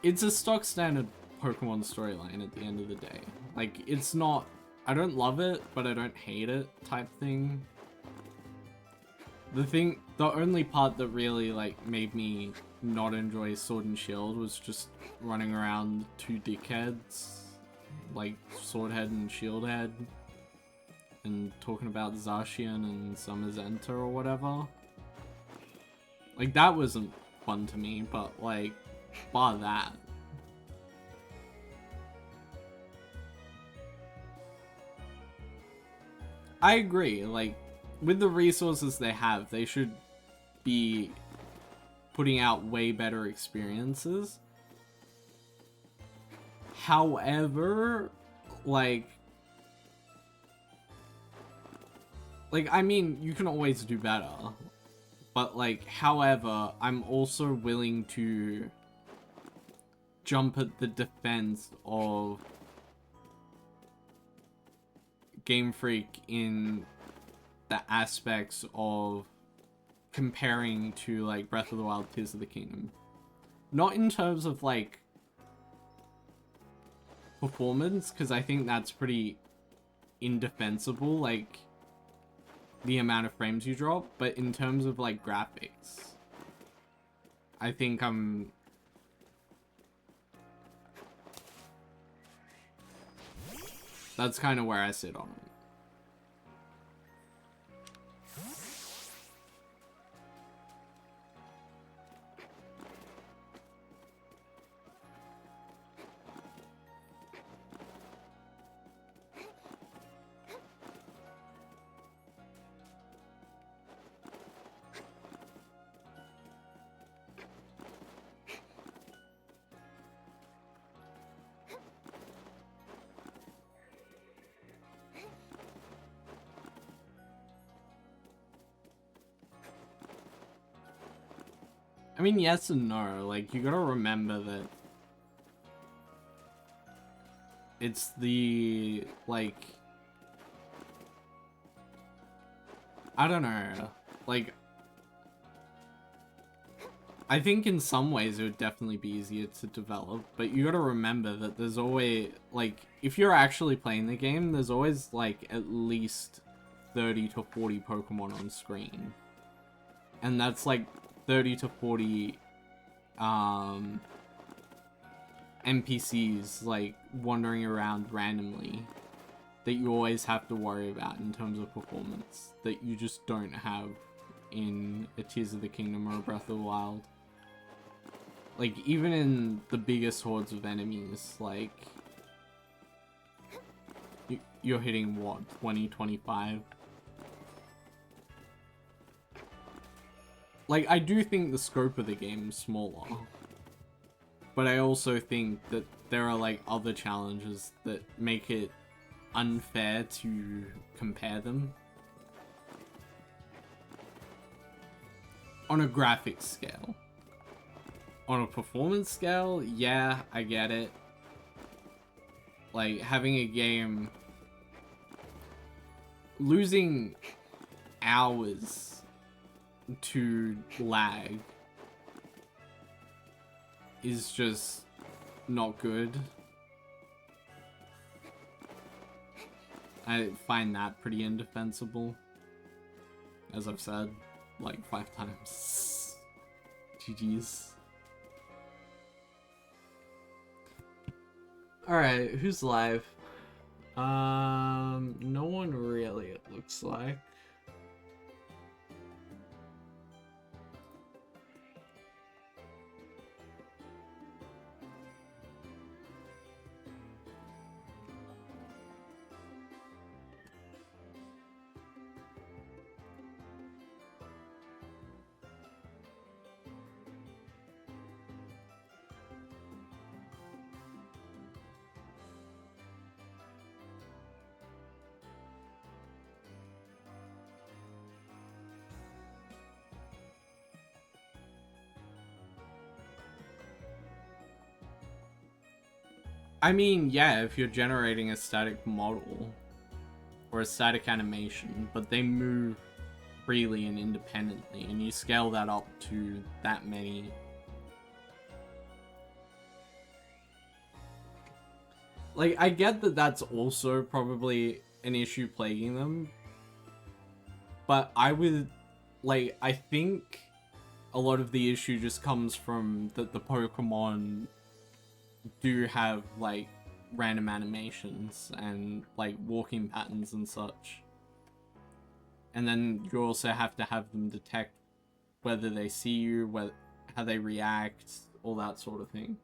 it's a stock standard Pokemon storyline at the end of the day. Like, it's not... I don't love it, but I don't hate it type thing. The only part that really, like, made me not enjoy Sword and Shield was just running around two dickheads. Like, Sword Head and Shield Head. And talking about Zacian and Zamazenta or whatever. Like, that wasn't fun to me, but, like, bar that. I agree, like, with the resources they have, they should be putting out way better experiences. However, like, I mean, you can always do better. But, like, however, I'm also willing to jump at the defense of Game Freak in the aspects of comparing to, like, Breath of the Wild, Tears of the Kingdom. Not in terms of, like, performance, because I think that's pretty indefensible, like, the amount of frames you drop, but in terms of, like, graphics, I think that's kind of where I sit on it. I mean, yes and no. Like, you gotta remember that it's the, like, I don't know. Like, I think in some ways it would definitely be easier to develop, but you gotta remember that there's always, like, if you're actually playing the game, there's always, like, at least 30 to 40 Pokemon on screen. And that's, like, 30 to 40 NPCs, like, wandering around randomly that you always have to worry about in terms of performance that you just don't have in a Tears of the Kingdom or a Breath of the Wild. Like, even in the biggest hordes of enemies, like, you're hitting, what, 20, 25? Like, I do think the scope of the game is smaller. But I also think that there are, like, other challenges that make it unfair to compare them. On a graphics scale. On a performance scale, yeah, I get it. Like, having a game... losing hours to lag is just not good. I find that pretty indefensible. as I've said like 5 times. GG's. Alright, who's live? No one really, it looks like. I mean, yeah, if you're generating a static model or a static animation, but they move freely and independently, and you scale that up to that many. Like, I get that that's also probably an issue plaguing them, but I would, like, I think a lot of the issue just comes from that the Pokemon do have like random animations and like walking patterns and such, and then you also have to have them detect whether they see you, how they react, all that sort of thing.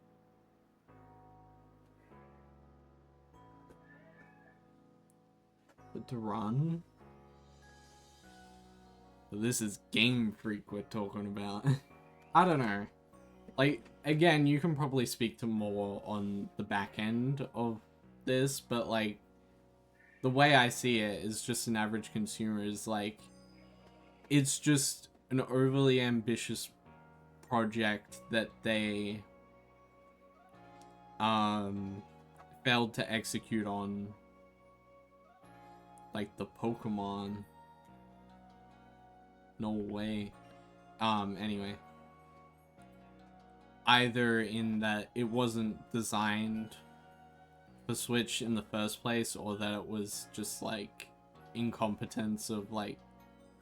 But to run, this is Game Freak we're talking about. I don't know. Like, again, you can probably speak to more on the back end of this, but like, the way I see it is just an average consumer is like, it's just an overly ambitious project that they failed to execute on, like the Pokemon. No way. Anyway. Either in that it wasn't designed for Switch in the first place, or that it was just like incompetence of like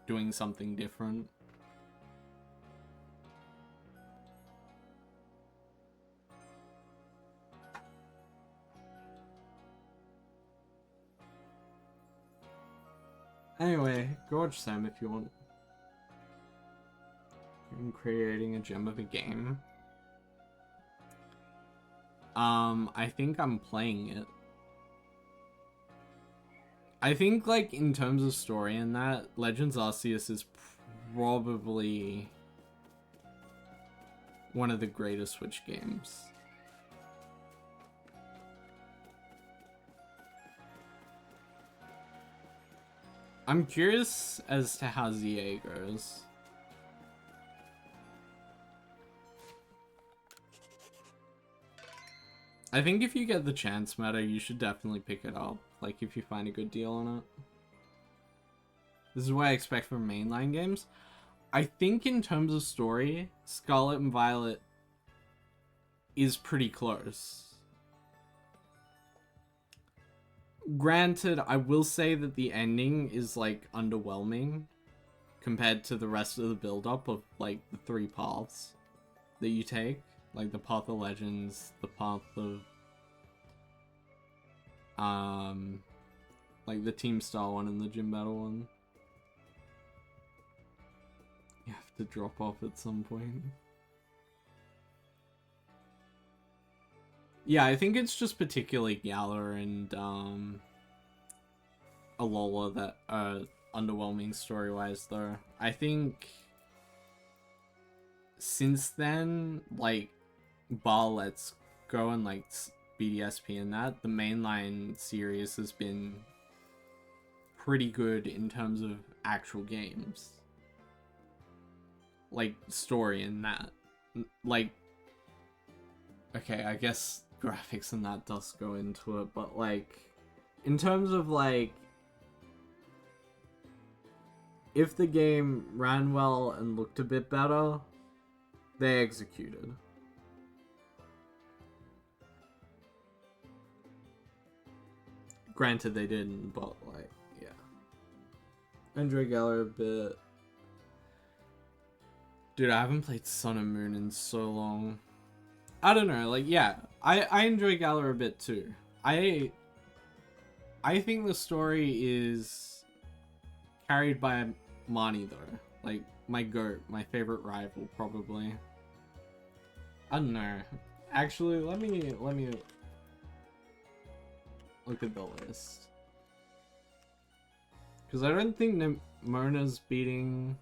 doing something different. Anyway, go watch Sam if you want. I'm creating a gem of a game. I think I'm playing it. I think, like, in terms of story and that, Legends Arceus is probably one of the greatest Switch games. I'm curious as to how ZA goes. I think if you get the chance meta, you should definitely pick it up. Like, if you find a good deal on it. This is what I expect from mainline games. I think in terms of story, Scarlet and Violet is pretty close. Granted, I will say that the ending is, like, underwhelming compared to the rest of the build-up of, like, the 3 paths that you take. Like, the Path of Legends, the Path of... like, the Team Star one and the Gym Battle one. You have to drop off at some point. Yeah, I think it's just particularly Galar and, Alola that are underwhelming story-wise, though. I think... since then, like, bar Let's Go and, like, BDSP and that, the mainline series has been pretty good in terms of actual games. Like, story and that. Like, okay, I guess graphics and that does go into it, but, like, in terms of, like, if the game ran well and looked a bit better, they executed. Granted, they didn't, but, like, yeah. I enjoy Galar a bit. Dude, I haven't played Sun and Moon in so long. I don't know, like, yeah, I enjoy Galar a bit too. I think the story is carried by Marnie though. Like, my goat, my favorite rival, probably. I don't know. Actually, let me look at the list. Because I don't think Nemona's beating...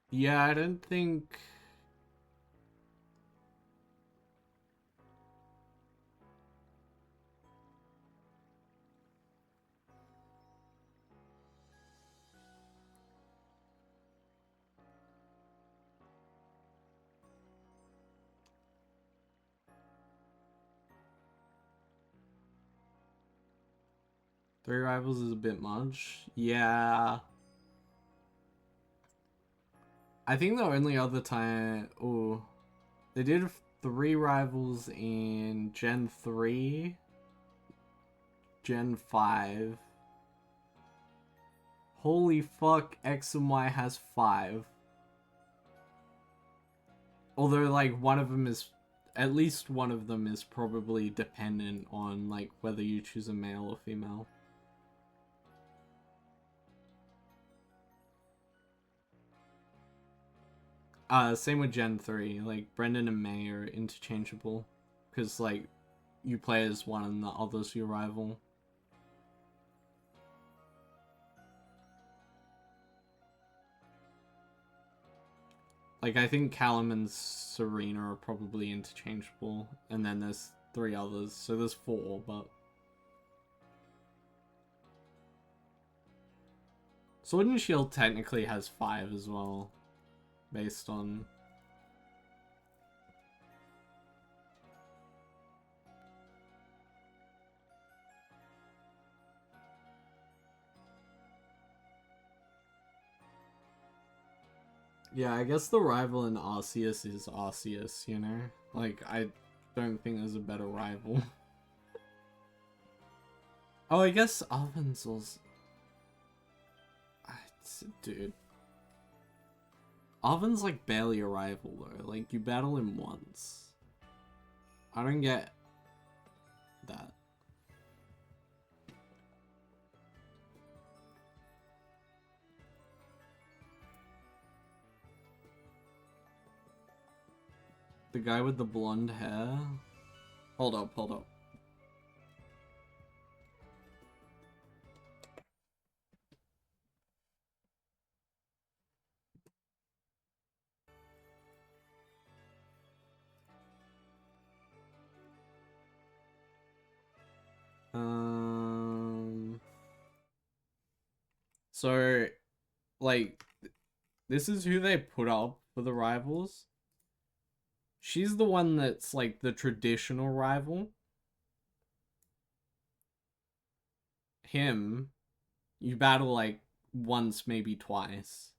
Yeah, I don't think... Three rivals is a bit much. Yeah. I think the only other time... Oh. They did three rivals in Gen 3. Gen 5. Holy fuck, X and Y has 5. Although, like, one of them is... At least one of them is probably dependent on, like, whether you choose a male or female. Same with Gen 3. Like, Brendan and May are interchangeable. Because, like, you play as one and the other's your rival. Like, I think Callum and Serena are probably interchangeable. And then there's 3 others. So there's 4, but... Sword and Shield technically has 5 as well. Based on... Yeah, I guess the rival in Arceus is Arceus, you know? Like, I don't think there's a better rival. Oh, I guess Arven's also... Dude. Arven's like barely a rival though. Like, you battle him once. I don't get that. The guy with the blonde hair? Hold up, hold up. So, like, this is who they put up for the rivals. She's the one that's, like, the traditional rival. Him, you battle, like, once, maybe twice.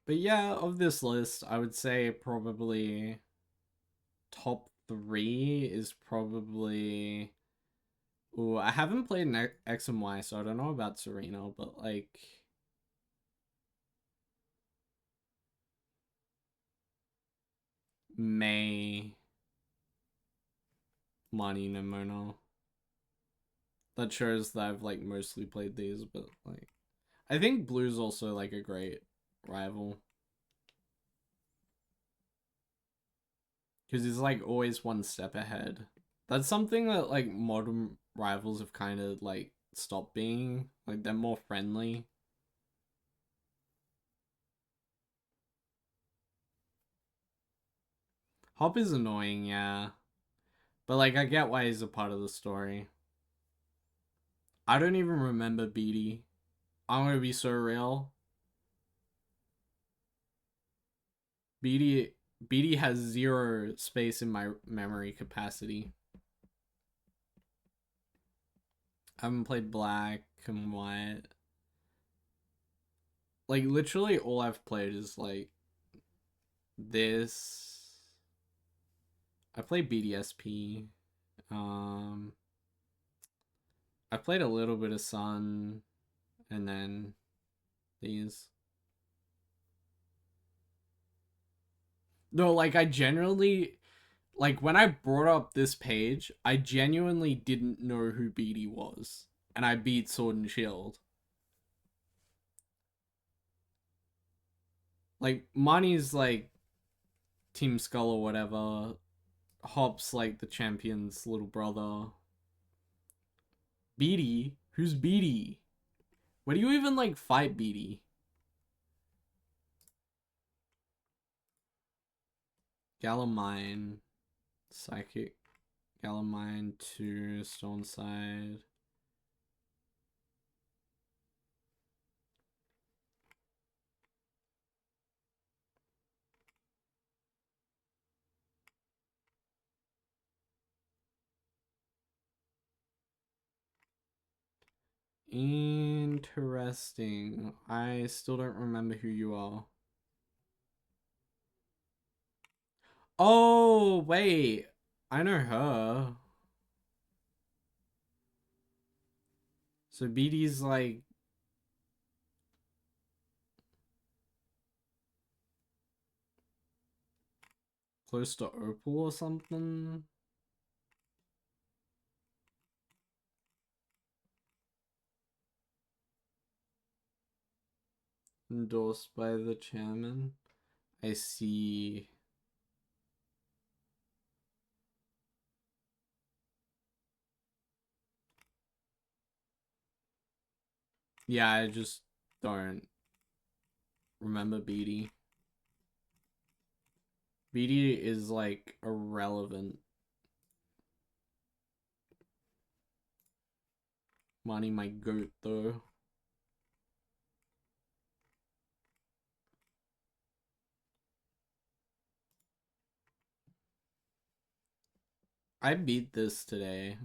But yeah, of this list, I would say probably top 3 is probably... Ooh, I haven't played X and Y, so I don't know about Serena, but like... May... Marnie Nemono. That shows that I've like mostly played these, but like... I think Blue's also like a great rival. Because he's like always one step ahead. That's something that like modern rivals have kind of like stopped being. Like, they're more friendly. Hop is annoying, yeah. But like, I get why he's a part of the story. I don't even remember BD. I'm gonna be so real. BD has 0 space in my memory capacity. I haven't played Black and White. Like, literally all I've played is, like, this. I played BDSP. I played a little bit of Sun, and then these. No, like, I generally, like, when I brought up this page, I genuinely didn't know who BD was, and I beat Sword and Shield. Like, Money's, like, Team Skull or whatever. Hop's, like, the champion's little brother. BD? Who's BD? Where do you even, like, fight BD? Galamine. Psychic. Galamine 2. Stoneside. Interesting. I still don't remember who you are. Oh, wait. I know her. So BD's like close to Opal or something. Endorsed by the chairman. I see. Yeah, I just don't remember BD. BD is like irrelevant. Money my goat though. I beat this today.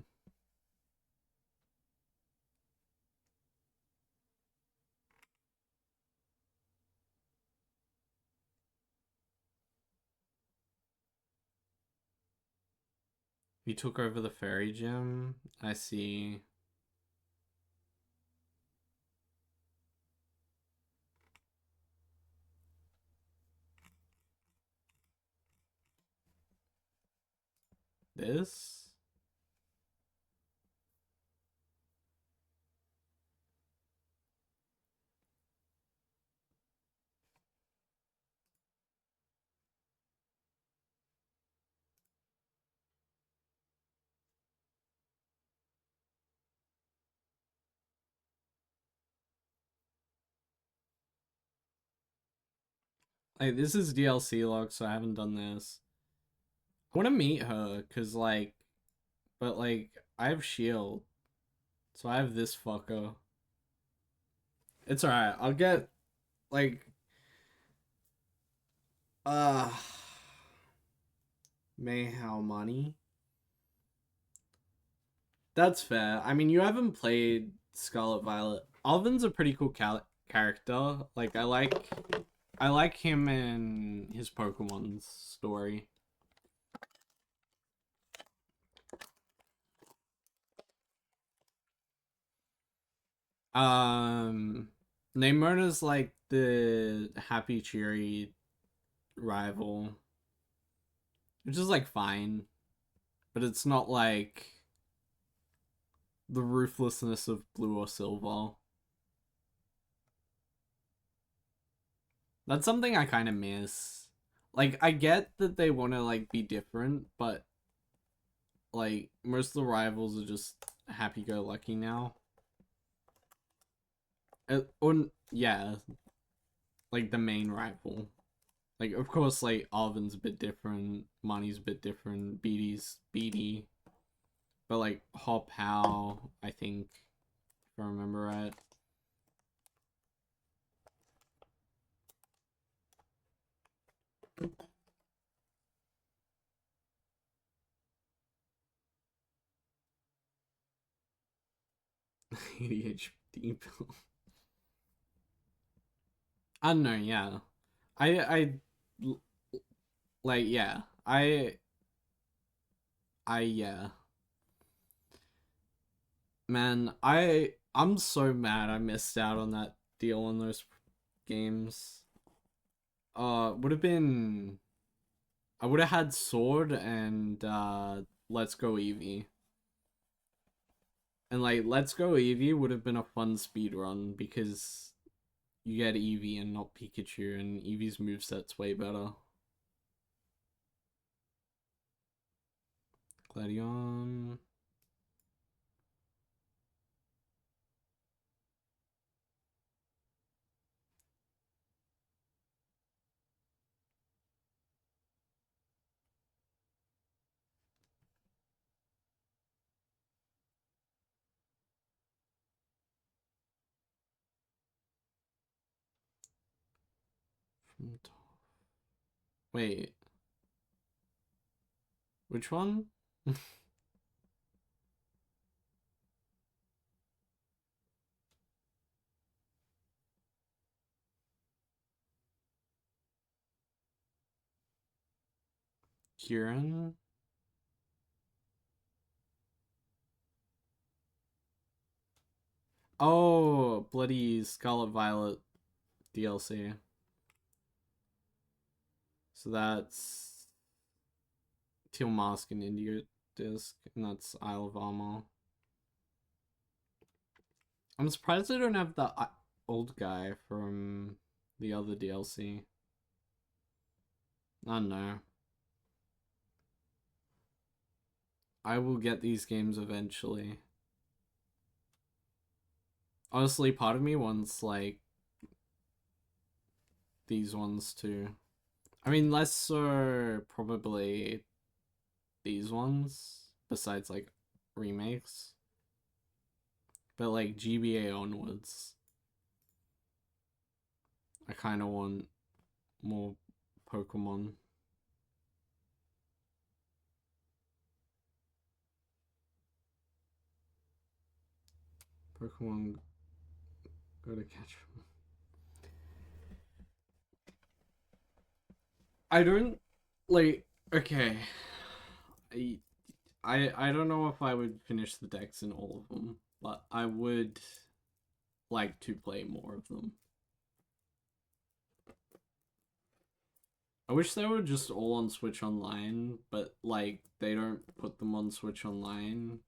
You took over the fairy gym. I see. This? Like, this is DLC log, so I haven't done this. I want to meet her, cause like, but like, I have shield, so I have this fucker. It's alright. I'll get like, uh, Mayhow money. That's fair. I mean, you haven't played Scarlet Violet. Alvin's a pretty cool character. Like, I like him and his Pokemon's story. Nemona's like the happy, cheery rival, which is like fine, but it's not like the ruthlessness of Blue or Silver. That's something I kind of miss. Like, I get that they want to like be different, but like most of the rivals are just happy-go-lucky now. Or yeah, like the main rival. Like, of course, like Alvin's a bit different, Money's a bit different, BD's BD, but like Hop How, I think if I remember right. ADHD pill. I don't know, yeah. I like, yeah. Yeah. Man, I'm so mad I missed out on that deal on those games. Would have been I would have had Sword and Let's Go Eevee. And like Let's Go Eevee would have been a fun speed run because you get Eevee and not Pikachu, and Eevee's moveset's way better. Gladion. Wait, which one? Kieran? Oh, bloody Scarlet Violet DLC. So that's Teal Mask and India Disc, and that's Isle of Armor. I'm surprised they don't have the old guy from the other DLC. I don't know. I will get these games eventually. Honestly, part of me wants, like, these ones too. I mean, less so probably these ones, besides, like, remakes. But, like, GBA onwards, I kind of want more Pokemon. Pokemon go to catch. I don't like. Okay, I I don't know if I would finish the decks in all of them, but I would like to play more of them. I wish they were just all on Switch Online, but like they don't put them on Switch Online,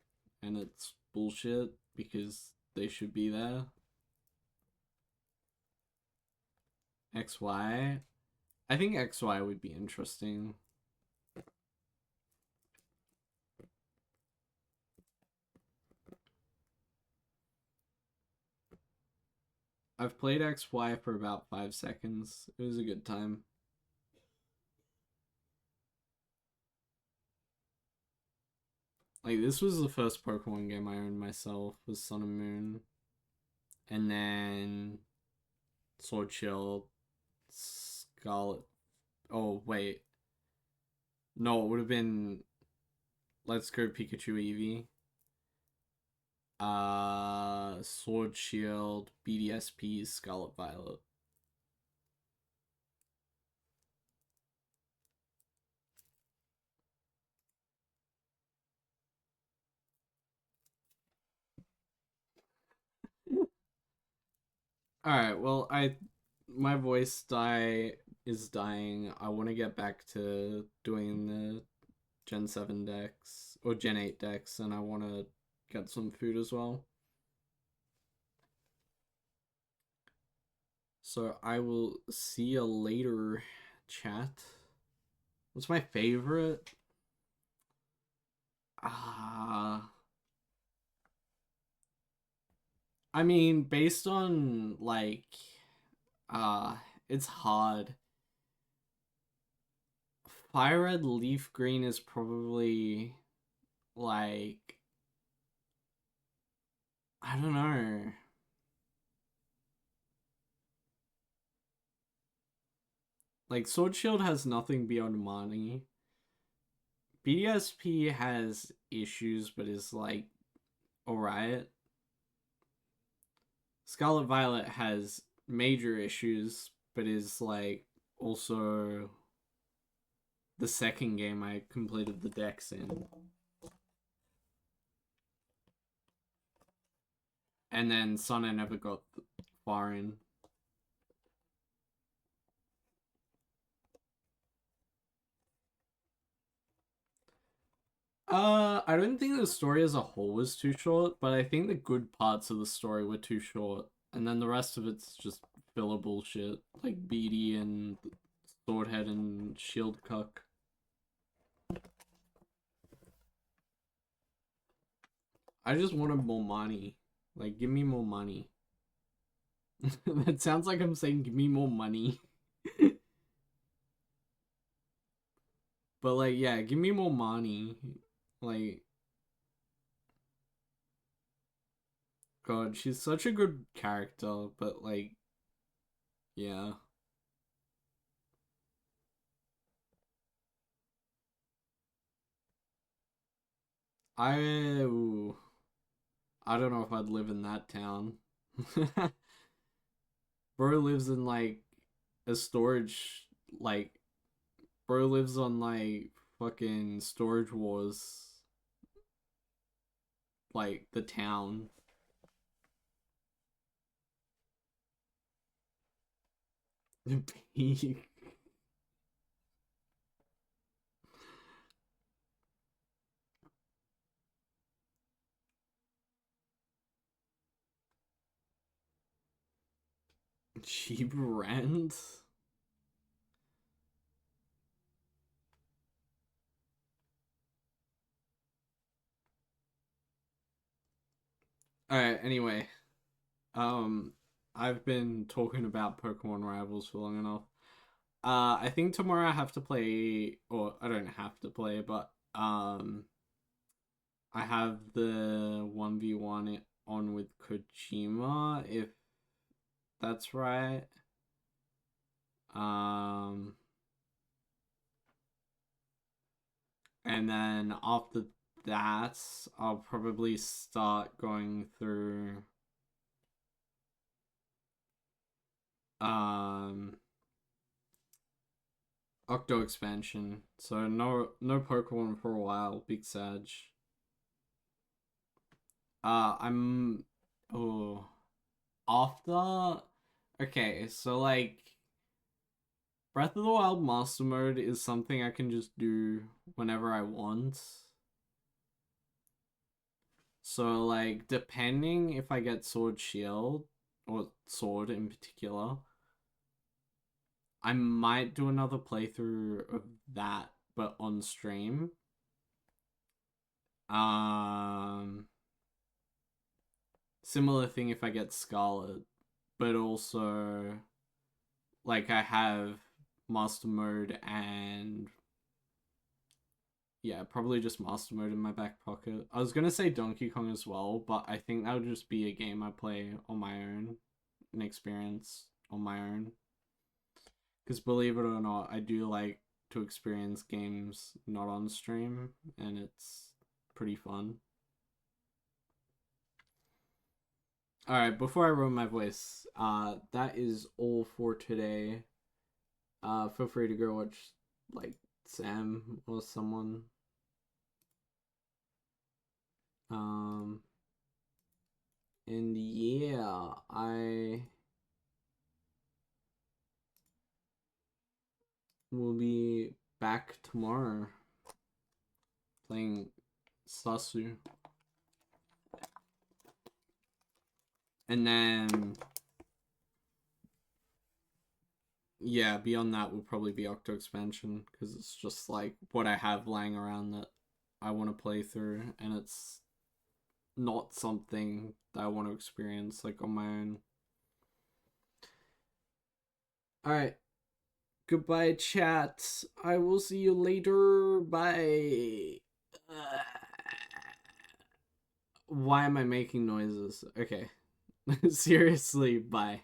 and it's bullshit because they should be there. XY. I think XY would be interesting. I've played XY for about 5 seconds. It was a good time. Like, this was the first Pokemon game I owned myself, was Sun and Moon. And then Sword Shield, Scarlet. Oh, wait. No, it would have been Let's Go Pikachu Eevee. Sword Shield, BDSP, Scarlet Violet. Alright, well, my voice is dying. I want to get back to doing the Gen 7 decks, or Gen 8 decks, and I want to get some food as well. So I will see you later, chat. What's my favorite? I mean, based on, like, it's hard. Fire Red Leaf Green is probably, like, I don't know. Like, Sword Shield has nothing beyond money. BDSP has issues, but is like alright. Scarlet Violet has major issues, but is like also the second game I completed the decks in. And then Sun I never got far in. I don't think the story as a whole was too short, but I think the good parts of the story were too short, and then the rest of it's just filler bullshit, like Beatty and Swordhead and Shield Cuck. I just wanted more money. Like, give me more money. That sounds like I'm saying, give me more money. But, like, yeah, give me more money. Like, God, she's such a good character, but, like, yeah. I, ooh, I don't know if I'd live in that town. Bro lives in, like, a storage, like, bro lives on, like, fucking Storage Wars, like, the town. Cheap rent? Alright, anyway. Um, I've been talking about Pokemon Rivals for long enough. I think tomorrow I have to play, or I don't have to play, but I have the 1v1 on with Kojima, if that's right. Um, and then after that, I'll probably start going through um Octo expansion. So no Pokemon for a while, big Sag. I'm oh after okay, so like Breath of the Wild Master Mode is something I can just do whenever I want. So like depending if I get Sword Shield or Sword in particular, I might do another playthrough of that but on stream. Um Similar thing if I get Scarlet, but also like I have Master Mode and yeah, probably just Master Mode in my back pocket. I was gonna say Donkey Kong as well, but I think that would just be a game I play on my own, an experience on my own. Because believe it or not, I do like to experience games not on stream, and it's pretty fun. Alright, before I ruin my voice, that is all for today. Feel free to go watch, like, Sam or someone. Um, and yeah, I will be back tomorrow playing Sasu. And then, yeah, beyond that will probably be Octo Expansion, because it's just like what I have lying around that I want to play through, and it's not something that I want to experience like on my own. Alright, goodbye, chat. I will see you later. Bye. Why am I making noises? Okay. Seriously, bye.